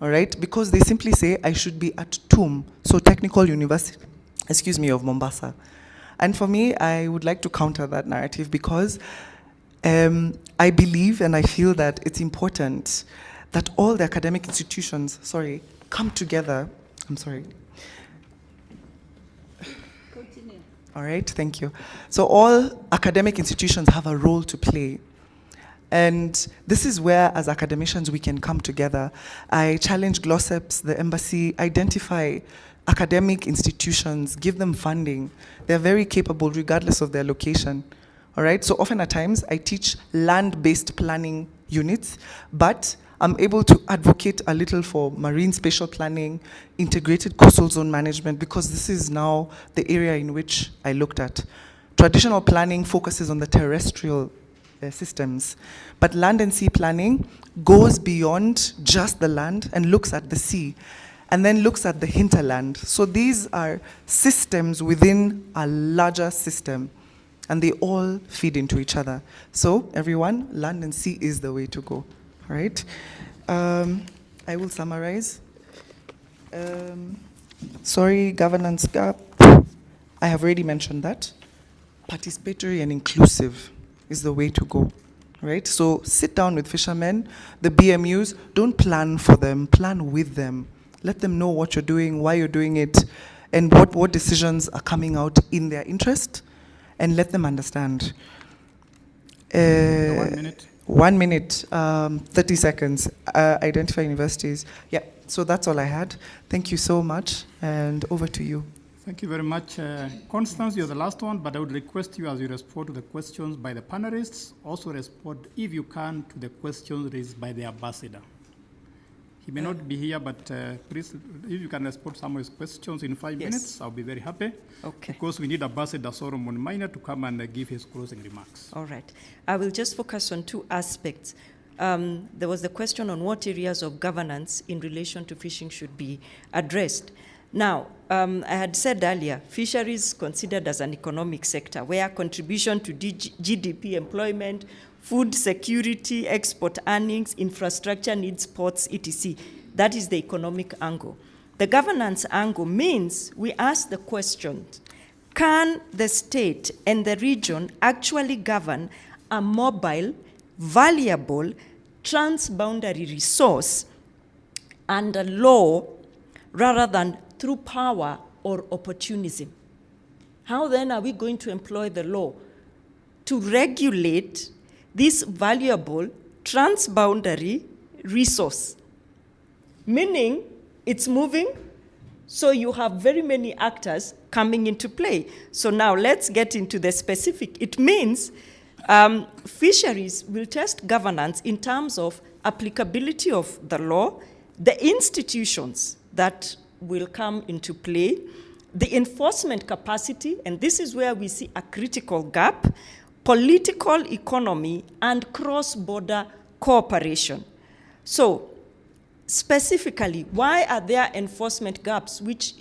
all right? Because they simply say, I should be at TUM, so Technical University, of Mombasa. And for me, I would like to counter that narrative because I believe and I feel that it's important that all the academic institutions, come together. I'm sorry. Continue. All right, thank you. So all academic institutions have a role to play. And this is where, as academicians, we can come together. I challenge GLOSEPs, the embassy, identify academic institutions, give them funding. They're very capable regardless of their location, all right? So often at times, I teach land-based planning units, but I'm able to advocate a little for marine spatial planning, integrated coastal zone management, because this is now the area in which I looked at. Traditional planning focuses on the terrestrial systems, but land and sea planning goes beyond just the land and looks at the sea, and then looks at the hinterland. So these are systems within a larger system, and they all feed into each other. So everyone, land and sea is the way to go, all right? I will summarize. Governance gap. I have already mentioned that. Participatory and inclusive is the way to go, right? So sit down with fishermen, the BMUs, don't plan for them, plan with them. Let them know what you're doing, why you're doing it, and what decisions are coming out in their interest, and let them understand. 1 minute. 1 minute, 30 seconds. Identify universities. Yeah, so that's all I had. Thank you so much, and over to you. Thank you very much. Constance, you're the last one, but I would request you, as you respond to the questions by the panelists, also respond, if you can, to the questions raised by the ambassador. He may not be here, but please, if you can respond to some of his questions in 5 minutes, I'll be very happy. Okay. Because we need Ambassador Solomon Maina to come and give his closing remarks. All right. I will just focus on two aspects. There was the question on what areas of governance in relation to fishing should be addressed. Now, I had said earlier, fisheries considered as an economic sector where contribution to GDP, employment, food security, export earnings, infrastructure needs, ports, etc. That is the economic angle. The governance angle means we ask the question, can the state and the region actually govern a mobile, valuable, transboundary resource under law rather than through power or opportunism? How then are we going to employ the law to regulate this valuable transboundary resource? Meaning it's moving, so you have very many actors coming into play. So now let's get into the specific. It means fisheries will test governance in terms of applicability of the law, the institutions that will come into play, the enforcement capacity, and this is where we see a critical gap, political economy, and cross-border cooperation. So, specifically, why are there enforcement gaps which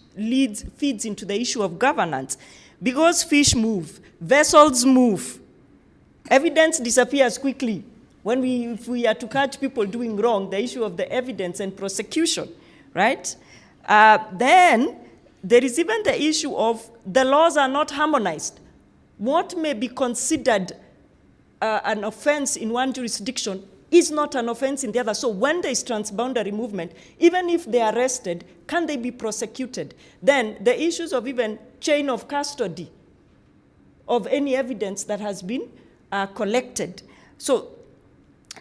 feeds into the issue of governance? Because fish move, vessels move, evidence disappears quickly. If we are to catch people doing wrong, the issue of the evidence and prosecution, right? Then there is even the issue of the laws are not harmonized. What may be considered an offense in one jurisdiction is not an offense in the other. So when there is transboundary movement, even if they are arrested, can they be prosecuted? Then the issues of even chain of custody of any evidence that has been collected. So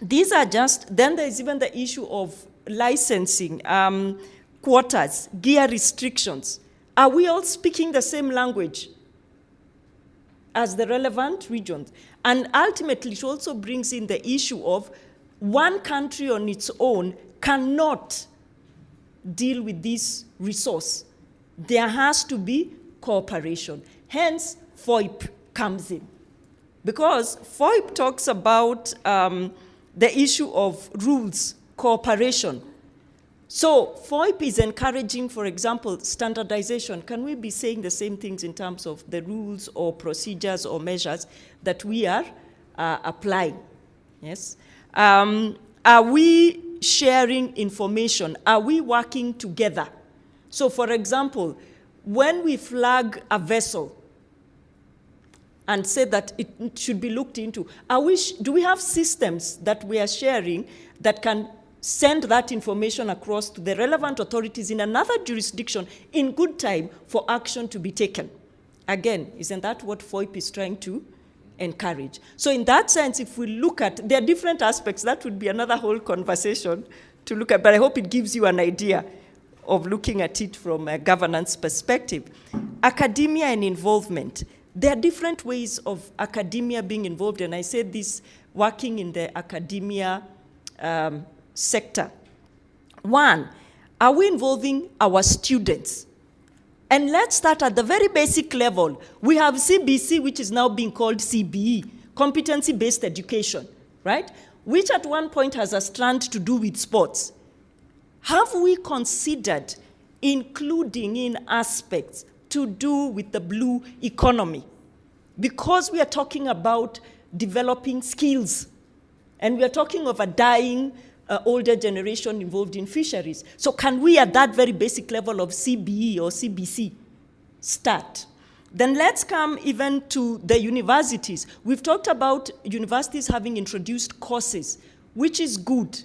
these are just, then there is even the issue of licensing, quotas, gear restrictions. Are we all speaking the same language as the relevant regions? And ultimately, it also brings in the issue of one country on its own cannot deal with this resource. There has to be cooperation. Hence, FOIP comes in. Because FOIP talks about the issue of rules, cooperation. So FOIP is encouraging, for example, standardization. Can we be saying the same things in terms of the rules or procedures or measures that we are applying? Yes. Are we sharing information? Are we working together? So for example, when we flag a vessel and say that it should be looked into, do we have systems that we are sharing that can send that information across to the relevant authorities in another jurisdiction in good time for action to be taken? Again, isn't that what FOIP is trying to encourage? So in that sense, if we look at, there are different aspects, that would be another whole conversation to look at, but I hope it gives you an idea of looking at it from a governance perspective. Academia and involvement. There are different ways of academia being involved, and I said this working in the academia sector. One, are we involving our students? And let's start at the very basic level. We have CBC, which is now being called CBE, competency-based education, right? Which at one point has a strand to do with sports. Have we considered including in aspects to do with the blue economy? Because we are talking about developing skills, and we are talking of a dying older generation involved in fisheries. So can we, at that very basic level of CBE or CBC, start? Then let's come even to the universities. We've talked about universities having introduced courses, which is good,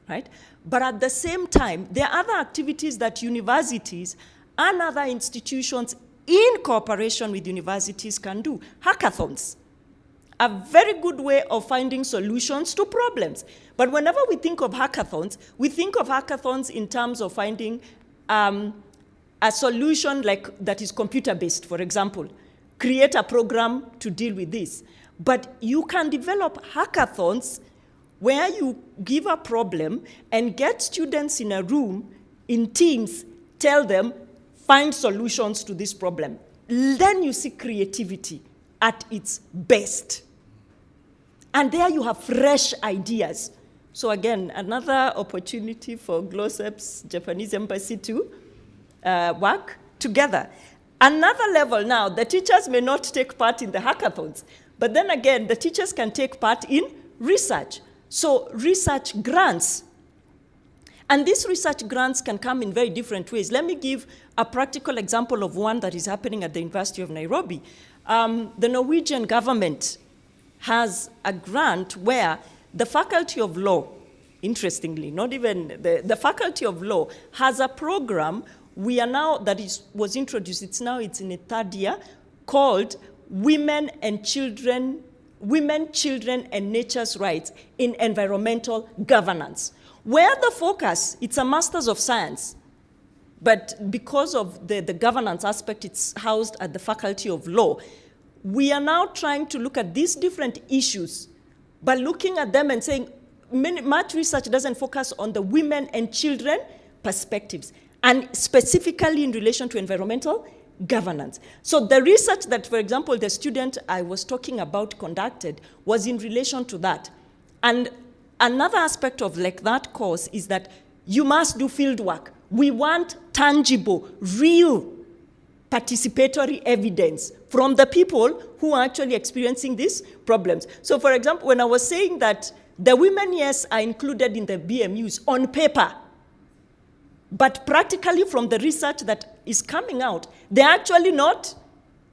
right? But at the same time, there are other activities that universities and other institutions in cooperation with universities can do. Hackathons, a very good way of finding solutions to problems. But whenever we think of hackathons in terms of finding a solution like that is computer-based, for example. Create a program to deal with this. But you can develop hackathons where you give a problem and get students in a room, in teams, tell them, find solutions to this problem. Then you see creativity at its best. And there you have fresh ideas. So again, another opportunity for GLOSEP's Japanese embassy to work together. Another level now, the teachers may not take part in the hackathons, but then again, the teachers can take part in research. So research grants. And these research grants can come in very different ways. Let me give a practical example of one that is happening at the University of Nairobi. The Norwegian government has a grant where the Faculty of Law, interestingly, not even the Faculty of Law, has a program we are now, was introduced, it's in a third year, called Women, Children, and Nature's Rights in Environmental Governance, where the focus, it's a Masters of Science, but because of the governance aspect, it's housed at the Faculty of Law. We are now trying to look at these different issues, but looking at them and saying, much research doesn't focus on the women and children perspectives, and specifically in relation to environmental governance. So the research that, for example, the student I was talking about conducted was in relation to that. And another aspect of that course is that you must do field work. We want tangible, real participatory evidence from the people who are actually experiencing these problems. So for example, when I was saying that the women, yes, are included in the BMUs on paper, but practically from the research that is coming out, they're actually not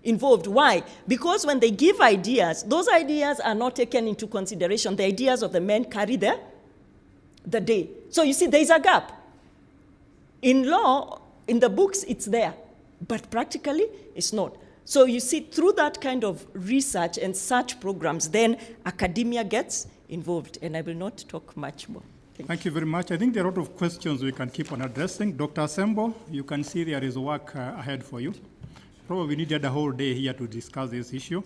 involved. Why? Because when they give ideas, those ideas are not taken into consideration. The ideas of the men carry the the day. So you see, there is a gap. In law, in the books, it's there, but practically, it's not. So you see, through that kind of research and such programs, then academia gets involved, and I will not talk much more. Thank you very much. I think there are a lot of questions we can keep on addressing. Dr. Asembo, you can see there is work ahead for you. Probably we needed a whole day here to discuss this issue.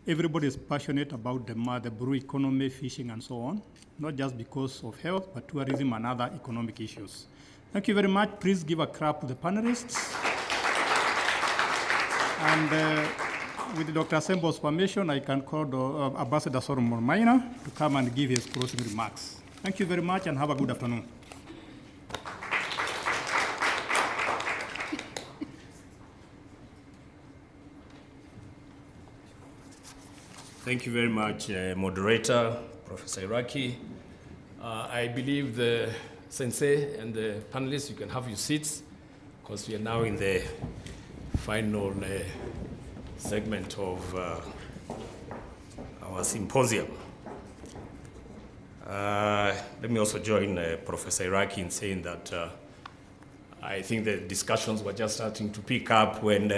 Everybody is passionate about the blue economy, fishing, and so on, not just because of health, but tourism and other economic issues. Thank you very much. Please give a clap to the panelists. And with Dr. Asembo's permission, I can call Ambassador Solomon Maina to come and give his closing remarks. Thank you very much and have a good afternoon. Thank you very much, moderator, Professor Iraqi. I believe the sensei and the panelists, you can have your seats, because we are now in the final segment of our symposium. Let me also join Professor Iraqi in saying that I think the discussions were just starting to pick up when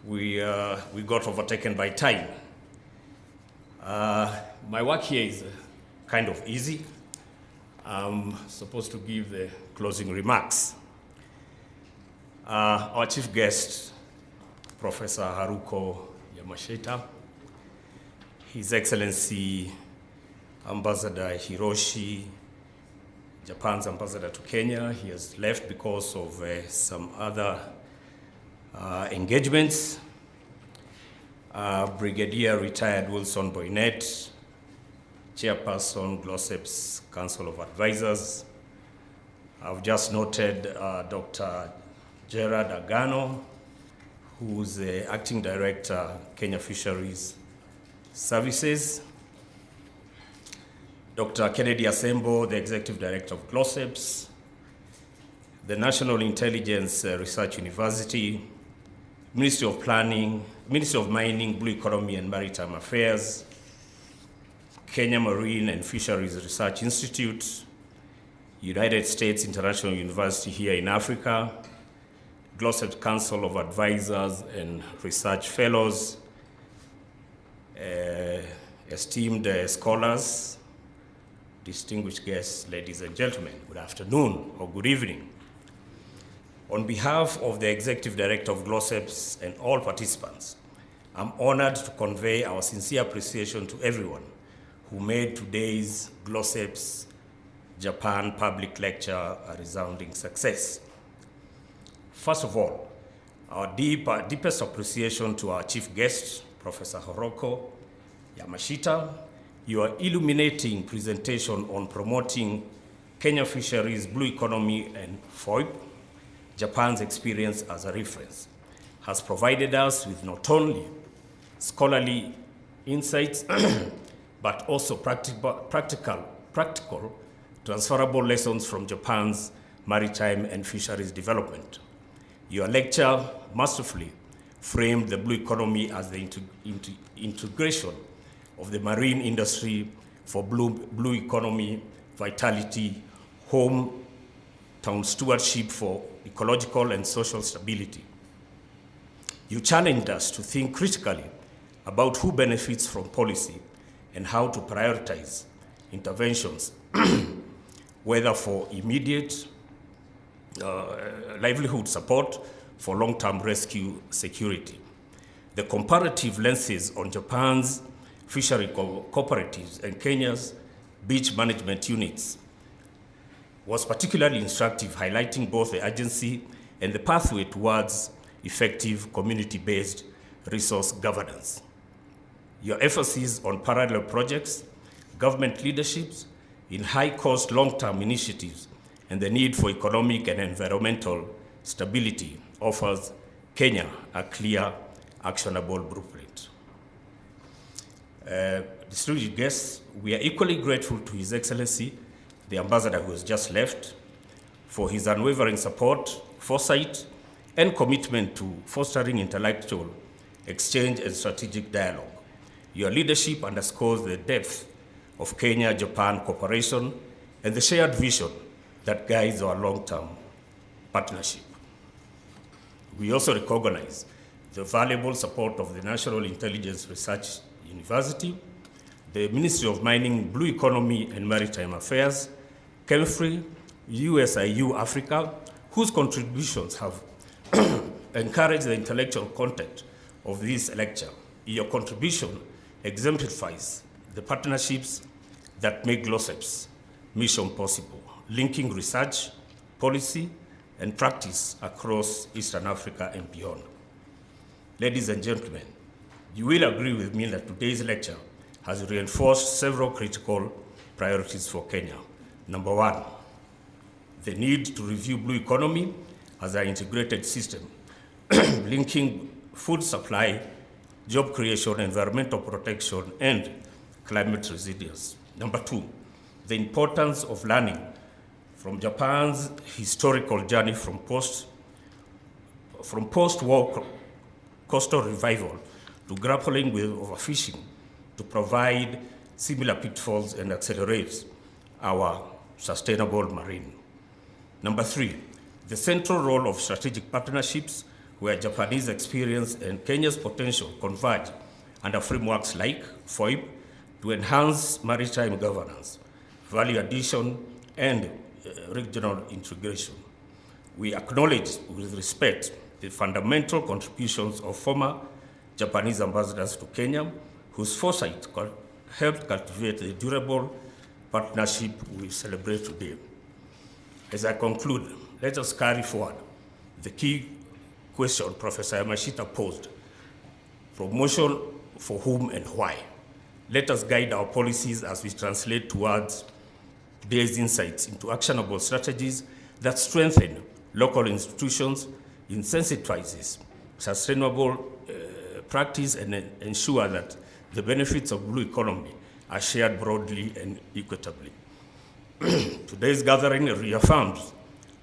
we got overtaken by time. My work here is kind of easy. I'm supposed to give the closing remarks. Our chief guest, Professor HARUKO YAMASHITA, His Excellency Ambassador Hiroshi, Japan's ambassador to Kenya. He has left because of some other engagements. Brigadier Retired Wilson Boynet, Chairperson, GLOSEP's Council of Advisors. I've just noted Dr. Gerard Agano, who's the Acting Director, Kenya Fisheries Services. Dr. Kennedy Asembo, the Executive Director of GLOSEPS, the National Intelligence Research University, Ministry of Planning, Ministry of Mining, Blue Economy and Maritime Affairs, Kenya Marine and Fisheries Research Institute, United States International University here in Africa, GLOSEP Council of Advisors and Research Fellows, esteemed scholars, distinguished guests, ladies and gentlemen, good afternoon or good evening. On behalf of the Executive Director of GLOSEPS and all participants, I'm honored to convey our sincere appreciation to everyone who made today's GLOSEPS Japan public lecture a resounding success. First of all, our deepest appreciation to our chief guest, Professor HARUKO YAMASHITA. Your illuminating presentation on promoting Kenya Fisheries, Blue Economy, and FOIP, Japan's experience as a reference, has provided us with not only scholarly insights, but also practical, transferable lessons from Japan's maritime and fisheries development. Your lecture masterfully framed the blue economy as the integration of the marine industry for blue economy, vitality, hometown stewardship for ecological and social stability. You challenged us to think critically about who benefits from policy and how to prioritize interventions, whether for immediate livelihood support, for long-term rescue security. The comparative lenses on Japan's fishery cooperatives and Kenya's beach management units was particularly instructive, highlighting both the urgency and the pathway towards effective community-based resource governance. Your emphasis on parallel projects, government leaderships in high-cost long-term initiatives, and the need for economic and environmental stability offers Kenya a clear, actionable blueprint. Distinguished guests, we are equally grateful to His Excellency, the Ambassador who has just left, for his unwavering support, foresight, and commitment to fostering intellectual exchange and strategic dialogue. Your leadership underscores the depth of Kenya-Japan cooperation and the shared vision that guides our long-term partnership. We also recognize the valuable support of the National Intelligence Research University, the Ministry of Mining, Blue Economy and Maritime Affairs, ChemFree, USIU Africa, whose contributions have encouraged the intellectual content of this lecture. Your contribution exemplifies the partnerships that make GLOSEP's mission possible, linking research, policy, and practice across Eastern Africa and beyond. Ladies and gentlemen, you will agree with me that today's lecture has reinforced several critical priorities for Kenya. Number one, the need to review blue economy as an integrated system, linking food supply, job creation, environmental protection, and climate resilience. Number two, the importance of learning from Japan's historical journey from post-war coastal revival to grappling with overfishing to provide similar pitfalls and accelerate our sustainable marine. Number three, the central role of strategic partnerships where Japanese experience and Kenya's potential converge under frameworks like FOIP to enhance maritime governance, value addition, and regional integration. We acknowledge with respect the fundamental contributions of former Japanese ambassadors to Kenya, whose foresight helped cultivate the durable partnership we celebrate today. As I conclude, let us carry forward the key question Professor Yamashita posed: promotion for whom and why? Let us guide our policies as we translate towards today's insights into actionable strategies that strengthen local institutions, incentivize sustainable practice, and ensure that the benefits of blue economy are shared broadly and equitably. Today's gathering reaffirms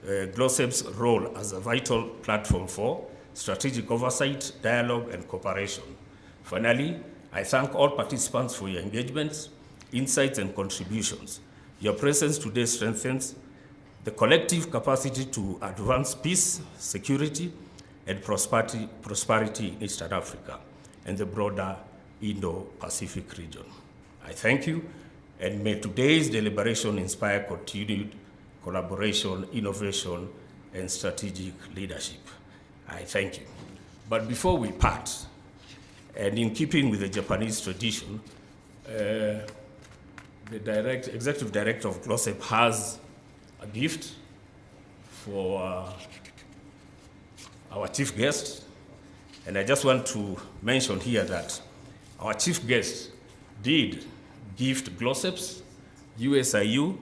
GLOSEP's role as a vital platform for strategic oversight, dialogue, and cooperation. Finally, I thank all participants for your engagements, insights, and contributions. Your presence today strengthens the collective capacity to advance peace, security, and prosperity in Eastern Africa and the broader Indo-Pacific region. I thank you, and may today's deliberation inspire continued collaboration, innovation, and strategic leadership. I thank you. But before we part, and in keeping with the Japanese tradition, the executive director of GLOSEP has a gift for our chief guest. And I just want to mention here that our chief guest did gift GLOSEPs, USIU,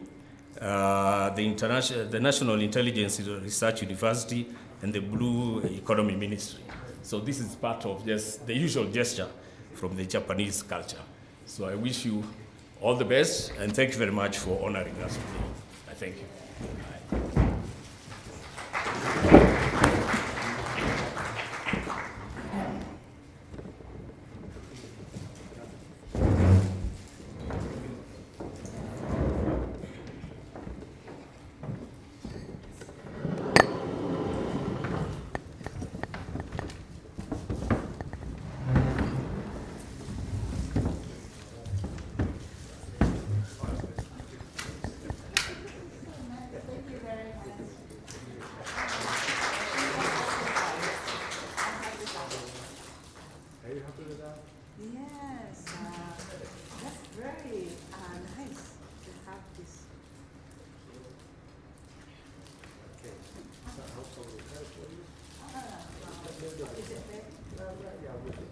the National Intelligence Research University, and the Blue Economy Ministry. So this is part of just the usual gesture from the Japanese culture. So I wish you all the best, and thank you very much for honoring us today. I thank you. Bye. Yes, that's very nice to have this.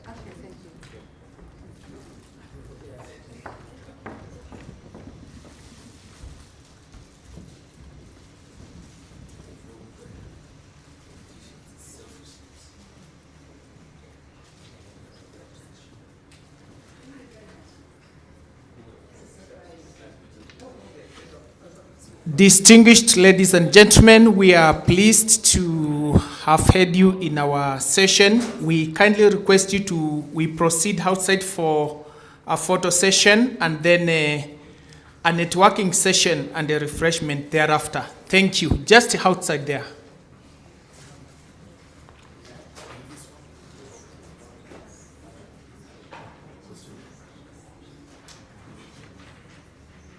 Okay, thank you. Distinguished ladies and gentlemen, we are pleased to have had you in our session. We kindly request you to, we proceed outside for a photo session, and then a networking session and a refreshment thereafter. Thank you. Just outside there.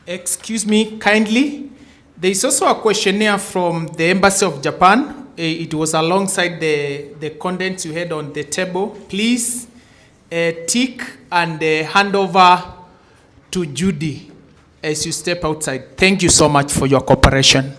Excuse me kindly. There is also a questionnaire from the Embassy of Japan. It was alongside the contents you had on the table. Please tick and hand over to Judy as you step outside. Thank you so much for your cooperation.